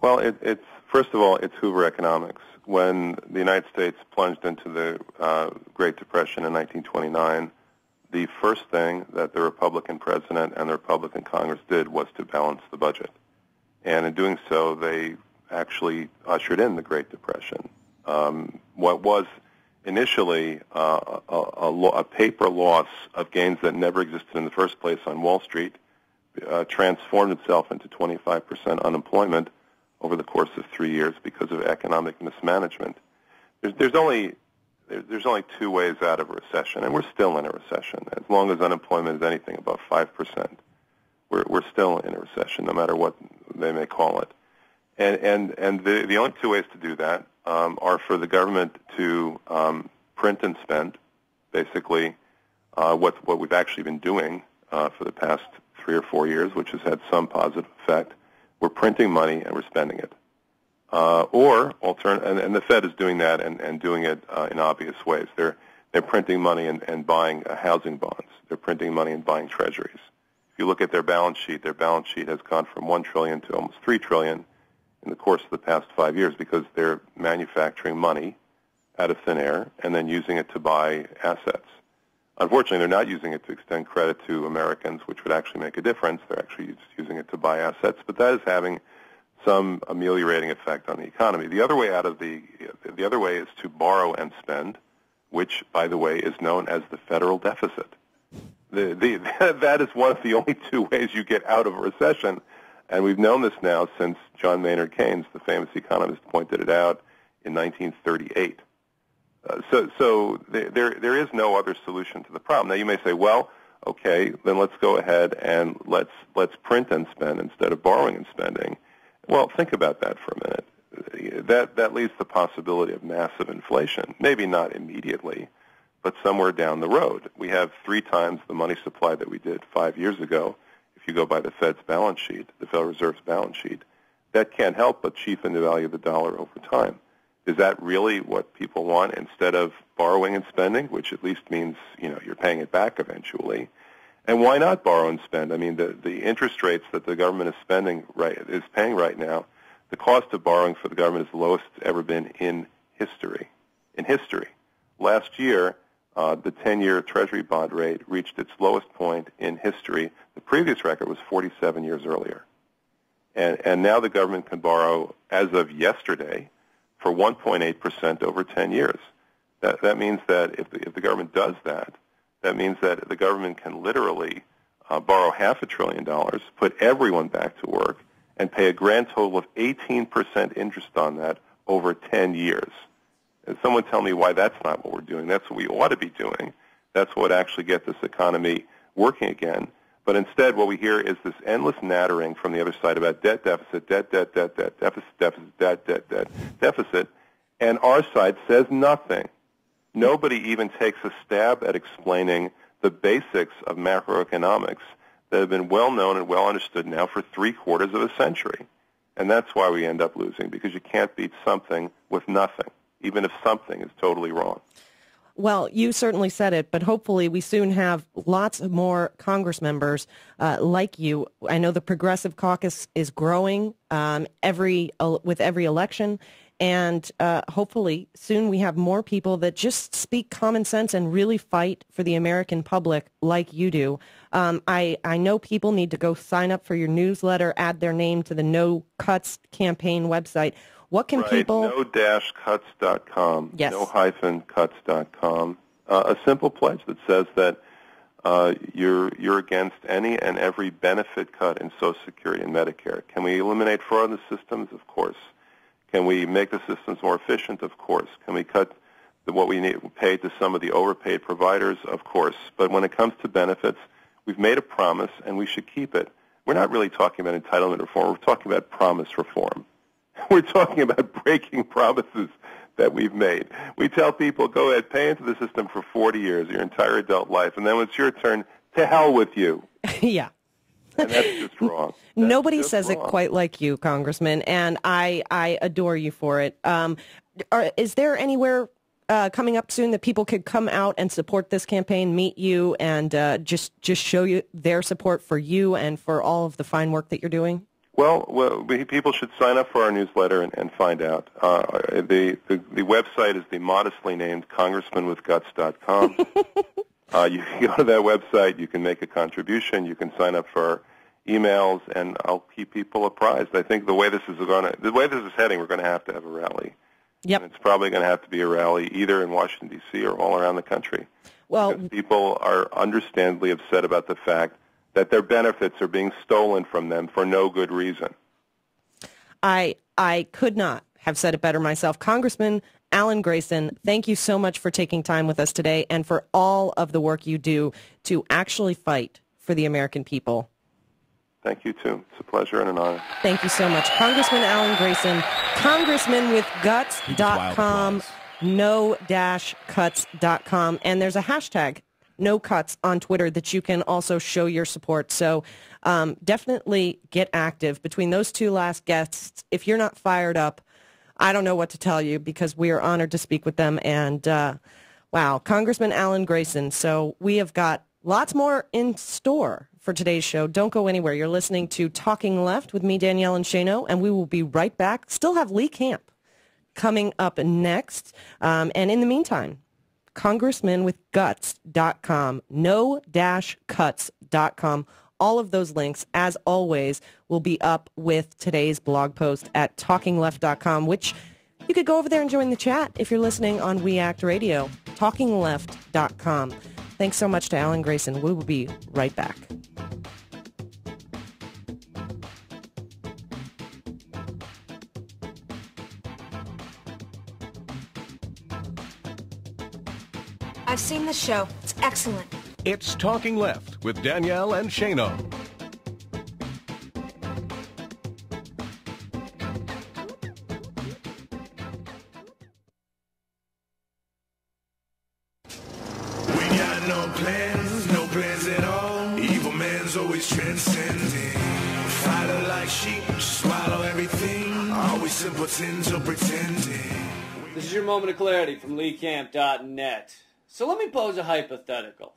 Well, it's first of all, it's Hoover economics. When the United States plunged into the Great Depression in 1929, the first thing that the Republican president and the Republican Congress did was to balance the budget. And in doing so, they actually ushered in the Great Depression. What was initially a paper loss of gains that never existed in the first place on Wall Street transformed itself into 25% unemployment over the course of 3 years because of economic mismanagement. There's only two ways out of a recession, and we're still in a recession. As long as unemployment is anything above 5%, we're still in a recession, no matter what they may call it. And the only two ways to do that are for the government to print and spend, basically what we've actually been doing for the past 3 or 4 years, which has had some positive effect. We're printing money and we're spending it. And the Fed is doing that and doing it in obvious ways. They're printing money and buying housing bonds. They're printing money and buying treasuries. If you look at their balance sheet has gone from $1 trillion to almost $3 trillion in the course of the past 5 years because they're manufacturing money out of thin air and then using it to buy assets. Unfortunately, they're not using it to extend credit to Americans, which would actually make a difference. They're actually just using it to buy assets, but that is having some ameliorating effect on the economy. The other way is to borrow and spend, which, by the way, is known as the federal deficit. That is one of the only two ways you get out of a recession, and we've known this now since John Maynard Keynes, the famous economist, pointed it out in 1938. So there is no other solution to the problem. Now you may say, well, okay, then let's go ahead and let's print and spend instead of borrowing and spending. Well, think about that for a minute. That leaves the possibility of massive inflation. Maybe not immediately, but somewhere down the road. We have 3 times the money supply that we did 5 years ago. If you go by the Fed's balance sheet, the Federal Reserve's balance sheet, that can't help but cheapen the value of the dollar over time. Is that really what people want instead of borrowing and spending, which at least means, you're paying it back eventually? And why not borrow and spend? I mean, the interest rates that the government is paying right now, the cost of borrowing for the government is the lowest it's ever been in history. Last year, the 10-year Treasury bond rate reached its lowest point in history. The previous record was 47 years earlier. And now the government can borrow, as of yesterday, for 1.8% over 10 years. That means that if the government does that, that means that the government can literally borrow $500 billion, put everyone back to work, and pay a grand total of 18% interest on that over 10 years. And someone tell me why that's not what we're doing. That's what we ought to be doing. That's what actually gets this economy working again. But instead, what we hear is this endless nattering from the other side about debt deficit, deficit, and our side says nothing. Nobody even takes a stab at explaining the basics of macroeconomics that have been well known and well understood now for 3/4 of a century. And that's why we end up losing, because you can't beat something with nothing, even if something is totally wrong. Well, you certainly said it, but hopefully we soon have lots more Congress members like you. I know the Progressive Caucus is growing with every election, and hopefully soon we have more people that just speak common sense and really fight for the American public like you do. I know people need to go sign up for your newsletter, add their name to the No Cuts campaign website. What can people... No-cuts.com. Yes. No-cuts.com. A simple pledge that says that you're against any and every benefit cut in Social Security and Medicare. Can we eliminate fraud in the systems? Of course. Can we make the systems more efficient? Of course. Can we cut what we pay to some of the overpaid providers? Of course. But when it comes to benefits, we've made a promise, and we should keep it. We're not really talking about entitlement reform. We're talking about promise reform. We're talking about breaking promises that we've made. We tell people, go ahead, pay into the system for 40 years, your entire adult life, and then when it's your turn, to hell with you. Yeah. And that's just wrong. Nobody says it quite like you, Congressman, and I adore you for it. Is there anywhere coming up soon that people could come out and support this campaign, meet you, and just show you their support for you and for all of the fine work that you're doing? People should sign up for our newsletter and find out. The website is the modestly named congressmanwithguts.com. You can go to that website. You can make a contribution. You can sign up for emails, and I'll keep people apprised. I think the way this is heading, we're going to have a rally. Yep. And it's probably going to have to be a rally either in Washington, D.C. or all around the country. Well, because people are understandably upset about the fact that their benefits are being stolen from them for no good reason. I could not have said it better myself. Congressman Alan Grayson, thank you so much for taking time with us today and for all of the work you do to actually fight for the American people. Thank you, too. It's a pleasure and an honor. Thank you so much. Congressman Alan Grayson, congressmanwithguts.com, no-cuts.com, and there's a hashtag, no cuts, on Twitter that you can also show your support. So definitely get active. Between those two last guests, if you're not fired up, I don't know what to tell you because we are honored to speak with them. And wow, Congressman Alan Grayson. So we have got lots more in store for today's show. Don't go anywhere. You're listening to Talking Left with me, Danielle and Shano, and we will be right back. Still have Lee Camp coming up next. And in the meantime, congressmanwithguts.com, no-cuts.com. All of those links, as always, will be up with today's blog post at talkingleft.com, which you could go over there and join the chat if you're listening on We Act Radio, talkingleft.com. Thanks so much to Alan Grayson. We will be right back. I've seen the show. It's excellent. It's Talking Left with Danielle and Shano. We got no plans at all. Evil man's always transcending. Fighter like sheep, swallow everything. Always simpletons or pretending. This is your moment of clarity from LeeCamp.net. So let me pose a hypothetical.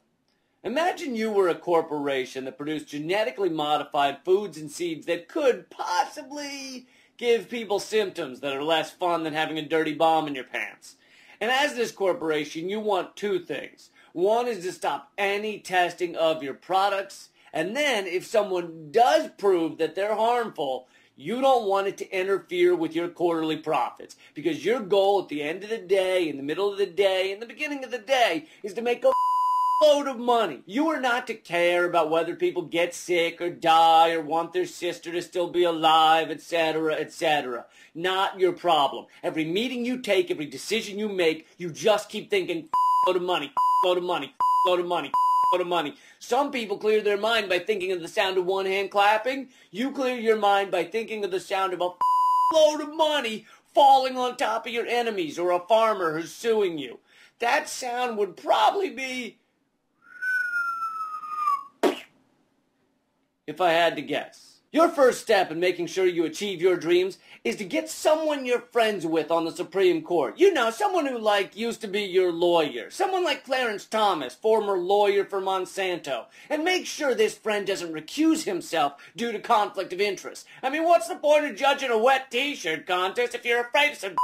Imagine you were a corporation that produced genetically modified foods and seeds that could possibly give people symptoms that are less fun than having a dirty bomb in your pants. And as this corporation, you want two things. One is to stop any testing of your products, and then if someone does prove that they're harmful, you don't want it to interfere with your quarterly profits, because your goal at the end of the day, in the middle of the day, in the beginning of the day, is to make a load of money. You are not to care about whether people get sick or die or want their sister to still be alive, etc., etc. Not your problem. Every meeting you take, every decision you make, you just keep thinking, load of money, load of money, load of money, load of money. Some people clear their mind by thinking of the sound of one hand clapping. You clear your mind by thinking of the sound of a load of money falling on top of your enemies or a farmer who's suing you. That sound would probably be, if I had to guess. Your first step in making sure you achieve your dreams is to get someone you're friends with on the Supreme Court. You know, someone who, used to be your lawyer. Someone like Clarence Thomas, former lawyer for Monsanto. And make sure this friend doesn't recuse himself due to conflict of interest. I mean, what's the point of judging a wet t-shirt contest if you're afraid of some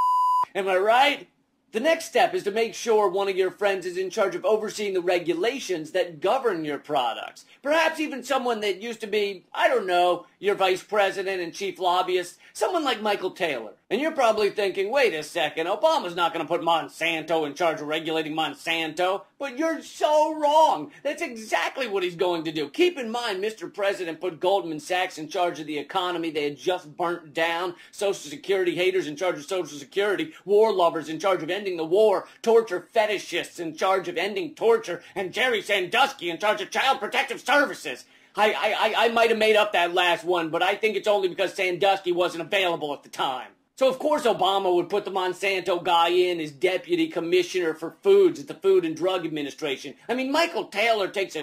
Am I right? The next step is to make sure one of your friends is in charge of overseeing the regulations that govern your products. Perhaps even someone that used to be, I don't know, your vice president and chief lobbyist, someone like Michael Taylor. And you're probably thinking, wait a second, Obama's not going to put Monsanto in charge of regulating Monsanto. But you're so wrong. That's exactly what he's going to do. Keep in mind, Mr. President put Goldman Sachs in charge of the economy they had just burnt down, Social Security haters in charge of Social Security, war lovers in charge of ending the war, torture fetishists in charge of ending torture, and Jerry Sandusky in charge of Child Protective Services. I might have made up that last one, but I think it's only because Sandusky wasn't available at the time. So of course Obama would put the Monsanto guy in as deputy commissioner for foods at the Food and Drug Administration. I mean, Michael Taylor takes a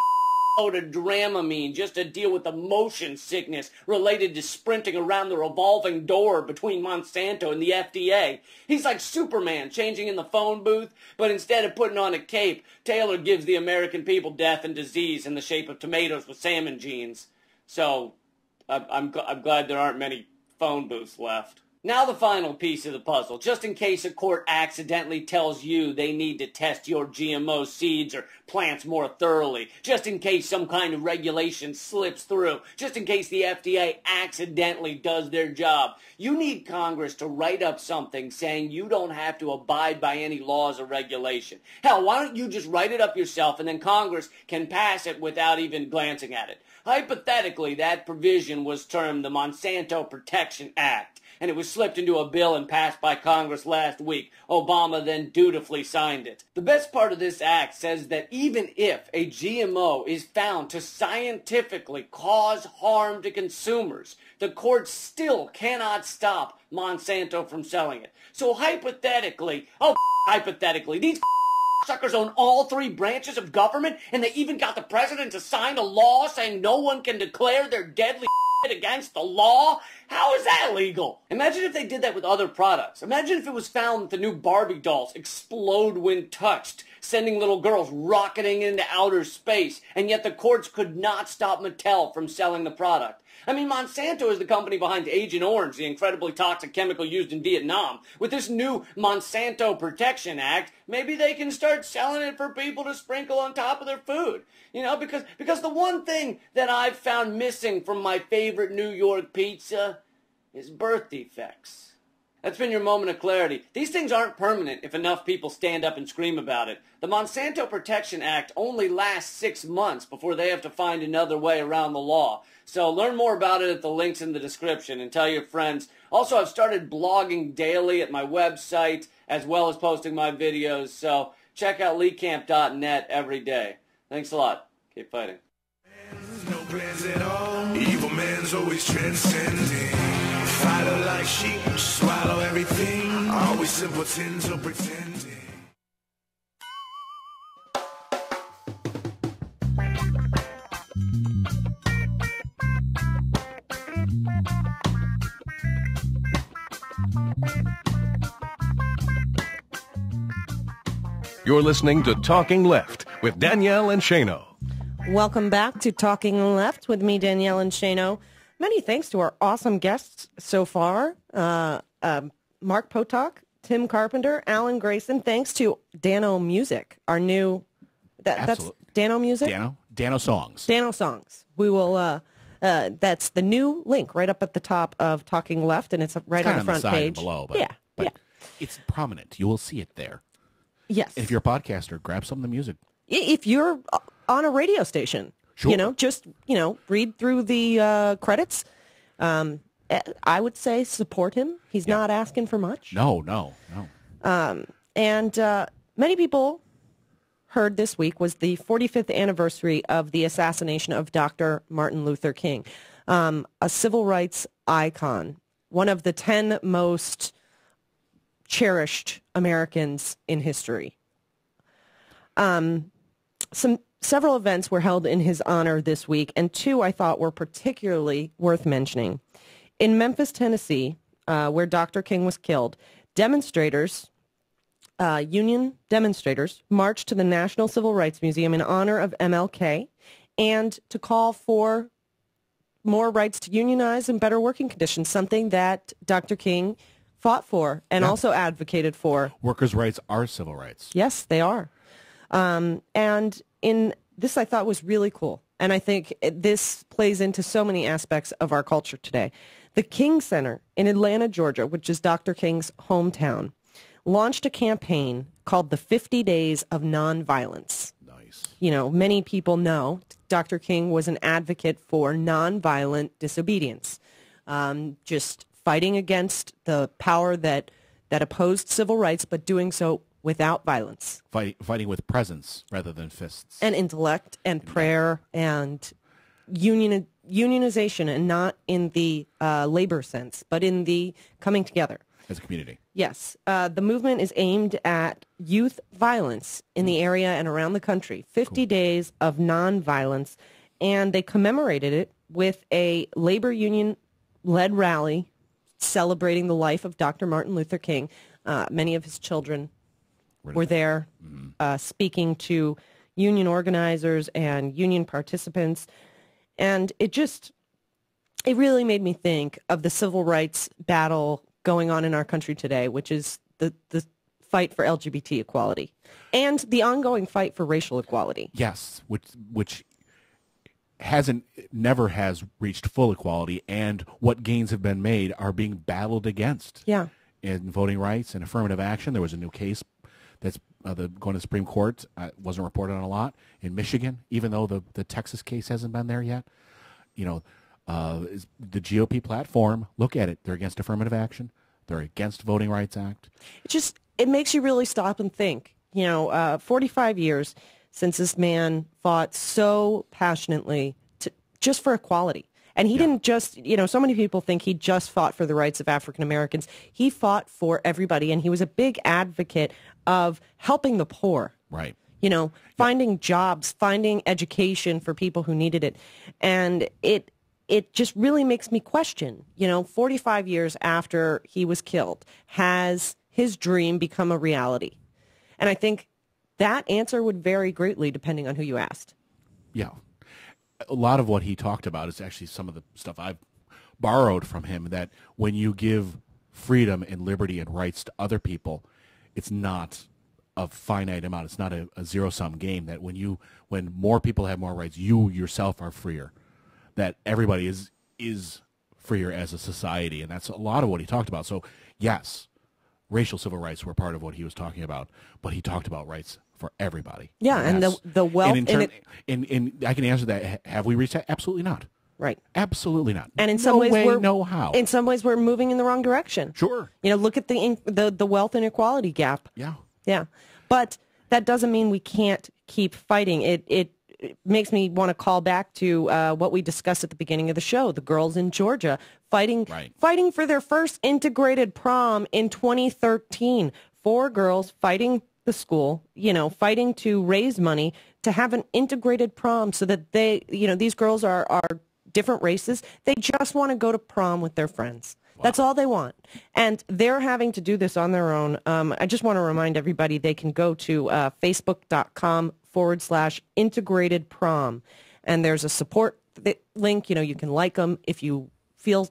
load of Dramamine just to deal with the motion sickness related to sprinting around the revolving door between Monsanto and the FDA. He's like Superman changing in the phone booth, but instead of putting on a cape, Taylor gives the American people death and disease in the shape of tomatoes with salmon genes. So, I'm glad there aren't many phone booths left. Now the final piece of the puzzle, just in case a court accidentally tells you they need to test your GMO seeds or plants more thoroughly, just in case some kind of regulation slips through, just in case the FDA accidentally does their job. You need Congress to write up something saying you don't have to abide by any laws or regulation. Hell, why don't you just write it up yourself and then Congress can pass it without even glancing at it? Hypothetically, that provision was termed the Monsanto Protection Act, and it was slipped into a bill and passed by Congress last week. Obama then dutifully signed it. The best part of this act says that even if a GMO is found to scientifically cause harm to consumers, the court still cannot stop Monsanto from selling it. So hypothetically, hypothetically, these suckers own all three branches of government, and they even got the president to sign a law saying no one can declare their deadly against the law? How is that legal? Imagine if they did that with other products. Imagine if it was found that the new Barbie dolls explode when touched, sending little girls rocketing into outer space, and yet the courts could not stop Mattel from selling the product. I mean, Monsanto is the company behind Agent Orange, the incredibly toxic chemical used in Vietnam. With this new Monsanto Protection Act, maybe they can start selling it for people to sprinkle on top of their food. You know, because the one thing that I've found missing from my favorite New York pizza is birth defects. That's been your moment of clarity. These things aren't permanent if enough people stand up and scream about it. The Monsanto Protection Act only lasts 6 months before they have to find another way around the law. So learn more about it at the links in the description and tell your friends. Also, I've started blogging daily at my website as well as posting my videos. So check out leecamp.net every day. Thanks a lot. Keep fighting. No plans at all. Evil man's always transcending. Fighter like sheep, swallow everything. Always simpletons or pretending. You're listening to Talking Left with Danielle and Shano. Welcome back to Talking Left with me, Danielle and Shano. Many thanks to our awesome guests so far. Mark Potok, Tim Carpenter, Alan Grayson. Thanks to Dano Music, our new... That's Dano Music? Dano Songs. Dano Songs. We will... that's the new link right up at the top of Talking Left, and it's right on the front page. Below, but it's prominent. You will see it there. Yes. If you're a podcaster, grab some of the music. If you're on a radio station, sure. Just read through the credits. I would say support him. He's not asking for much. No. And many people heard this week was the 45th anniversary of the assassination of Dr. Martin Luther King, a civil rights icon, one of the 10 most cherished Americans in history. Several events were held in his honor this week, and two I thought were particularly worth mentioning. In Memphis, Tennessee, where Dr. King was killed, union demonstrators marched to the National Civil Rights Museum in honor of MLK and to call for more rights to unionize and better working conditions, something that Dr. King fought for and also advocated for. Workers' rights are civil rights. Yes, they are. And in this I thought was really cool. And I think this plays into so many aspects of our culture today. The King Center in Atlanta, Georgia, which is Dr. King's hometown, launched a campaign called the 50 Days of Nonviolence. Nice. Many people know Dr. King was an advocate for nonviolent disobedience, just fighting against the power that opposed civil rights, but doing so without violence. Fighting with presence rather than fists. And intellect and prayer and unionization, and not in the labor sense, but in the coming together. As a community. Yes. The movement is aimed at youth violence in the area and around the country. 50 days of nonviolence. And they commemorated it with a labor union-led rally celebrating the life of Dr. Martin Luther King. Many of his children were there speaking to union organizers and union participants. And it just it really made me think of the civil rights battle going on in our country today, which is the fight for LGBT equality and the ongoing fight for racial equality. Yes, which never has reached full equality, and what gains have been made are being battled against. Yeah. In voting rights and affirmative action, there was a new case that's going to the Supreme Court. Wasn't reported on a lot in Michigan, even though the Texas case hasn't been there yet. You know, the GOP platform, look at it. They're against affirmative action. They're against Voting Rights Act. It makes you really stop and think. 45 years since this man fought so passionately just for equality. And he didn't just, so many people think he just fought for the rights of African Americans. He fought for everybody, and he was a big advocate of helping the poor. Right. Finding jobs, finding education for people who needed it. And it just really makes me question, 45 years after he was killed, has his dream become a reality? And I think that answer would vary greatly depending on who you asked. Yeah. A lot of what he talked about is actually some of the stuff I've borrowed from him, that when you give freedom and liberty and rights to other people, it's not a finite amount. It's not a zero-sum game, that when more people have more rights, you yourself are freer, that everybody is freer as a society. And that's a lot of what he talked about. So, yes, racial civil rights were part of what he was talking about, but he talked about rights for everybody. Yeah, and the wealth and I can answer that. Have we reached that? Absolutely not. Right. Absolutely not. And in some ways, how. In some ways, we're moving in the wrong direction. Sure. Look at the wealth inequality gap. Yeah. Yeah. But that doesn't mean we can't keep fighting. It makes me want to call back to what we discussed at the beginning of the show, the girls in Georgia fighting for their first integrated prom in 2013. 4 girls fighting the school, fighting to raise money to have an integrated prom so that they, these girls are different races. They just want to go to prom with their friends. Wow. That's all they want. And they're having to do this on their own. I just want to remind everybody they can go to facebook.com/integrated prom. And there's a support link. You can like them if you feel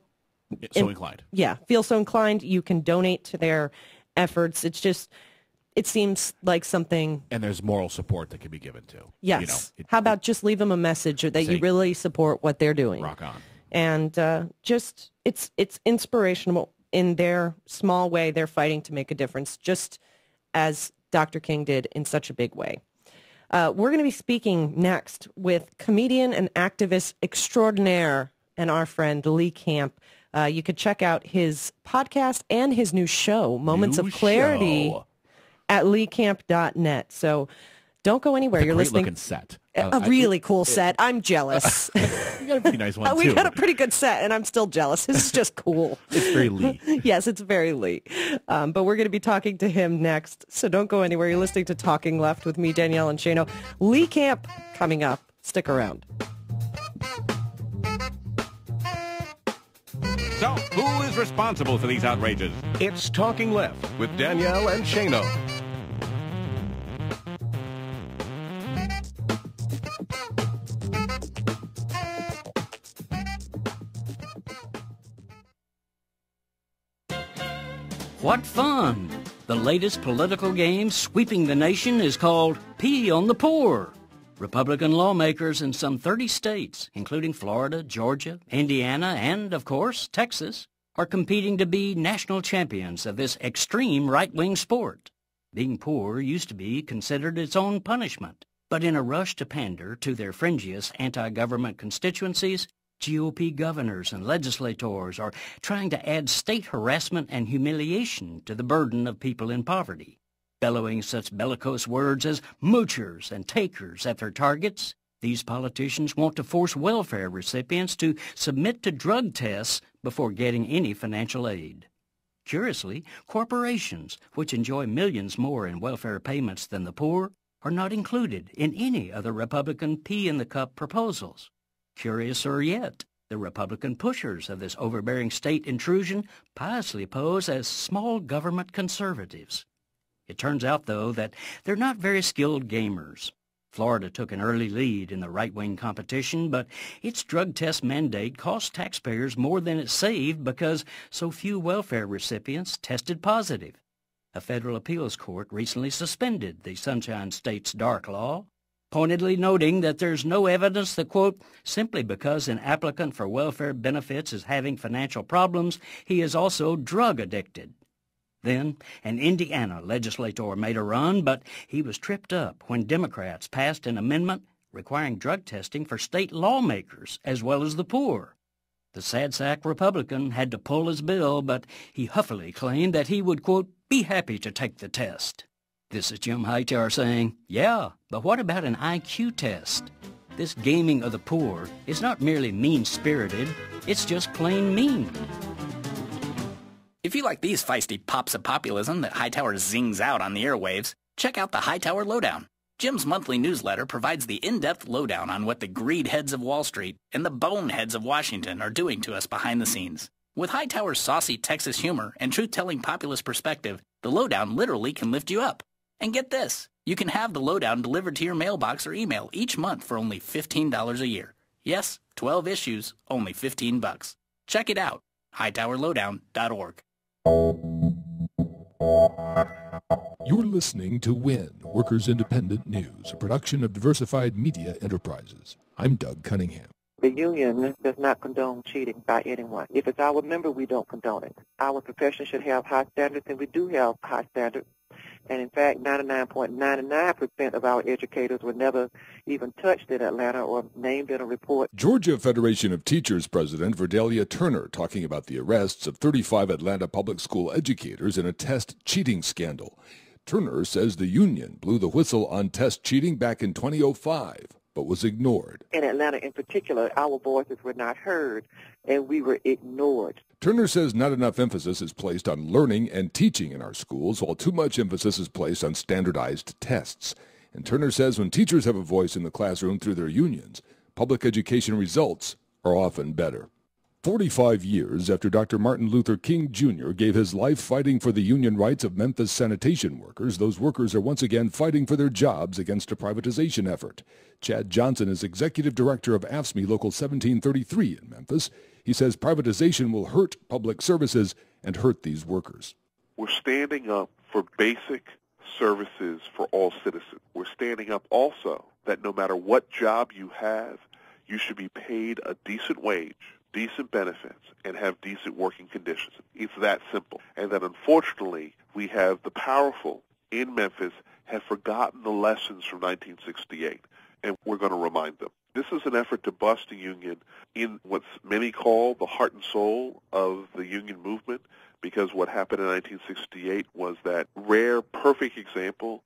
so inclined. Yeah, feel so inclined. You can donate to their efforts. It seems like something... And there's moral support that can be given too. Yes. How about just leave them a message that you really support what they're doing? Rock on. And it's inspirational in their small way. They're fighting to make a difference, just as Dr. King did in such a big way. We're going to be speaking next with comedian and activist extraordinaire and our friend Lee Camp. You could check out his podcast and his new show, Moments of Clarity, at leecamp.net. So don't go anywhere. You're listening. Great looking set. A really cool set. I'm jealous. You got a pretty nice one, too. We got a pretty good set, and I'm still jealous. This is just cool. It's very Lee. Yes, it's very Lee. But we're going to be talking to him next, so don't go anywhere. You're listening to Talking Left with me, Danielle and Shano. Lee Camp coming up. Stick around. So, who is responsible for these outrages? It's Talking Left with Danielle and Shano. What fun! The latest political game sweeping the nation is called Pee on the Poor. Republican lawmakers in some 30 states, including Florida, Georgia, Indiana, and, of course, Texas, are competing to be national champions of this extreme right-wing sport. Being poor used to be considered its own punishment, but in a rush to pander to their fringiest anti-government constituencies, GOP governors and legislators are trying to add state harassment and humiliation to the burden of people in poverty. Bellowing such bellicose words as moochers and takers at their targets, these politicians want to force welfare recipients to submit to drug tests before getting any financial aid. Curiously, corporations, which enjoy millions more in welfare payments than the poor, are not included in any of the Republican pee-in-the-cup proposals. Curiouser yet, the Republican pushers of this overbearing state intrusion piously pose as small government conservatives. It turns out, though, that they're not very skilled gamers. Florida took an early lead in the right-wing competition, but its drug test mandate cost taxpayers more than it saved because so few welfare recipients tested positive. A federal appeals court recently suspended the Sunshine State's DARK law, pointedly noting that there's no evidence that, quote, simply because an applicant for welfare benefits is having financial problems, he is also drug addicted. Then, an Indiana legislator made a run, but he was tripped up when Democrats passed an amendment requiring drug testing for state lawmakers as well as the poor. The sad sack Republican had to pull his bill, but he huffily claimed that he would, quote, be happy to take the test. This is Jim Hightower saying, yeah, but what about an IQ test? This gaming of the poor is not merely mean-spirited, it's just plain mean. If you like these feisty pops of populism that Hightower zings out on the airwaves, check out the Hightower Lowdown. Jim's monthly newsletter provides the in-depth lowdown on what the greed heads of Wall Street and the boneheads of Washington are doing to us behind the scenes. With Hightower's saucy Texas humor and truth-telling populist perspective, the lowdown literally can lift you up. And get this, you can have the lowdown delivered to your mailbox or email each month for only $15 a year. Yes, 12 issues, only $15. Check it out, hightowerlowdown.org. You're listening to WIN, Workers Independent News, a production of Diversified Media Enterprises. I'm Doug Cunningham. The union does not condone cheating by anyone. If it's our member, we don't condone it. Our profession should have high standards, and we do have high standards. And in fact, 99.99% of our educators were never even touched in Atlanta or named in a report. Georgia Federation of Teachers President Verdelia Turner talking about the arrests of 35 Atlanta public school educators in a test cheating scandal. Turner says the union blew the whistle on test cheating back in 2005, but was ignored. In Atlanta in particular, our voices were not heard, and we were ignored. Turner says not enough emphasis is placed on learning and teaching in our schools, while too much emphasis is placed on standardized tests. And Turner says when teachers have a voice in the classroom through their unions, public education results are often better. 45 years after Dr. Martin Luther King Jr. gave his life fighting for the union rights of Memphis sanitation workers, those workers are once again fighting for their jobs against a privatization effort. Chad Johnson is executive director of AFSCME Local 1733 in Memphis. He says privatization will hurt public services and hurt these workers. We're standing up for basic services for all citizens. We're standing up also that no matter what job you have, you should be paid a decent wage, decent benefits, and have decent working conditions. It's that simple. And that unfortunately, we have the powerful in Memphis have forgotten the lessons from 1968, and we're going to remind them. This is an effort to bust a union in what many call the heart and soul of the union movement, because what happened in 1968 was that rare, perfect example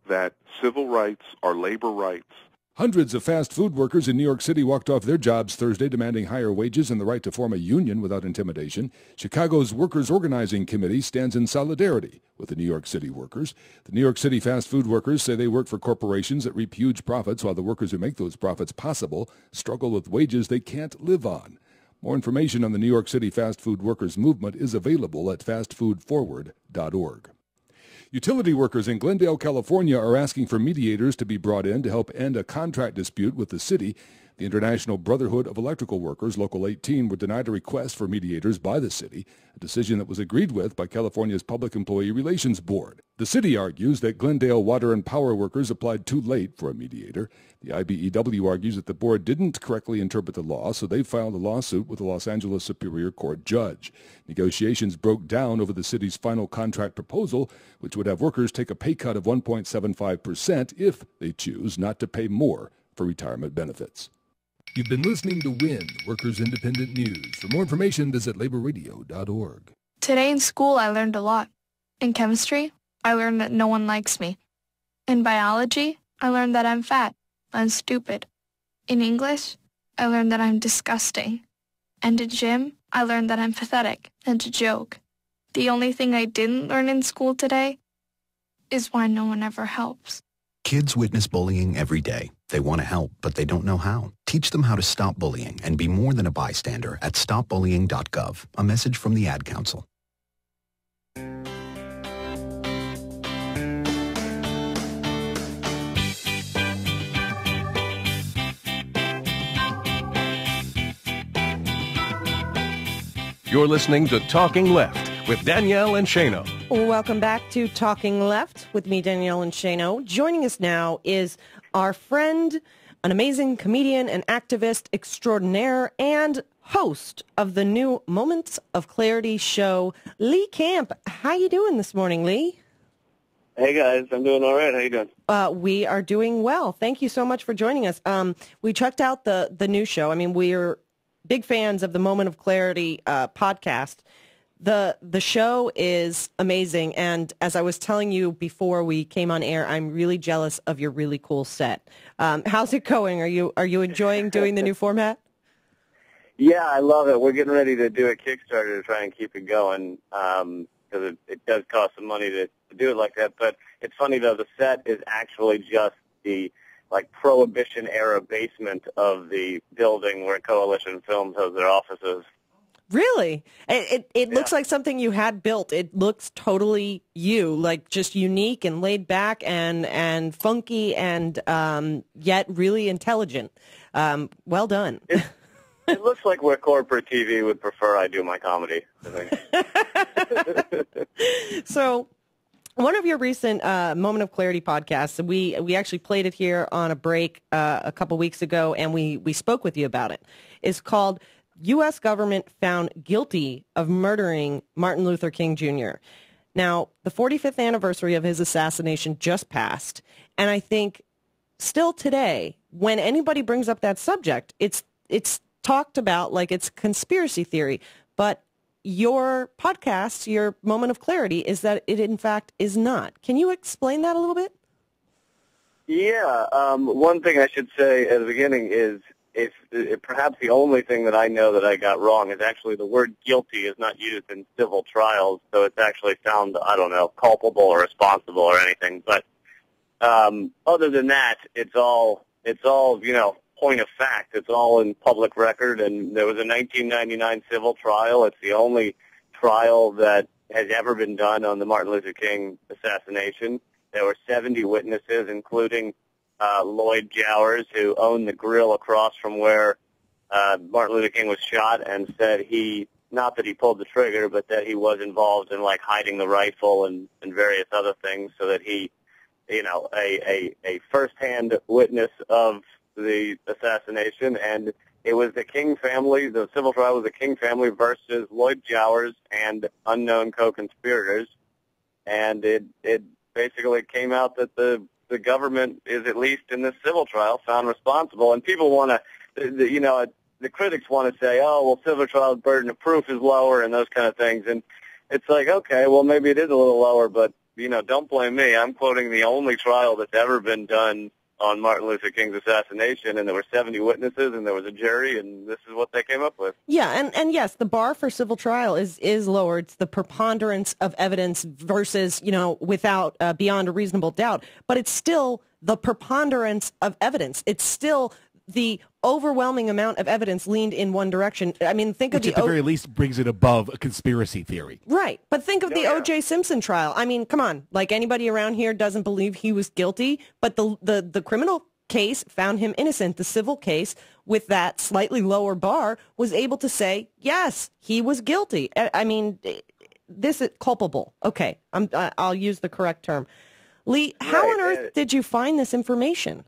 that civil rights are labor rights. Hundreds of fast food workers in New York City walked off their jobs Thursday demanding higher wages and the right to form a union without intimidation. Chicago's Workers' Organizing Committee stands in solidarity with the New York City workers. The New York City fast food workers say they work for corporations that reap huge profits, while the workers who make those profits possible struggle with wages they can't live on. More information on the New York City fast food workers movement is available at fastfoodforward.org. Utility workers in Glendale, California are asking for mediators to be brought in to help end a contract dispute with the city. The International Brotherhood of Electrical Workers, Local 18, were denied a request for mediators by the city, a decision that was agreed with by California's Public Employee Relations Board. The city argues that Glendale water and power workers applied too late for a mediator. The IBEW argues that the board didn't correctly interpret the law, so they filed a lawsuit with the Los Angeles Superior Court judge. Negotiations broke down over the city's final contract proposal, which would have workers take a pay cut of 1.75% if they choose not to pay more for retirement benefits. You've been listening to WIN, Workers Independent News. For more information, visit laborradio.org. Today in school, I learned a lot. In chemistry, I learned that no one likes me. In biology, I learned that I'm fat and stupid. In English, I learned that I'm disgusting. And in gym, I learned that I'm pathetic and a joke. The only thing I didn't learn in school today is why no one ever helps. Kids witness bullying every day. They want to help, but they don't know how. Teach them how to stop bullying and be more than a bystander at stopbullying.gov. A message from the Ad Council. You're listening to Talking Left with Danielle and Shano. Welcome back to Talking Left with me, Danielle and Shano. Joining us now is our friend, an amazing comedian and activist extraordinaire, and host of the new Moments of Clarity show, Lee Camp. How you doing this morning, Lee? Hey, guys. I'm doing all right. How you doing? We are doing well. Thank you so much for joining us. We checked out the new show. I mean, we're big fans of the Moment of Clarity podcast. The show is amazing, and as I was telling you before we came on air, I'm really jealous of your really cool set. How's it going? Are you enjoying doing the new format? Yeah, I love it. We're getting ready to do a Kickstarter to try and keep it going because it does cost some money to do it like that. But it's funny, though, the set is actually just the Prohibition-era basement of the building where Coalition Films has their offices. Really? It looks like something you had built. It looks totally you, like just unique and laid back and funky and yet really intelligent. Well done. It looks like where corporate TV would prefer I do my comedy, I think. So, one of your recent Moment of Clarity podcasts, we actually played it here on a break a couple weeks ago, and we spoke with you about it, is called U.S. Government Found Guilty of Murdering Martin Luther King Jr. Now, the 45th anniversary of his assassination just passed, and I think still today, when anybody brings up that subject, it's talked about like it's conspiracy theory, but your podcast, your Moment of Clarity, is that it in fact is not. Can you explain that a little bit? Yeah. One thing I should say at the beginning is if perhaps the only thing that I know that I got wrong is actually the word guilty is not used in civil trials, so it's actually found, I don't know, culpable or responsible or anything. But other than that, it's all point of fact. It's all in public record, and there was a 1999 civil trial. It's the only trial that has ever been done on the Martin Luther King assassination. There were 70 witnesses, including Lloyd Jowers, who owned the grill across from where Martin Luther King was shot, and said not that he pulled the trigger, but that he was involved in hiding the rifle and various other things, so that he, a first-hand witness of the assassination. And it was the King family. The civil trial was the King family versus Lloyd Jowers and unknown co-conspirators, and it basically came out that the government is, at least in this civil trial, found responsible. And people want to, the critics want to say, oh, well, civil trial burden of proof is lower and those kind of things. And it's like, okay, well, maybe it is a little lower, but, don't blame me. I'm quoting the only trial that's ever been done on Martin Luther King's assassination, and there were 70 witnesses, and there was a jury, and this is what they came up with. Yeah, and yes, the bar for civil trial is lower. It's the preponderance of evidence versus, without beyond a reasonable doubt. But it's still the preponderance of evidence. It's still the overwhelming amount of evidence leaned in one direction. I mean, think of Which at the very least brings it above a conspiracy theory. Right. But think of the O.J. Simpson trial. I mean, come on. Like, anybody around here doesn't believe he was guilty, but the criminal case found him innocent. The civil case, with that slightly lower bar, was able to say, yes, he was guilty. I mean, this is culpable. Okay. I'll use the correct term. Lee, how on earth did you find this information?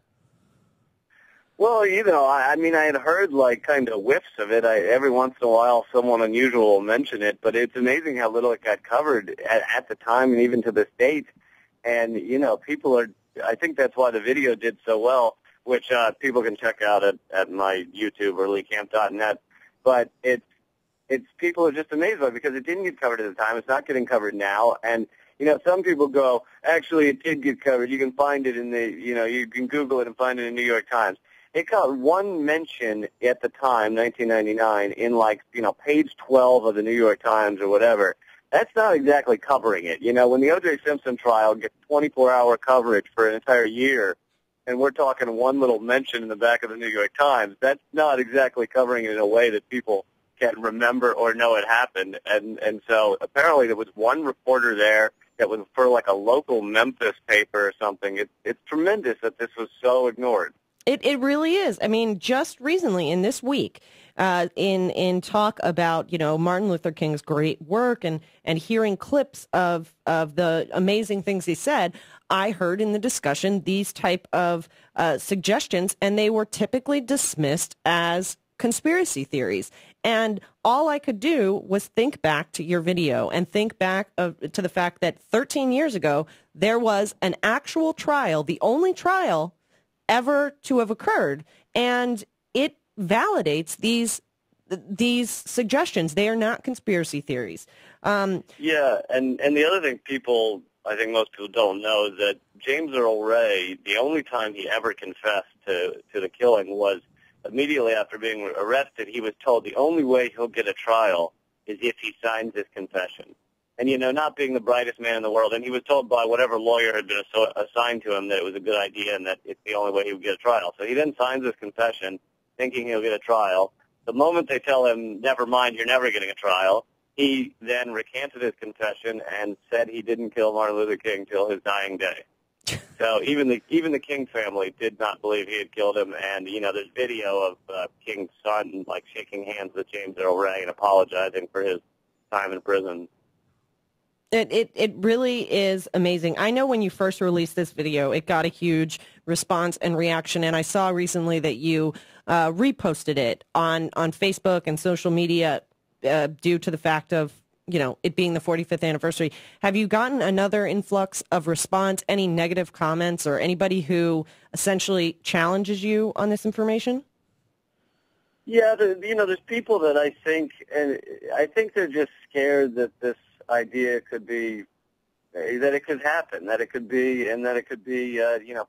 Well, I had heard kind of whiffs of it. Every once in a while, someone unusual will mention it, but it's amazing how little it got covered at the time and even to this date. And, people are, I think that's why the video did so well, which people can check out at my YouTube or leecamp.net. But it's people are just amazed by it because it didn't get covered at the time. It's not getting covered now. And, some people go, actually, it did get covered. You can find it you can Google it and find it in the New York Times. It got one mention at the time, 1999, in page 12 of the New York Times or whatever. That's not exactly covering it. When the O.J. Simpson trial gets 24-hour coverage for an entire year, and we're talking one little mention in the back of the New York Times, that's not exactly covering it in a way that people can remember or know it happened. And so apparently there was one reporter there that was for a local Memphis paper or something. It's tremendous that this was so ignored. It really is. I mean, just recently in this week, in talk about, Martin Luther King's great work and hearing clips of the amazing things he said, I heard in the discussion these type of suggestions, and they were typically dismissed as conspiracy theories. And all I could do was think back to your video and think back to the fact that 13 years ago, there was an actual trial, the only trial ever to have occurred. And it validates these suggestions. They are not conspiracy theories. Yeah, and the other thing I think most people don't know is that James Earl Ray, the only time he ever confessed to the killing was immediately after being arrested. He was told the only way he'll get a trial is if he signs his confession. And, not being the brightest man in the world, and he was told by whatever lawyer had been assigned to him that it was a good idea and that it's the only way he would get a trial. So he then signs his confession thinking he'll get a trial. The moment they tell him, never mind, you're never getting a trial, he then recanted his confession and said he didn't kill Martin Luther King till his dying day. So even the King family did not believe he had killed him, and there's video of King's son shaking hands with James Earl Ray and apologizing for his time in prison. It really is amazing. I know when you first released this video, it got a huge response and reaction, and I saw recently that you reposted it on Facebook and social media due to the fact of it being the 45th anniversary. Have you gotten another influx of response, any negative comments, or anybody who essentially challenges you on this information? Yeah, there's people that I think they're just scared that this idea could be, that it could happen, that it could be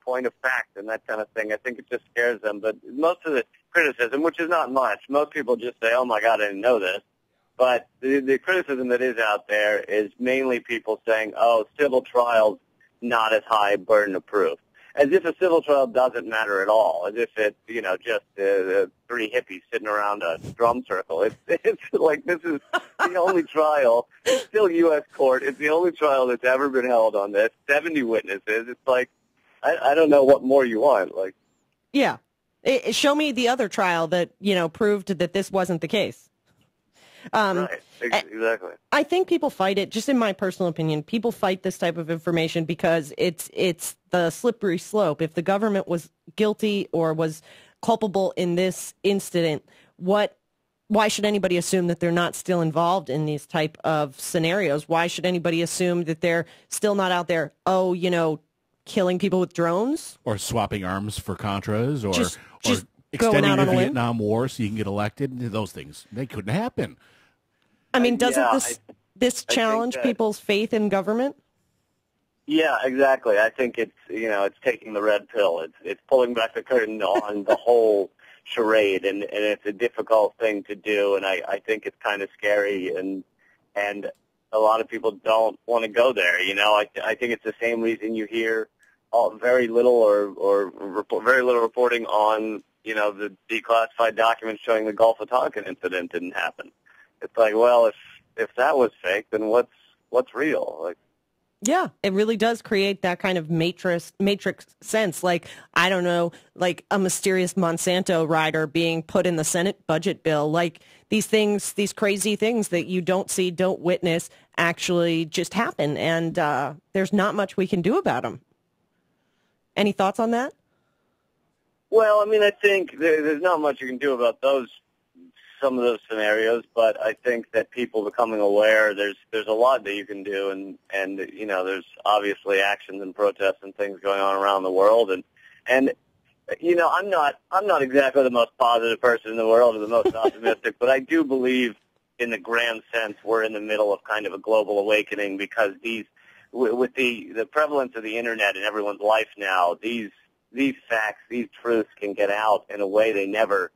point of fact and that kind of thing. I think it just scares them. But most of the criticism, which is not much, most people just say, oh my God, I didn't know this. But the criticism that is out there is mainly people saying, oh, civil trials, not as high burden of proof. As if a civil trial doesn't matter at all. As if it's, just three hippies sitting around a drum circle. It's like this is the only trial. It's still U.S. court. It's the only trial that's ever been held on this. 70 witnesses. It's like, I don't know what more you want. Yeah. Show me the other trial that, proved that this wasn't the case. Right, exactly. I think people fight it, just in my personal opinion, people fight this type of information because it's the slippery slope. If the government was guilty or was culpable in this incident, why should anybody assume that they're not still involved in these type of scenarios? Why should anybody assume that they're still not out there, killing people with drones? Or swapping arms for Contras, or extending the Vietnam War so you can get elected? Those things, they couldn't happen. I mean, doesn't this challenge people's faith in government? Yeah, exactly. I think it's taking the red pill. It's pulling back the curtain on the whole charade, and it's a difficult thing to do, and I think it's kind of scary, and a lot of people don't want to go there. I think it's the same reason you hear very little or very little reporting on the declassified documents showing the Gulf of Tonkin incident didn't happen. It's like, well, if that was fake, then what's real? Yeah, it really does create that kind of matrix sense. Like, I don't know, like a mysterious Monsanto rider being put in the Senate budget bill. Like these things, these crazy things that you don't see, don't witness, actually just happen, and there's not much we can do about them. Any thoughts on that? Well, I mean, I think there's not much you can do about some of those scenarios, but I think that people becoming aware, there's a lot that you can do, and there's obviously actions and protests and things going on around the world, and I'm not exactly the most positive person in the world or the most optimistic, but I do believe in the grand sense we're in the middle of kind of a global awakening, because with the prevalence of the internet in everyone's life now, these facts, these truths can get out in a way they never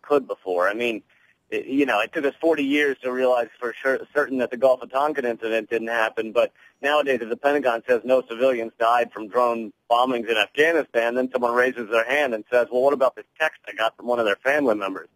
could before. I mean, it took us 40 years to realize for certain that the Gulf of Tonkin incident didn't happen, but nowadays if the Pentagon says no civilians died from drone bombings in Afghanistan, then someone raises their hand and says, well, what about this text I got from one of their family members?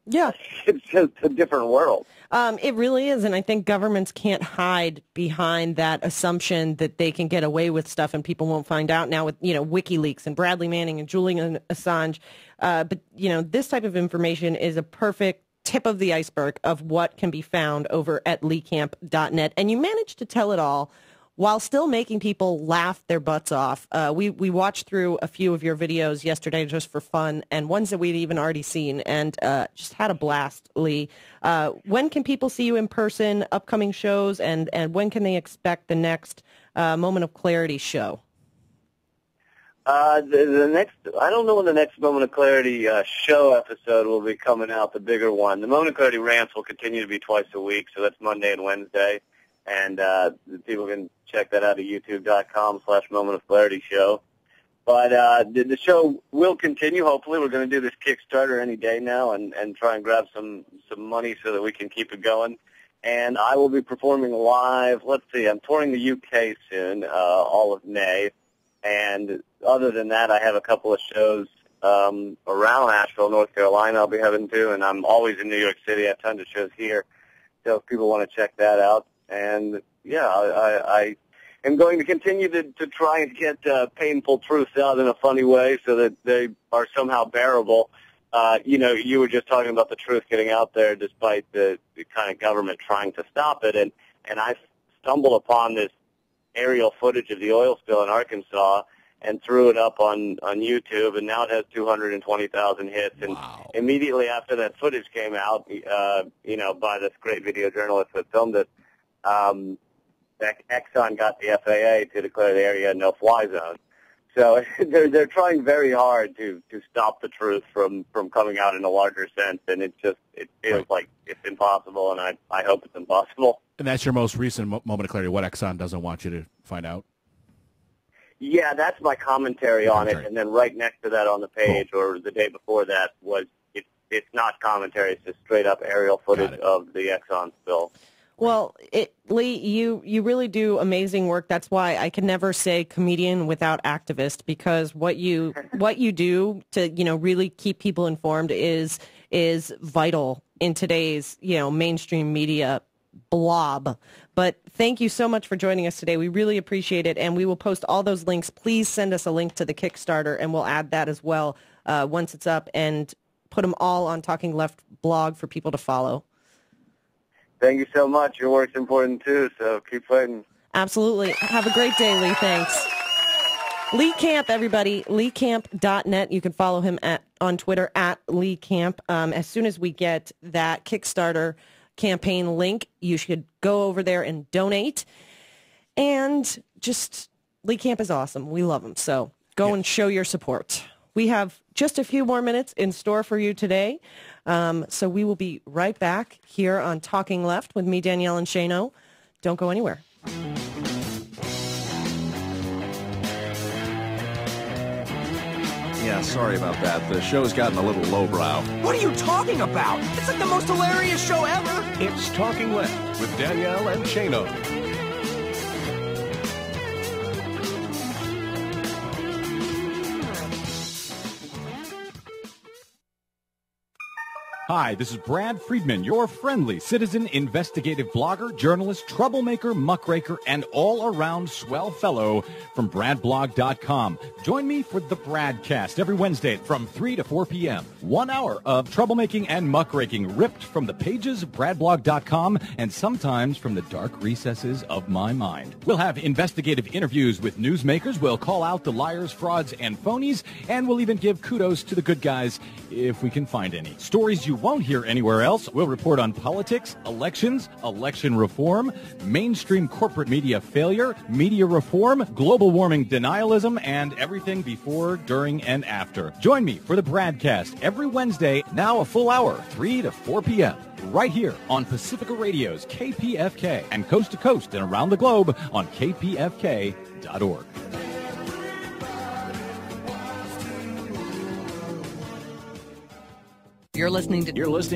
Yeah. It's just a different world. It really is, and I think governments can't hide behind that assumption that they can get away with stuff and people won't find out now with, WikiLeaks and Bradley Manning and Julian Assange. But, this type of information is a perfect tip of the iceberg of what can be found over at leecamp.net. And you managed to tell it all while still making people laugh their butts off. We watched through a few of your videos yesterday just for fun, and ones that we'd even already seen, and just had a blast, Lee. When can people see you in person, upcoming shows, and when can they expect the next Moment of Clarity show? The next, I don't know when the next Moment of Clarity show episode will be coming out, the bigger one. The Moment of Clarity rants will continue to be twice a week, so that's Monday and Wednesday. And people can check that out at youtube.com/Moment of Clarity show. But the show will continue, hopefully. We're going to do this Kickstarter any day now and try and grab some money so that we can keep it going. And I will be performing live. Let's see, I'm touring the UK soon, all of May. And other than that, I have a couple of shows around Asheville, North Carolina I'll be heading to. And I'm always in New York City. I have tons of shows here. So if people want to check that out. And, yeah, I am going to continue to try and get painful truths out in a funny way so that they are somehow bearable. You were just talking about the truth getting out there despite the kind of government trying to stop it. And I stumbled upon this aerial footage of the oil spill in Arkansas and threw it up on YouTube, and now it has 220,000 hits. And immediately after that footage came out, by this great video journalist that filmed it, Exxon got the FAA to declare the area a no-fly zone. So they're trying very hard to stop the truth from coming out in a larger sense, and it feels like it's impossible, and I hope it's impossible. And that's your most recent Moment of Clarity, what Exxon doesn't want you to find out? Yeah, that's my commentary on it, and then right next to that on the page, or the day before that, was it's not commentary, it's just straight-up aerial footage of the Exxon spill. Well, Lee, you really do amazing work. That's why I can never say comedian without activist, because what you do to really keep people informed is vital in today's mainstream media blob. But thank you so much for joining us today. We really appreciate it, and we will post all those links. Please send us a link to the Kickstarter, and we'll add that as well once it's up, and put them all on Talking Left blog for people to follow. Thank you so much. Your work's important, too, so keep fighting. Absolutely. Have a great day, Lee. Thanks. Lee Camp, everybody. LeeCamp.net. You can follow him on Twitter at Lee Camp. As soon as we get that Kickstarter campaign link, you should go over there and donate. And just, Lee Camp is awesome. We love him. So go and show your support. We have just a few more minutes in store for you today. So we will be right back here on Talking Left with me, Danielle, and Shano. Don't go anywhere. Yeah, sorry about that. The show's gotten a little lowbrow. What are you talking about? It's like the most hilarious show ever. It's Talking Left with Danielle and Shano. Hi, this is Brad Friedman, your friendly citizen investigative blogger, journalist, troublemaker, muckraker, and all-around swell fellow from BradBlog.com. Join me for the Bradcast every Wednesday from 3 to 4 p.m. 1 hour of troublemaking and muckraking ripped from the pages of BradBlog.com and sometimes from the dark recesses of my mind. We'll have investigative interviews with newsmakers, we'll call out the liars, frauds, and phonies, and we'll even give kudos to the good guys if we can find any. Stories you won't hear anywhere else. We'll report on politics, elections, election reform, mainstream corporate media failure, media reform, global warming denialism, and everything before, during, and after. Join me for the Bradcast every Wednesday, now a full hour, 3 to 4 p.m., right here on Pacifica Radio's KPFK, and coast to coast and around the globe on kpfk.org. You're listening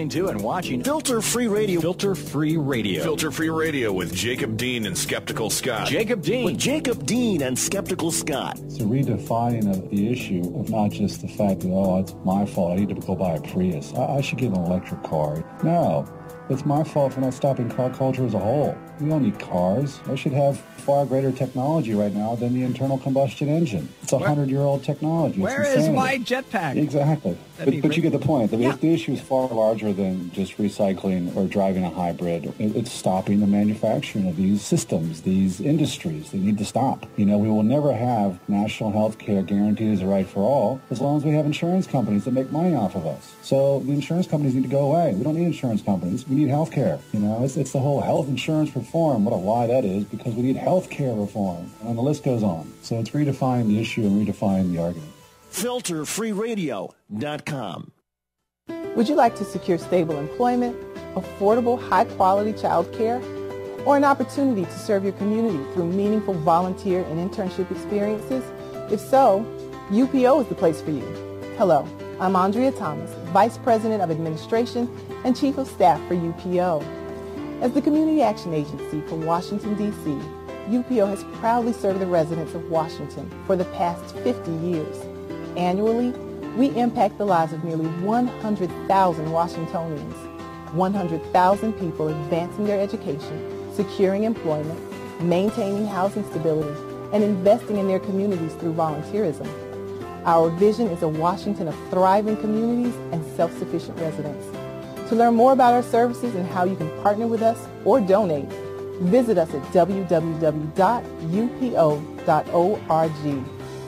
to and watching Filter Free Radio. Filter Free Radio. Filter Free Radio with Jacob Dean and Skeptical Scott. Jacob Dean. With Jacob Dean and Skeptical Scott. It's a redefining of the issue of not just the fact that, oh, it's my fault, I need to go buy a Prius. I should get an electric car. No, it's my fault for not stopping car culture as a whole. We don't need cars. I should have far greater technology right now than the internal combustion engine. It's a 100-year-old technology. Where is my jetpack? Exactly. But you get the point. The issue is far larger than just recycling or driving a hybrid. It's stopping the manufacturing of these systems, these industries. They need to stop. We will never have national health care guaranteed as a right for all as long as we have insurance companies that make money off of us. So the insurance companies need to go away. We don't need insurance companies. We need health care. It's the whole health insurance reform. What a lie that is, because we need health care reform. And the list goes on. So it's redefining the issue and redefining the argument. FilterFreeRadio.com. Would you like to secure stable employment, affordable, high-quality child care, or an opportunity to serve your community through meaningful volunteer and internship experiences? If so, UPO is the place for you. Hello, I'm Andrea Thomas, Vice President of Administration and Chief of Staff for UPO. As the Community Action Agency for Washington, D.C., UPO has proudly served the residents of Washington for the past 50 years. Annually, we impact the lives of nearly 100,000 Washingtonians, 100,000 people advancing their education, securing employment, maintaining housing stability, and investing in their communities through volunteerism. Our vision is a Washington of thriving communities and self-sufficient residents. To learn more about our services and how you can partner with us or donate, visit us at www.upo.org.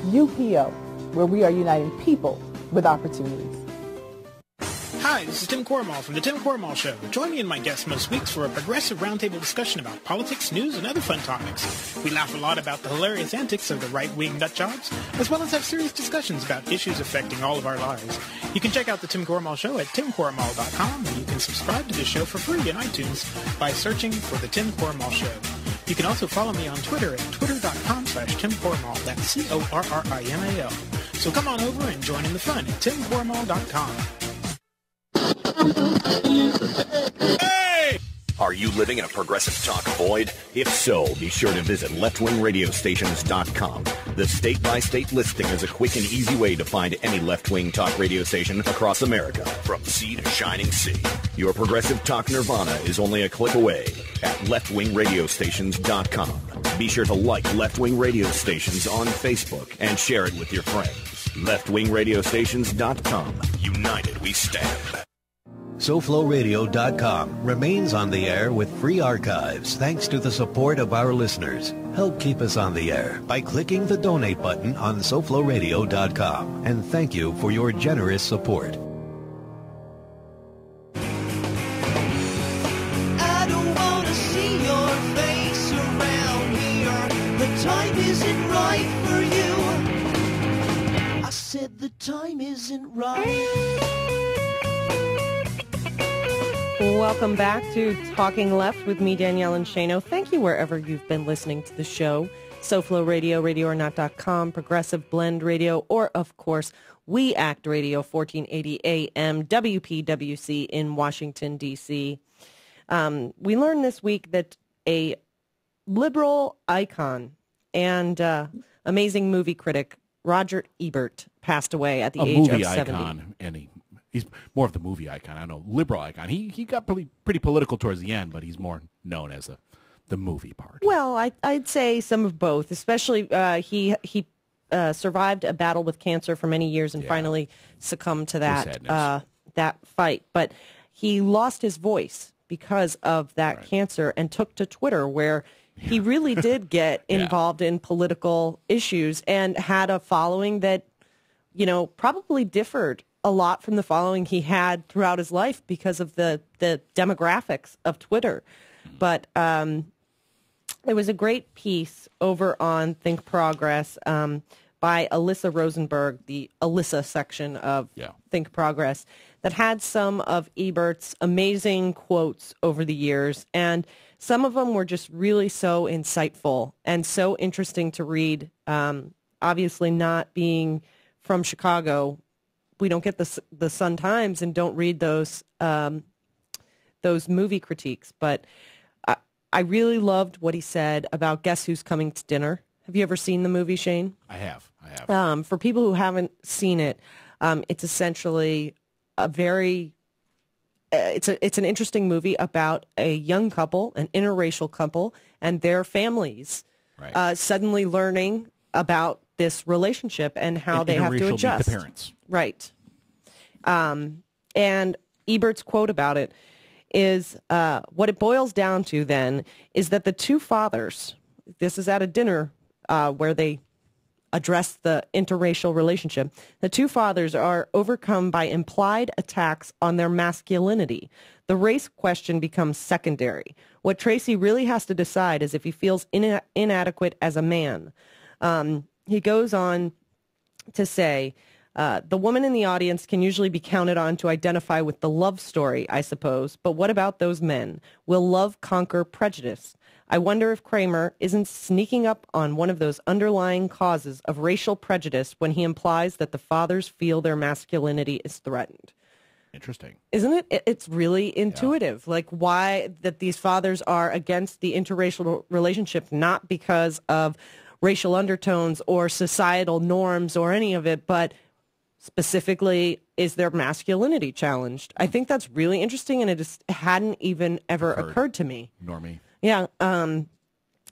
UPO, where we are uniting people with opportunities. Hi, this is Tim Cormall from The Tim Cormall Show. Join me and my guests most weeks for a progressive roundtable discussion about politics, news, and other fun topics. We laugh a lot about the hilarious antics of the right-wing nutjobs, as well as have serious discussions about issues affecting all of our lives. You can check out The Tim Cormall Show at timcormall.com, and you can subscribe to the show for free in iTunes by searching for The Tim Cormall Show. You can also follow me on Twitter at twitter.com/Tim Cormall. That's CORRIMAL. So come on over and join in the fun at timcormall.com. Hey! Are you living in a progressive talk void? If so, be sure to visit leftwingradiostations.com. The state-by-state listing is a quick and easy way to find any left-wing talk radio station across America, from sea to shining sea. Your progressive talk nirvana is only a click away at leftwingradiosstations.com. Be sure to like Left Wing Radio Stations on Facebook and share it with your friends. leftwingradiosstations.com. United we stand. SoFloRadio.com remains on the air with free archives thanks to the support of our listeners. Help keep us on the air by clicking the donate button on SoFloRadio.com. And thank you for your generous support. I don't want to see your face around here. The time isn't right for you. I said the time isn't right. Welcome back to Talking Left with me, Danielle and Shano. Thank you wherever you've been listening to the show. SoFlo Radio, RadioOrNot.com, Progressive Blend Radio, or, of course, We Act Radio, 1480 AM, WPWC in Washington, D.C. We learned this week that a liberal icon and amazing movie critic, Roger Ebert, passed away at the age of 70. A movie icon, and he's more of the movie icon. I don't know, liberal icon. He got pretty political towards the end, but he's more known as the movie part. Well, I'd say some of both. Especially he survived a battle with cancer for many years and finally succumbed to that fight. But he lost his voice because of that cancer and took to Twitter, where he really did get involved in political issues and had a following that, probably differed a lot from the following he had throughout his life because of the demographics of Twitter. But there was a great piece over on Think Progress by Alyssa Rosenberg, the Alyssa section of Think Progress, that had some of Ebert's amazing quotes over the years. And some of them were just really so insightful and so interesting to read. Obviously not being from Chicago, we don't get the Sun Times and don't read those movie critiques. But I really loved what he said about Guess Who's Coming to Dinner. Have you ever seen the movie, Shane? I have. For people who haven't seen it, it's essentially a very it's an interesting movie about a young couple, an interracial couple, and their families suddenly learning about this relationship and how they have to adjust. Meet the parents. Right. And Ebert's quote about it is, what it boils down to then is that the two fathers, this is at a dinner where they address the interracial relationship, the two fathers are overcome by implied attacks on their masculinity. The race question becomes secondary. What Tracy really has to decide is if he feels inadequate as a man. He goes on to say, the woman in the audience can usually be counted on to identify with the love story, I suppose. But what about those men? Will love conquer prejudice? I wonder if Kramer isn't sneaking up on one of those underlying causes of racial prejudice when he implies that the fathers feel their masculinity is threatened. Interesting. Isn't it? It's really intuitive. Like why that these fathers are against the interracial relationship, not because of racial undertones or societal norms or any of it, but specifically, is their masculinity challenged? I think that's really interesting, and it just hadn't even ever occurred to me. Nor me. Yeah.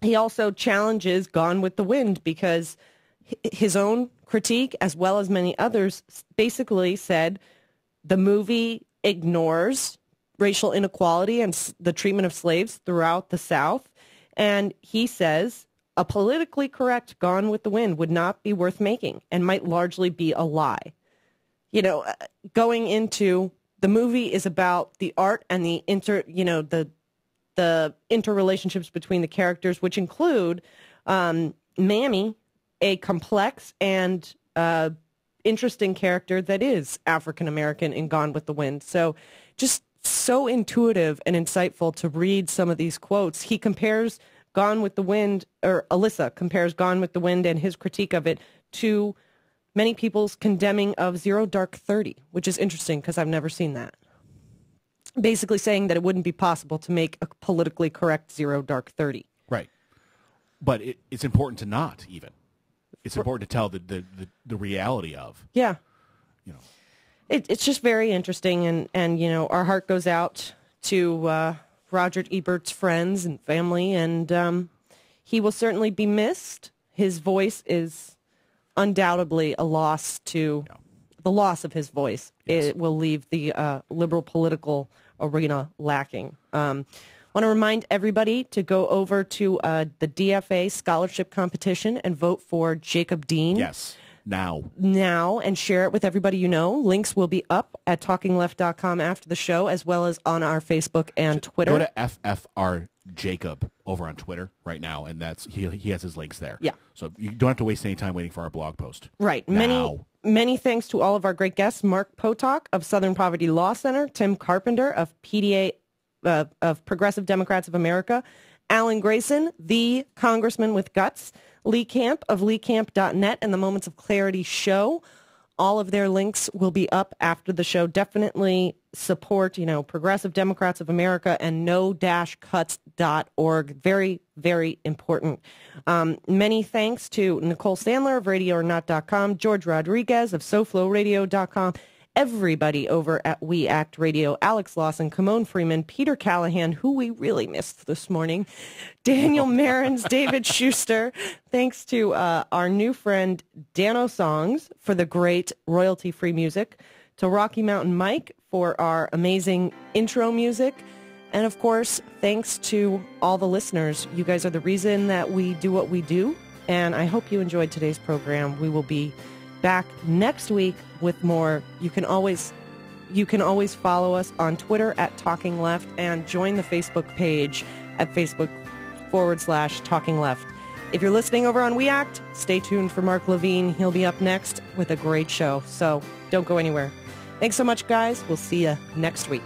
He also challenges Gone with the Wind because his own critique, as well as many others, basically said the movie ignores racial inequality and the treatment of slaves throughout the South. And he says a politically correct Gone with the Wind would not be worth making and might largely be a lie. You know, going into the movie is about the art and the interrelationships between the characters, which include Mammy, a complex and interesting character that is African-American in Gone with the Wind. So just so intuitive and insightful to read some of these quotes. He compares Gone with the Wind, or Alyssa compares Gone with the Wind and his critique of it to many people's condemning of Zero Dark 30, which is interesting because I've never seen that. Basically saying that it wouldn't be possible to make a politically correct Zero Dark 30. Right. But it's important to not even. It's important to tell the reality of. Yeah. You know. It's just very interesting, and you know, our heart goes out to Roger Ebert's friends and family, and he will certainly be missed. His voice is undoubtedly a loss to the loss of his voice. Yes. It will leave the liberal political arena lacking. I want to remind everybody to go over to the DFA scholarship competition and vote for Jacob Dean. Yes, now, and share it with everybody you know. Links will be up at talkingleft.com after the show, as well as on our Facebook and Twitter. Go to FFR Jacob over on Twitter right now, and that's he has his links there. Yeah. So you don't have to waste any time waiting for our blog post. Right. Now. Many thanks to all of our great guests: Mark Potok of Southern Poverty Law Center, Tim Carpenter of PDA of Progressive Democrats of America, Alan Grayson, the Congressman with Guts, Lee Camp of LeeCamp.net, and the Moments of Clarity show. All of their links will be up after the show. Definitely support, Progressive Democrats of America and no-cuts.org. Very, very important. Many thanks to Nicole Sandler of RadioOrNot.com, George Rodriguez of SoFloRadio.com, everybody over at We Act Radio, Alex Lawson, Kimon Freeman, Peter Callahan, who we really missed this morning, Daniel Marins, David Schuster. Thanks to our new friend Dano Songs for the great royalty-free music, to Rocky Mountain Mike for our amazing intro music, and of course, thanks to all the listeners. You guys are the reason that we do what we do, and I hope you enjoyed today's program. We will be back next week with more. You can always follow us on Twitter at Talking Left and join the Facebook page at Facebook.com/Talking Left. If you're listening over on We Act, stay tuned for Mark Levine. He'll be up next with a great show. So don't go anywhere. Thanks so much, guys. We'll see you next week.